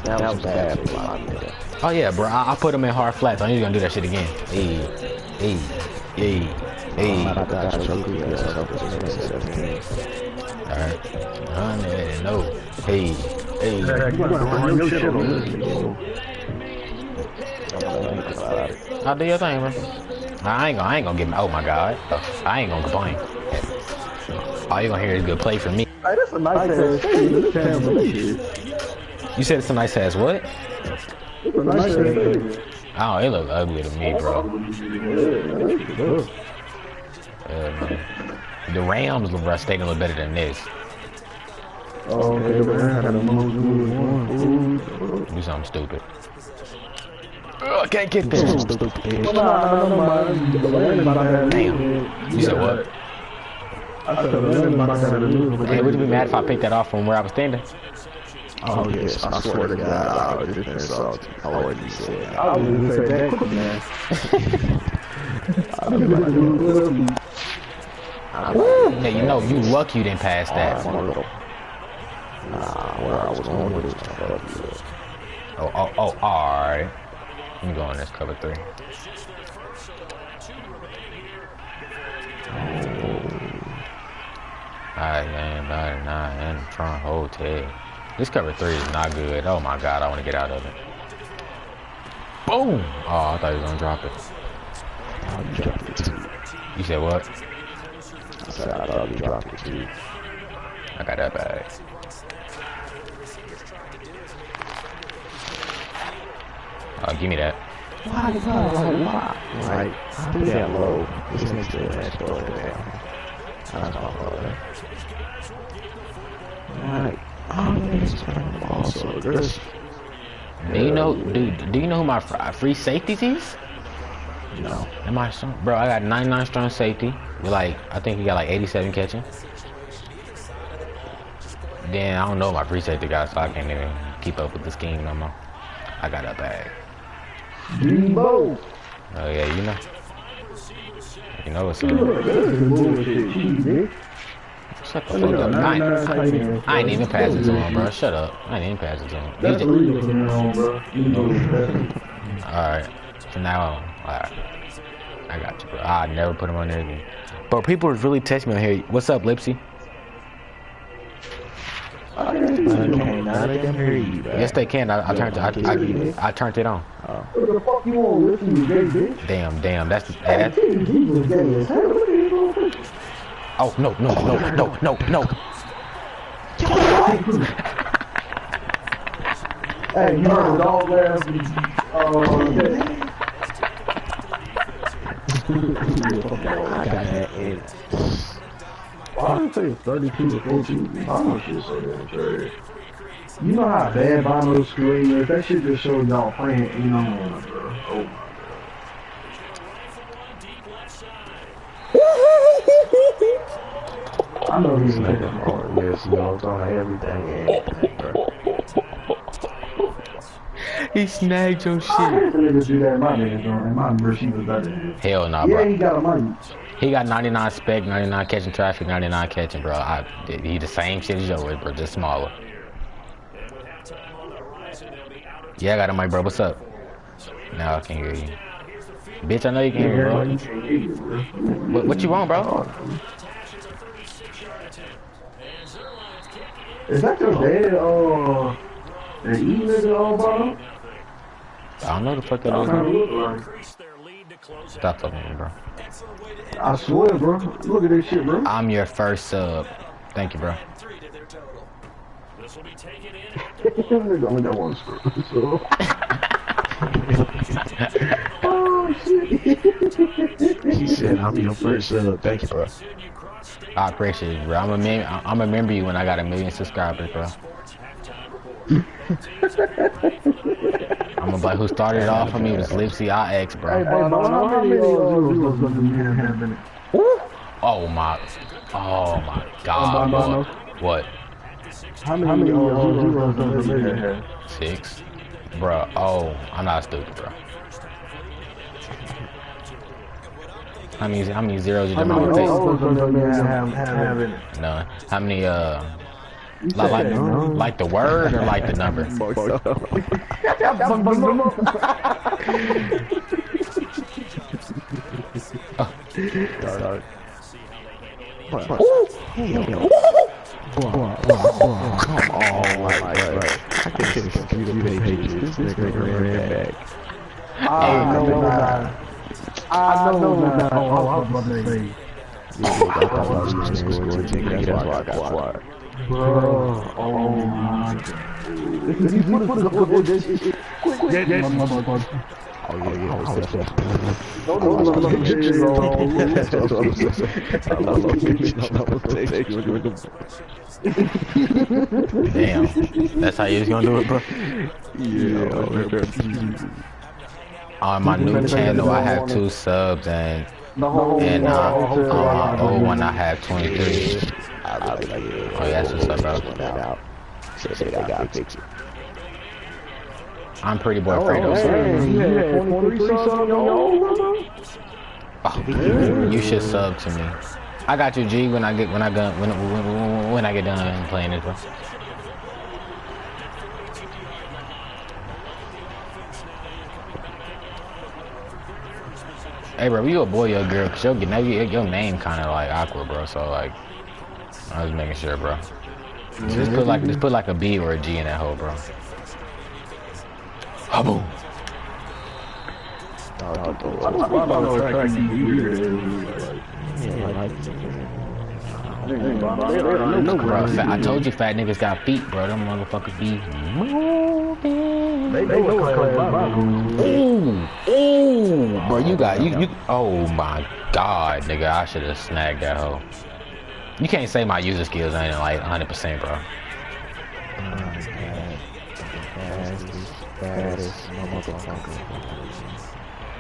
That was bad. Oh yeah, bro, I put him in hard flats. I ain't gonna do that shit again. Hey. Alright. No. Hey. I'll do your thing, bro. I ain't gonna get. Oh my god. I ain't gonna complain. All you gonna hear is good play from me. Hey, that's a nice ass thing. You said it's a nice ass what? It's a nice ass thing. Oh, it look ugly to me, bro. Man. The Rams look staying a little better than this. Oh, okay, do something stupid. I can't get this. Damn. You said what? Hey, would you be mad if I picked that off from where I was standing? Oh, yes, I swear to God, I would have said I wouldn't say that. I wouldn't say that quick, man. Yeah, you know, you lucky you didn't pass that. Nah, where I was going with it. Oh, alright. Let me go on this cover 3. Alright, man, in the front hotel. This cover 3 is not good. Oh my god, I want to get out of it. Boom! Oh, I thought he was gonna drop it. You said what? I said I thought he dropped it too. I got that bag. Give me that. Why? Right. Put that low. This makes the last throw it down. That's all right. Alright. Also, this. Do you know who my free safeties is? No. Am I strong? Bro, I got 99 strong safety. With I think he got like 87 catching. Then I don't know my free safety guys, so I can't even keep up with the scheme no more. I got a bag. Debo. Oh yeah, you know. You know what's up. Shut the fuck up. I ain't even pass it to him, bro. Shut up. I ain't even pass it to him. That's illegal from now on, bro. You know that. Alright. From now on. Alright. I got you, bro. I'll never put him on there again. But people was really texting me on here. What's up, Lipsy? I can't hear you, bro. Yes, they can. I turned it on. What the fuck you want, listen, you gay bitch? Damn. That's Hey, he was gay as hell. Look at his little face. Oh, no. Hey, you heard the dog laugh? I got that in. Why did it say 32 to 14? I don't shit say that trash. You know how bad Bono's screen is? That shit just showed y'all playing in on one, bro. Oh my. I know he's like that hard. Yes, you know, on everything, bro. He snagged your I shit. hate the niggas do that in my niggas, though. And my receiver better. Hell nah, bro. Yeah, he got a money. He got 99 spec, 99 catching traffic, 99 catching, bro. He the same shit as yours, bro, just smaller. Yeah, I got him, my bro. What's up? Now I can hear you. Bitch, I know you can hear me, bro. What you want, bro? Is that your dad, an E nigga, bro? I don't know the fuck that is. Stop talking to me, bro. I swear, bro. Look at this shit, bro. I'm your first sub. Thank you, bro. Nigga only got one screw, so. Oh, shit. He said, I'm your first sub. Thank you, bro. I appreciate it, bro. I'm remember you when I got 1 million subscribers, bro. I'm gonna be like, who started it off for me was Lipsy IX, bro. Hey, bro, how many zeros does the man have in it? Oh my God, bro. What? How many zeros does the man have? 6, bro. Oh, I'm not stupid, bro. How many zeros you did my face? Does the man have in it? None. How many like the word or like the number? Come on, right. I can see the computer pages. This nigga ran back. I know now. Oh, I was about to say. I thought I was going to score 10. That's why I got fly. Bro, oh my God. If you put this shit quick. Oh yeah, Damn, that's how you was gonna do it, bro? Yeah. On my new channel, I have 2 subs, and on my old one, I have 23. Oh yeah, that's what's up, bro. They got fix it. I'm pretty boy Fredo. You should sub to me. I got you, G. When I get done playing this, bro. Hey, bro, you a boy or a girl? Cause your name kind of like awkward, bro. So like, I was making sure, bro. Just put like a B or a G in that hole, bro. Haboom. Bro, I told you fat niggas got feet, bro. Them motherfuckers be moving. Ooh, bro, you. Oh my God, nigga, I should have snagged that hoe. You can't say my user skills ain't like 100%, bro.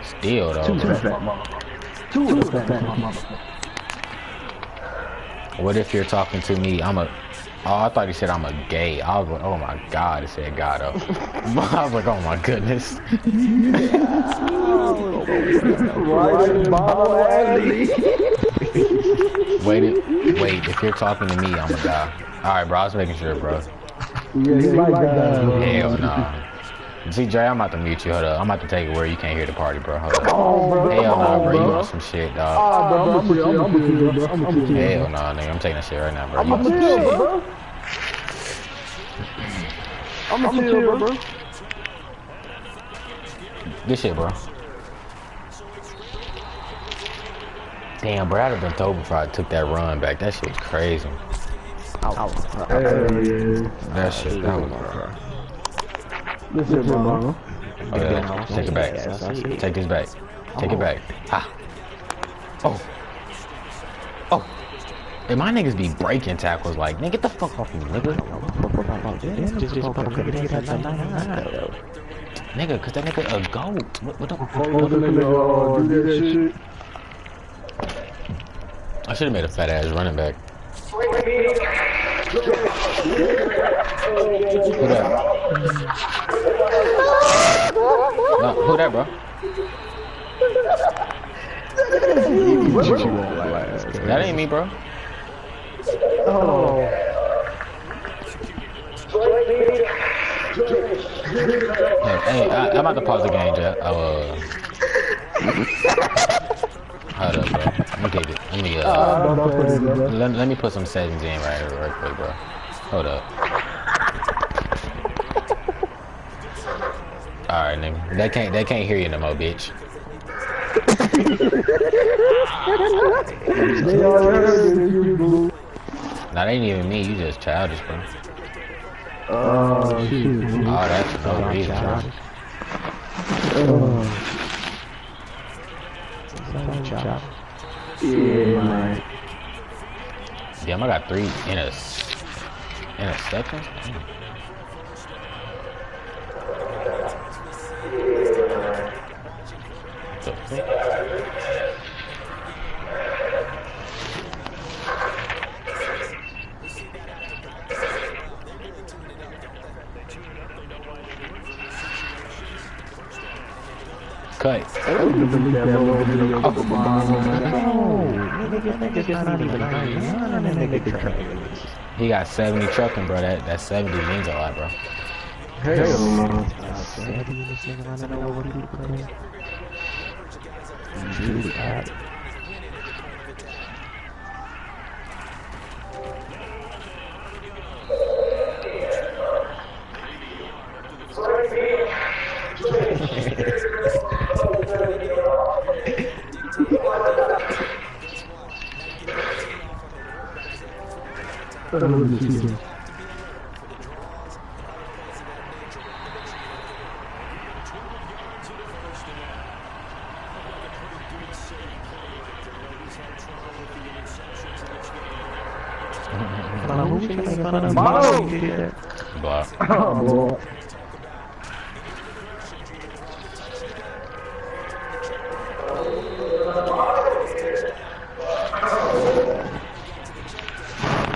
Still though, bro. What if you're talking to me? Oh, I thought he said I'm a gay. I was like, oh my God, it said God up. I was like, oh my goodness. Wait, if you're talking to me, I'm gonna die. Alright, bro, I was making sure, bro. Yeah, he like that, bro. Hell nah. See, Jay, I'm about to mute you. Hold up. I'm about to take it where you can't hear the party, bro. Hold up. Oh, bro. Hell nah, bro. bro. You want some shit, dog. Oh, bro, I'm gonna chill, bro. I'm gonna chill. Hell nah, nigga. I'm taking that shit right now, bro. I'm gonna chill, bro. I'm gonna chill, bro. Good shit, bro. Damn, bro, I'd have been told before I took that run back. That shit's crazy. That shit, that was bro. This shit, bro. Oh, yeah. Take it back. Take this back. Take it back. Ah. Oh. Oh. And my niggas be breaking tackles like, nigga, get the fuck off me, nigga. Nigga, cause that nigga a goat. What the fuck? I should have made a fat ass running back. Who that? No, who that, bro? That ain't me, bro. Oh. Hey, I'm about to pause the game, Jeff. Hold up, bro. Let me take it. Let me put some settings in right quick, bro. Hold up. Alright, nigga. They can't hear you no more, bitch. Nah, that ain't even me. You just childish, bro. Oh, shoot. Oh, that's no reason, bro. Yeah, man. Damn, I got 3 interceptions. The fuck? Cut. He got 70 trucking, bro. That 70 means a lot, bro.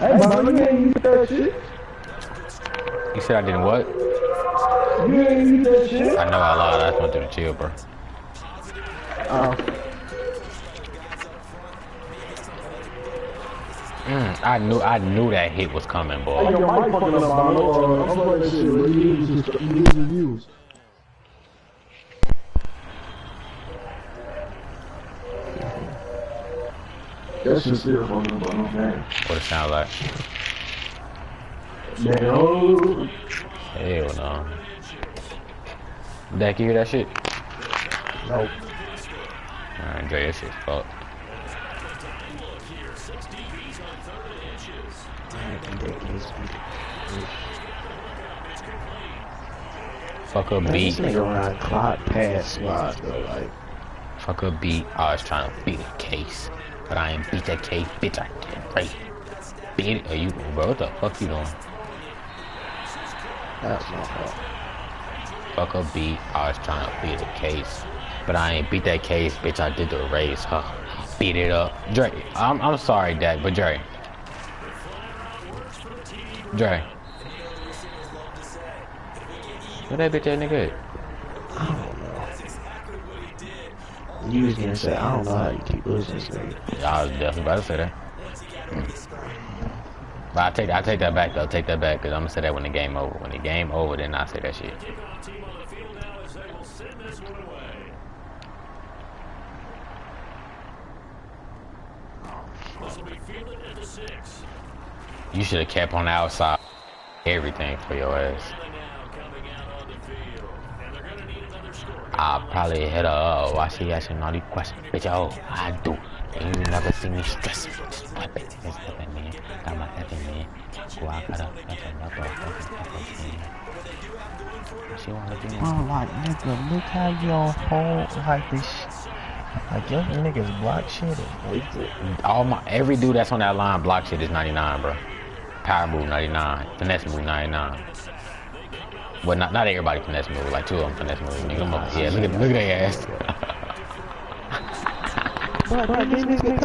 Hey, mama, you ain't eat that shit. You said I didn't what? You ain't eat that shit. I know I lied. I just wanted to chill, bro. I knew that hit was coming, boy. Hey, your mic fucking up, Bono. I'm like that shit. What you use reviews. That shit's still fucking up, Bono, man. What it sound like? Man, Hell no. Dak, you hear that shit? Nope. Alright, Jay, that shit's fucked. Fuck a beat. Fuck a beat. I was trying to beat a case. But I ain't beat that case, bitch. I did right. Beat it. Are you, bro? What the fuck you doing? That's my fault. Fuck a beat. I was trying to beat a case. But I ain't beat that case, bitch. I did the race, huh? Beat it up. Dre, I'm sorry, Dak, but Dre. Where that bitch that nigga at? I don't know. you was gonna say, I don't know how you keep losing this nigga. Yeah, I was definitely about to say that. But I take that back though. Take that back because I'm gonna say that when the game over. When the game over, then I say that shit. You should have kept on the outside. Everything for your ass. I probably hit her up. Why she asking all these questions? Bitch, oh, I do. And you never see me stressing. Stop it. Stop it, man. Got my head in, man. Go out, cut up. That's another fucking man. She wanna do Bro, like, nigga, look how your whole, like, this, like, your niggas block shit is wicked. Every dude that's on that line block shit is 99, bro. Power move 99. Finesse move 99. Well, not everybody finesse move. Like 2 of them finesse move. Nigga, yeah, look at their ass. But this nigga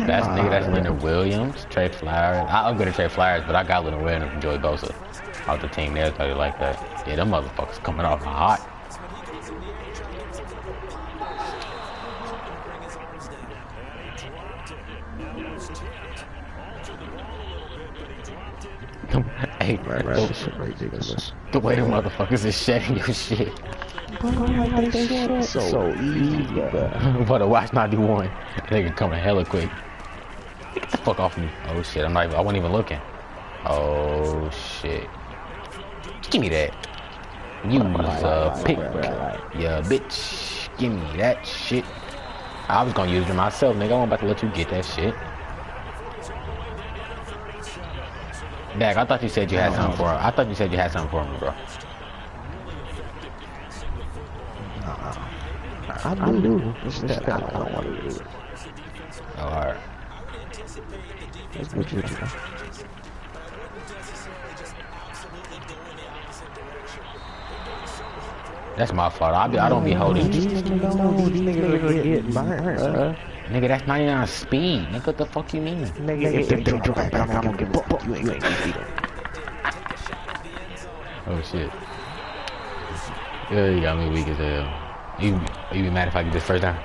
That's Leonard Williams, Trey Flowers. I upgraded Trey Flowers, but I got Leonard Williams and Joey Bosa off the team there, so they like that. Yeah, them motherfuckers coming off hot. Hey, the way the motherfuckers is shedding your shit. So easy, bro. But a watch 91. Nigga coming hella quick. Get the fuck off me. Oh shit, I wasn't even looking. Oh shit. Give me that. Use a pick. Yeah, bitch. Give me that shit. I was gonna use it myself, nigga. I'm about to let you get that shit. Dag, I thought you said you had something for me. I thought you said you had something for me, bro. I do. It's just that I don't want to do it. Oh, alright. That's good, you know. That's my fault. I don't be holding. These niggas get burnt, bro. Nigga, that's 99 speed. Nigga, what the fuck you mean? Nigga, if they drop back, I'm gonna get fucked. You ain't gonna beat them. Oh shit. Yeah, you got me weak as hell. You be mad if I get this first down?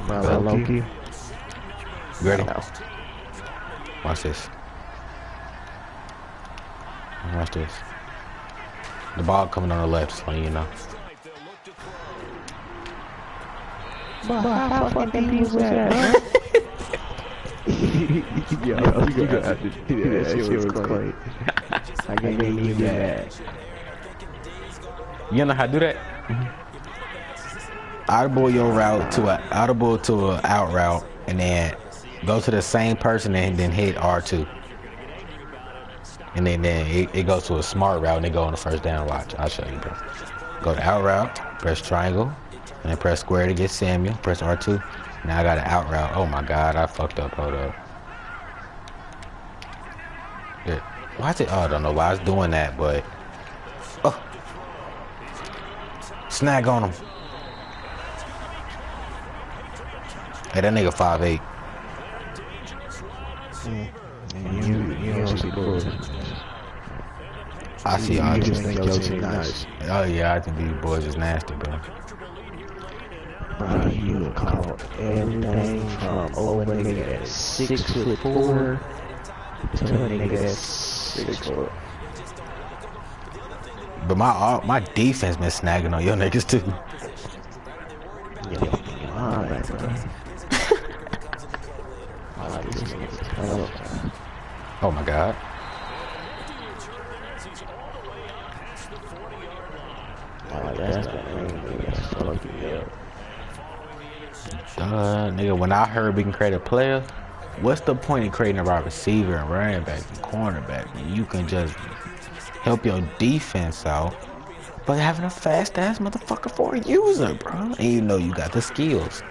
Low-key. You ready? Watch this. Watch this. The ball coming on the left, so you know. But how fucking deep was that? Yo, you gonna have to do that. That shit was crazy. I can't even do that. You know how to do that? Audible your route to an audible to an out route, and then go to the same person and then hit R2. And then it goes to a smart route and they go on the first down. Watch, I'll show you, bro. Go to out route, press triangle, and then press square to get Samuel. Press R2. Now I got an out route. Oh my god, I fucked up. Hold up. Yeah. Why is it? Oh, I don't know why it's doing that, but oh, snag on him. Hey, that nigga 5'8". You don't see boys. I see all you just think your team nice. Oh yeah, I think these boys is nasty, bro. Bro, you call everything from old nigga that's 6'4" to a nigga that's 6'4". But my defense been snagging on your niggas too. Alright, bro. Oh my god. Nigga, when I heard we can create a player, what's the point in creating a wide receiver and running back and cornerback? You can just help your defense out, but having a fast ass motherfucker for a user, bro. And you know you got the skills.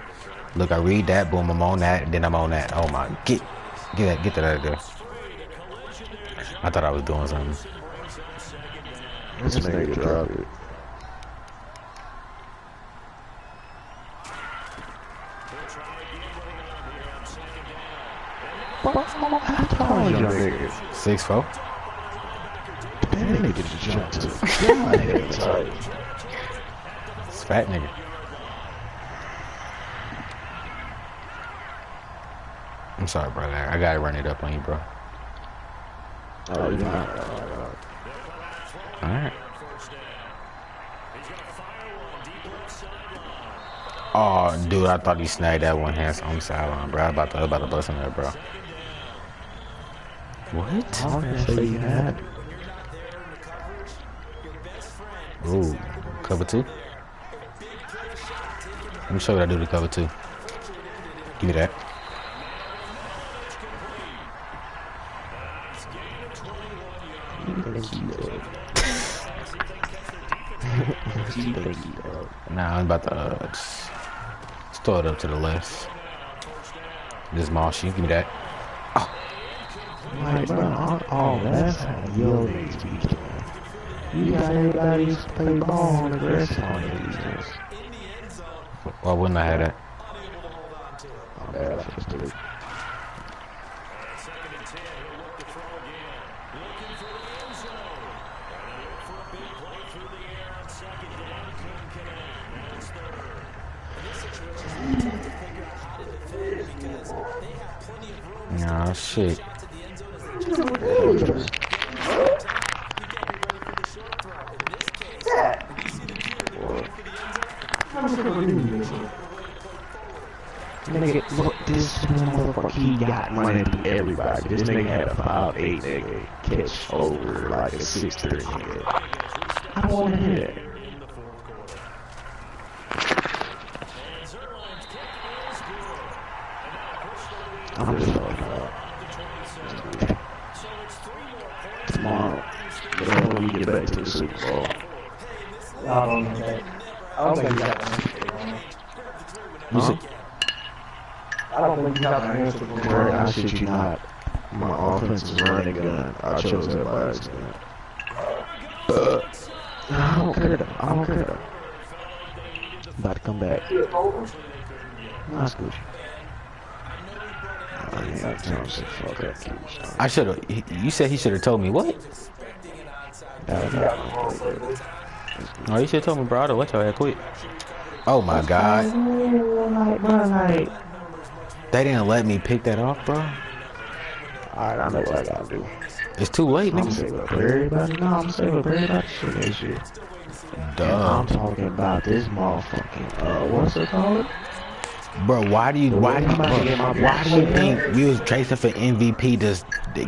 Look, I read that, boom, I'm on that, and then I'm on that. Oh my, get that out of there. I thought I was doing something. This nigga dropped it. How tall is your nigga? 6'4". Damn, nigga just jumped to God, nigga, sorry. It's fat nigga. I'm sorry, bro. I gotta run it up on you, bro. Oh, you're not. Alright. Oh, dude, I thought he snagged that one hand on the sideline, bro. I was about to bust him there, bro. What? I was gonna say you had. Ooh, cover 2. Let me show you what I do to cover 2. Give me that. Nah, I'm about to just throw it up to the left. This mosh, you give me that. Oh. Like, bro, that's how your niggas be doing. You got everybody play ball on the grass on your defense. Why wouldn't I have that? I'm bad for this. Nah, shit. Nigga, look, this motherfucker, he got running through everybody. This nigga had a 5'8" nigga catch over like a 6'3" nigga. I don't want to hear that. I'm just fucking up. Tomorrow, when we get back to the Super Bowl. I don't think you got the answer. I don't think you got the answer. Where I shit you not. My offense is running gun. I chose that by accident. I don't care though. About to come back. That's good. I should have. You said he should have told me what? Oh, you should have told me, bro. I'd have let y'all quit. Oh my god. They didn't let me pick that off, bro. Alright, I know what I gotta do. It's too late, nigga. I'm saving up for everybody. No, I'm saving up for everybody this shit. Duh. And I'm talking about this motherfucking, what's it called? Bro, why do you think we was chasing for MVP just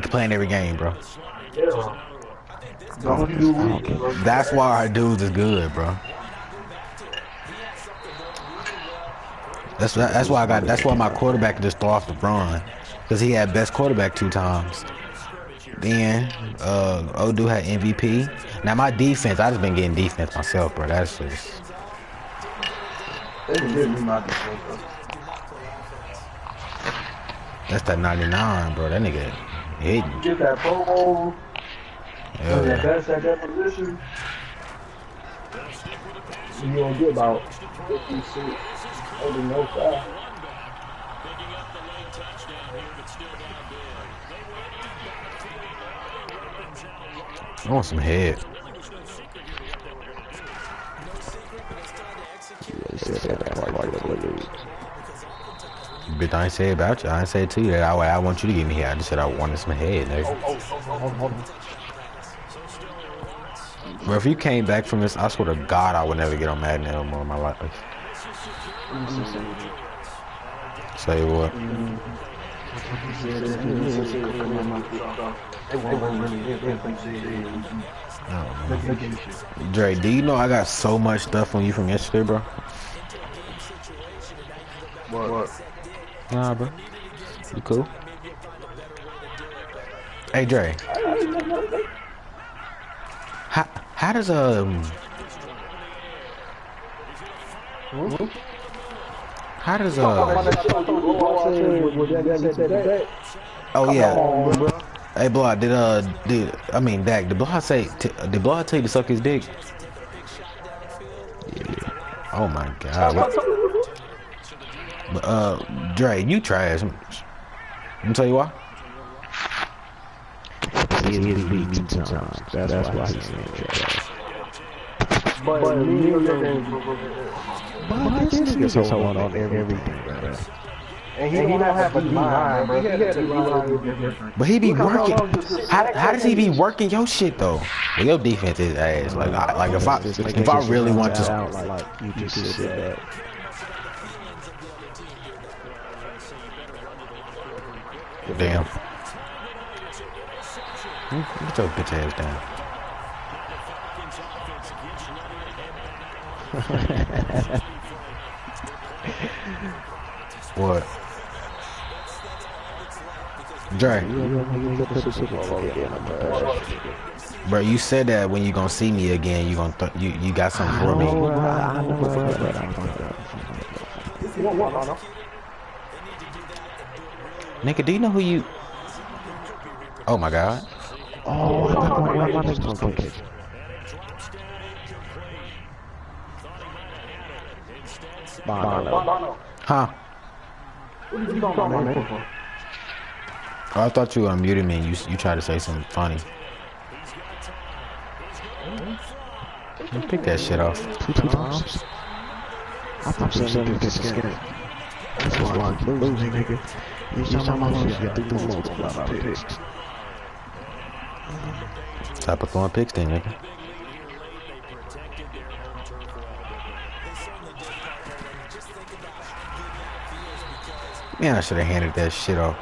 playing every game, bro? That's why our dudes is good, bro. That's why my quarterback just throw off the run, because he had best quarterback 2 times. Then Odu had MVP. Now my defense, I just been getting defense myself, bro. That's just. That's that 99, bro. That nigga hitting. Get that Pro Bowl. Yeah. That best at that position. You gonna get about 56 over no side. I want some head. Bitch, I ain't say about you. I ain't say to you that I want you to give me head. I just said I wanted some head, nigga. Hold on. Bro, if you came back from this, I swear to God, I would never get on Madden no more in my life. Say what? Dre, do you know I got so much stuff on you from yesterday, bro? What? Nah, bro. You cool? Hey, Dre. How does oh yeah. Hey, Block, did Dak, did Block tell you to suck his dick? Yeah. Oh my God. But, Dre, you trash. Let me tell you why. is weak sometimes. That's why he's saying that. But me and but this nigga's holding on everything, bro. And he don't have a D-line, bro. He had a D-line. But he be working. How does he be working your shit though? Well, your defense is ass. Like if I really want to, like you just sit back. Damn. Get your bitch ass down. What? Dre. Bro, you said that when you gonna see me again, you gonna you got something for me. Nigga, do you know who you? Oh my god. Oh, my next one. Bono. Huh? Oh, I thought you unmuted me and you tried to say something funny. Pick that shit off. 2 times. I thought you said you scared. That's why I keep losing, nigga. Each time I lose, you got to do multiple picks. Stop throwing picks then, nigga. Man, I should have handed that shit off.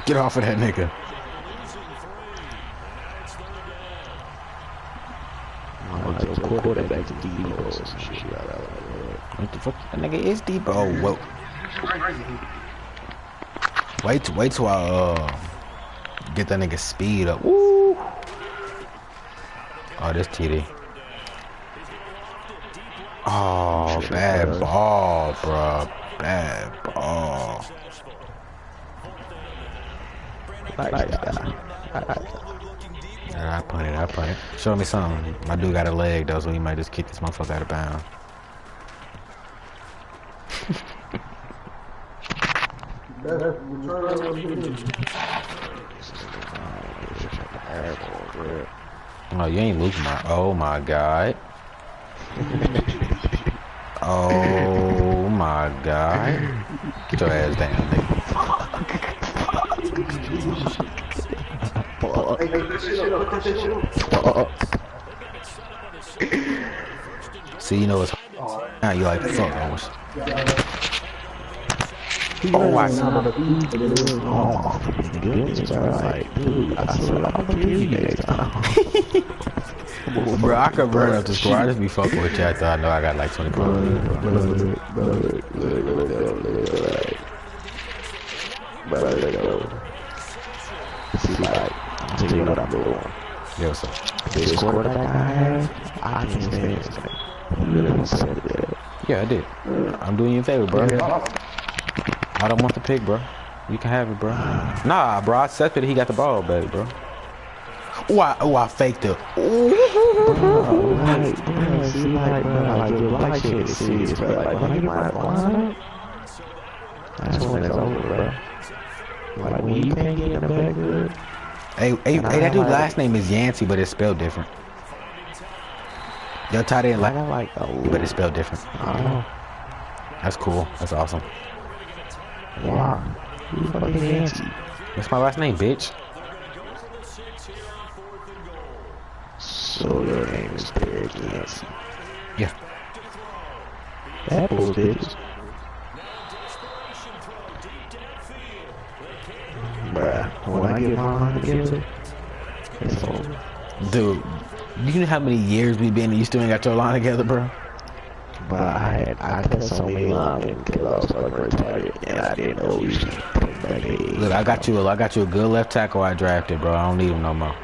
Get off of that nigga. Quarterback to Debo or some shit. What the fuck? That nigga is Debo. Oh, whoa. Wait till I get that nigga speed up. Woo! Oh, this TD. Oh, bad ball, bro. Bad ball. I punt it. Show me something. My dude got a leg though, so he might just kick this motherfucker out of bounds. Oh, you ain't losing my. Oh my god. Oh my god. Get your ass down, nigga. See, you know it's now you like fuck almost. Oh, I see. Bro, I could burn up the score. I just be fucking with you. I thought I know I got like 20 points. I'll tell you what I'm doing. Yeah, what's up? This quarterback I have, I can stand it. You really said that. Yeah, I did. I'm doing you a favor, bro. I don't want the pick, bro. You can have it, bro. Nah, bro. I said that he got the ball back, bro. I faked it. Bro, see, like, your life shit is serious, bro. Like, when you might line up, that's when it's over, bro. Like, when you can't get in the back good. Hey, that dude's last name is Yancey, but it's spelled different. Yo, tight end like, but it's spelled different. That's cool. That's awesome. Wow. Who's fucking Yancey? That's my last name, bitch. So your name is Derek Yancey. Yeah. Apples, bitch. Bruh, when I get my line together, it's over. Dude, you know how many years we've been and you still ain't got your line together, bro? But I cut so many lines because I was fucking retired and I didn't know we should put back in. Look, I got you a good left tackle I drafted, bro. I don't need him no more.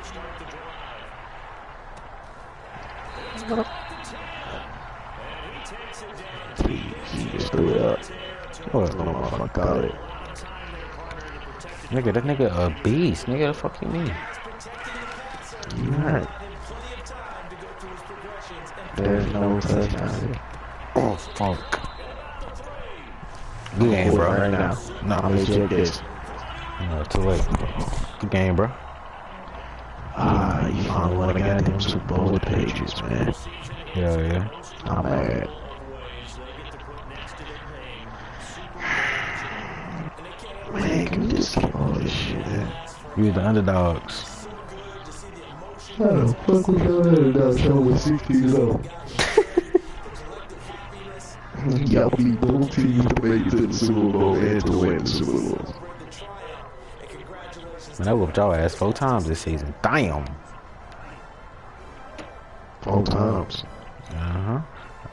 He just threw it up. What? I call it. Nigga, that nigga a beast. Nigga, the fuck you mean? You right. There's no touchdown here. Oh, fuck. Good game, bro. Right now. No, I'm gonna check this. No, too late. Good game, bro. You finally won a goddamn Super Bowl with the Patriots, man. Yeah. I'm mad. Man, can we just skip all this shit, man? We the underdogs. How the fuck we got underdogs with 16-0? Y'all beat both teams to make it to the Super Bowl and to win the Super Bowl. Man, I whooped y'all ass 4 times this season. Damn. 4 times.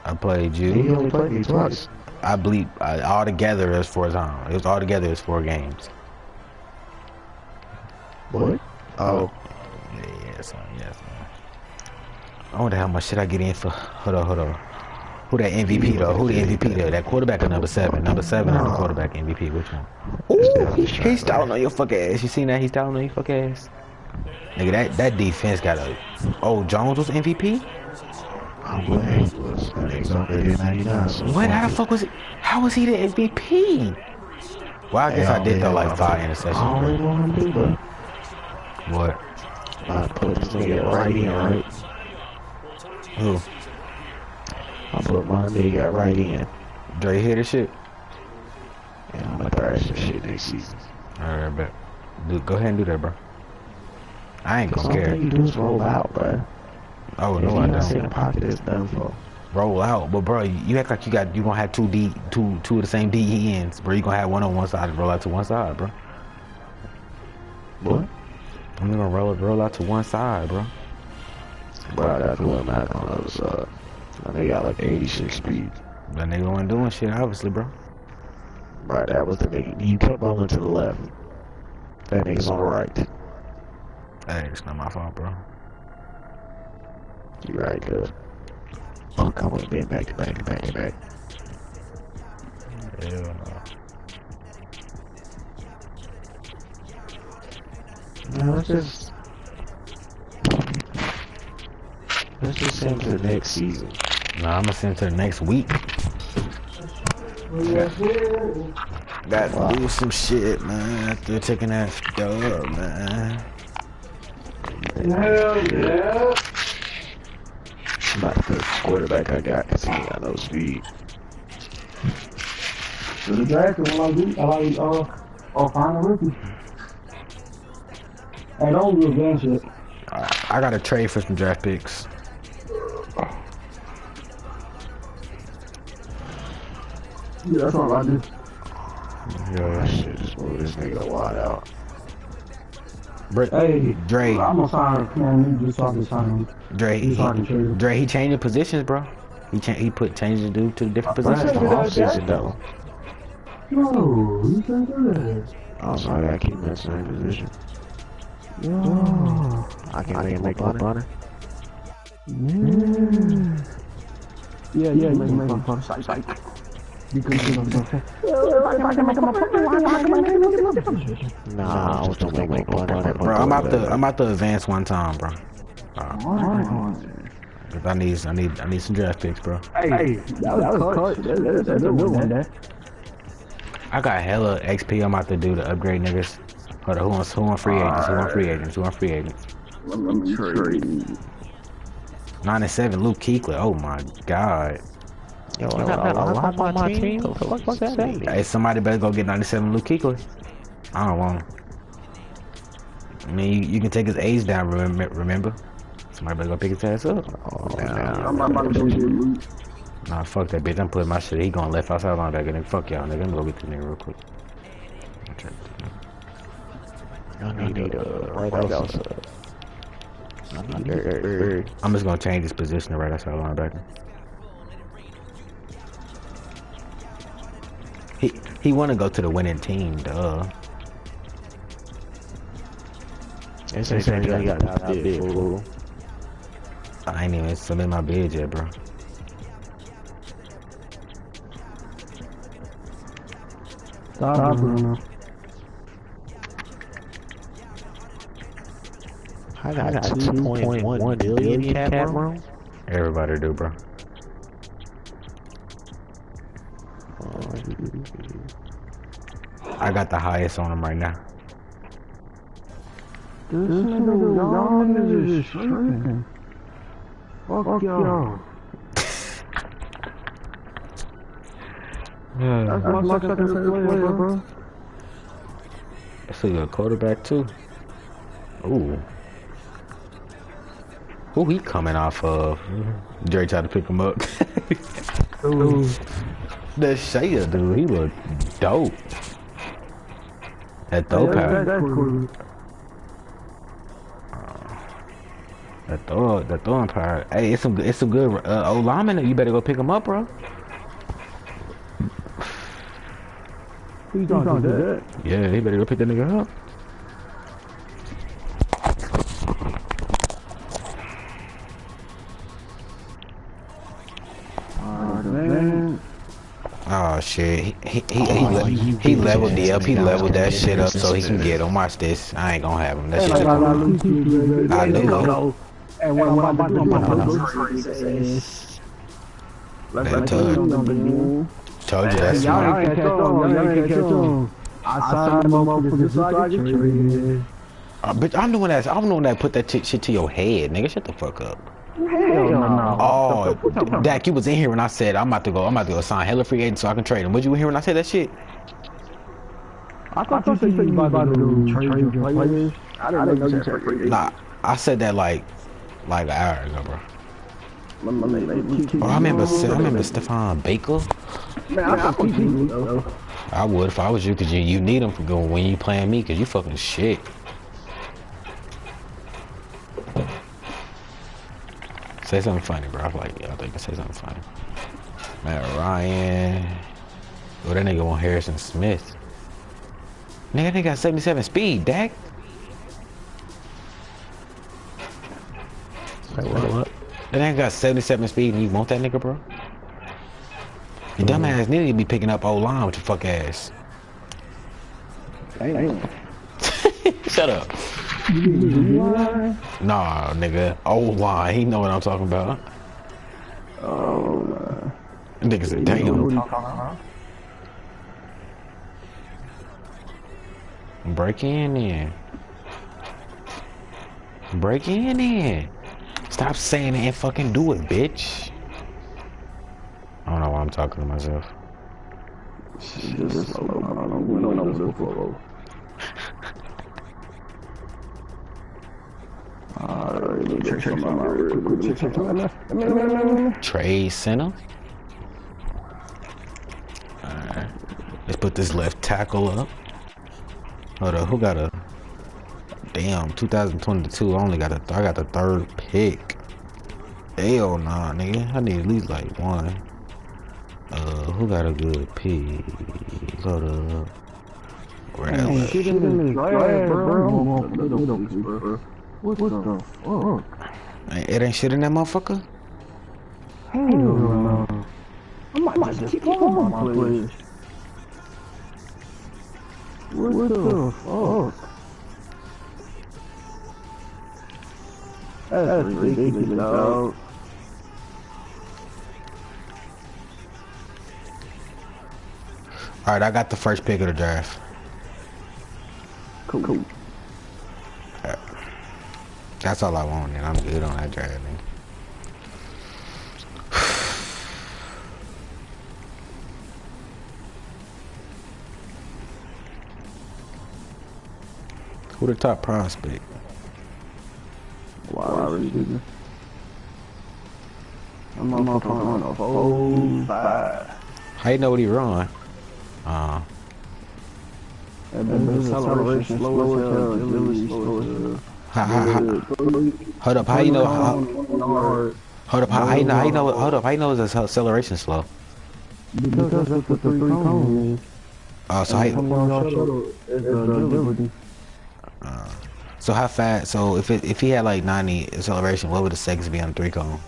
I played you. He only played me twice. I bleep. All together is 4 times. It was all together is 4 games. What? Oh. Yes, man. I wonder how much shit I get in for. Hold on. Who that MVP though? Who the MVP though? That quarterback or number 7? Number 7 or the quarterback MVP? Which one? Ooh, he's styling on your fuck ass. You seen that? He's styling on your fuck ass. Nigga, that defense got a. Oh, Jones was MVP? I'm glad he was. That nigga's already at 99. So what? How the fuck was it? How was he the MVP? Well, I guess I did throw like 5 interceptions. I already want him to do, but. What? I put this nigga right in, right? Who? I put my nigga right in. Dre, you hear this shit? Yeah, I'm gonna thrash this shit next season. Alright, bet. Go ahead and do that, bro. I ain't gonna care. All you do is roll out, bro. Oh, no, I don't. In the pocket is done for. Roll out, but bro, you act like you gonna have two of the same D ends, bro. You gonna have one on one side and roll out to one side, bro. What? I'm gonna roll out to one side, bro. Bro, that's what I'm at on the other side. They got like 86 speed. That nigga wasn't doing shit, obviously, bro. Right, that was the nigga. You kept rolling to the left. That nigga's on the right. Hey, it's not my fault, bro. You right, cuz. Fuck, I would've been back to back. Hell no. No, let's just send to the next season. Nah, I'm gonna send to the next week. Got to do some shit, man. After taking that dub, man. Hell yeah. I'm about to put the quarterback I got because he ain't got no speed. The draft is find a rookie. Hey, don't do advance shit. I got to trade for some draft picks. Yeah, that's all I do. Yeah, shit, just move this nigga wide out. Hey, Dre. I'm gonna sign him. You just talking to sign him. Dre, he changing positions, bro. He changes the dude to different positions. That's the offseason, though. No, you can't do that. I'm sorry, I keep in that same position. Yo, I can make my money. Yeah, make fun. Psych. Nah, I was gonna make money. Bro, I'm about to advance one time, bro. Cause I need some draft picks, bro. Hey, that was clutch. That's a good one, man. I got hella XP I'm about to do to upgrade niggas. Hold on, who on free agents? Let me trade. 97 Luke Kuechly. Oh my god. Yo, I got a lot on my team. What the fuck that mean? Hey, somebody better go get 97 Luke Kuechly. I don't want him. I mean, you can take his age down, remember? Somebody better go pick his ass up. Oh, nah, I'm about to do it. Nah, fuck that bitch. I'm putting my shit. He going left outside linebacker. Nigga, fuck y'all, nigga. Let me go get the nigga real quick. I need right outside. I'm just gonna change his position to right outside linebacker. He wanna go to the winning team, duh. They say you got top bid, fool. I ain't even submit my bid yet, bro. Stop, Bruno. I got 2.1 billion cat room. Everybody do, bro. I got the highest on him right now. This nigga, y'all niggas is tripping. Fuck y'all. That's my second favorite player, bro. That's a good quarterback, too. Ooh. Who he coming off of? Jerry tried to pick him up. Ooh. That Shea dude, he look dope. That throw power. That throwing power. Hey, it's some good old lineman. You better go pick him up, bro. Who's gonna do that? Yeah, he better go pick that nigga up. Man. Oh shit, he leveled the up. He leveled that shit up so he can get him. Watch this. I ain't gonna have him. That shit. I knew it. And when I'm about to do told you that's y'all ain't catch on. I signed him up for this trade. Bitch, I'm the one that put that shit to your head, nigga. Shut the fuck up. Hell no. Oh, Dak, you was in here when I said I'm about to go sign hella free agent so I can trade him. Was you in here when I said that shit? I thought you said you about to do trade your players. I didn't know you said free agent. Nah, I said that like an hour ago, bro. Oh, I remember Stephon Baker. Man, I would if I was you, cause you need him for going when you playing me, cause you fucking shit. Say something funny, bro. I think I say something funny. Matt Ryan. Oh, that nigga want Harrison Smith. Nigga, they got 77 speed, Dak. Wait, what? That nigga got 77 speed and you want that nigga, bro? Your dumb ass need to be picking up old line with your fuck ass. Shut up. Nah, nigga. Old line. He know what I'm talking about. Oh, man. Nigga said, damn. Break in there. Break in there. Stop saying it and fucking do it, bitch. I don't know why I'm talking to myself. Trade center. Alright. Let's put this left tackle up. Hold up, who got a damn 2022? I got the third pick. Hell nah, nigga. I need at least like one. Who got a good pick? Hold up. Where that at? What the fuck? It ain't shit in that motherfucker? Hell no. I might just keep on my players. What the fuck? That's ridiculous, dog. Alright, I got the first pick of the draft. Cool. Right. That's all I want, and I'm good on that draft, man. Who the top prospect? Wide receiver. I'm on a 4-5. How you know what he run? And his acceleration slow as hell, agility slow as hell. Hold up, how you know? Hold up, how you know his acceleration slow? Because that's what the 3 cones is. Oh, so so how fast? So if he had like 90 acceleration, what would the seconds be on the 3 cone?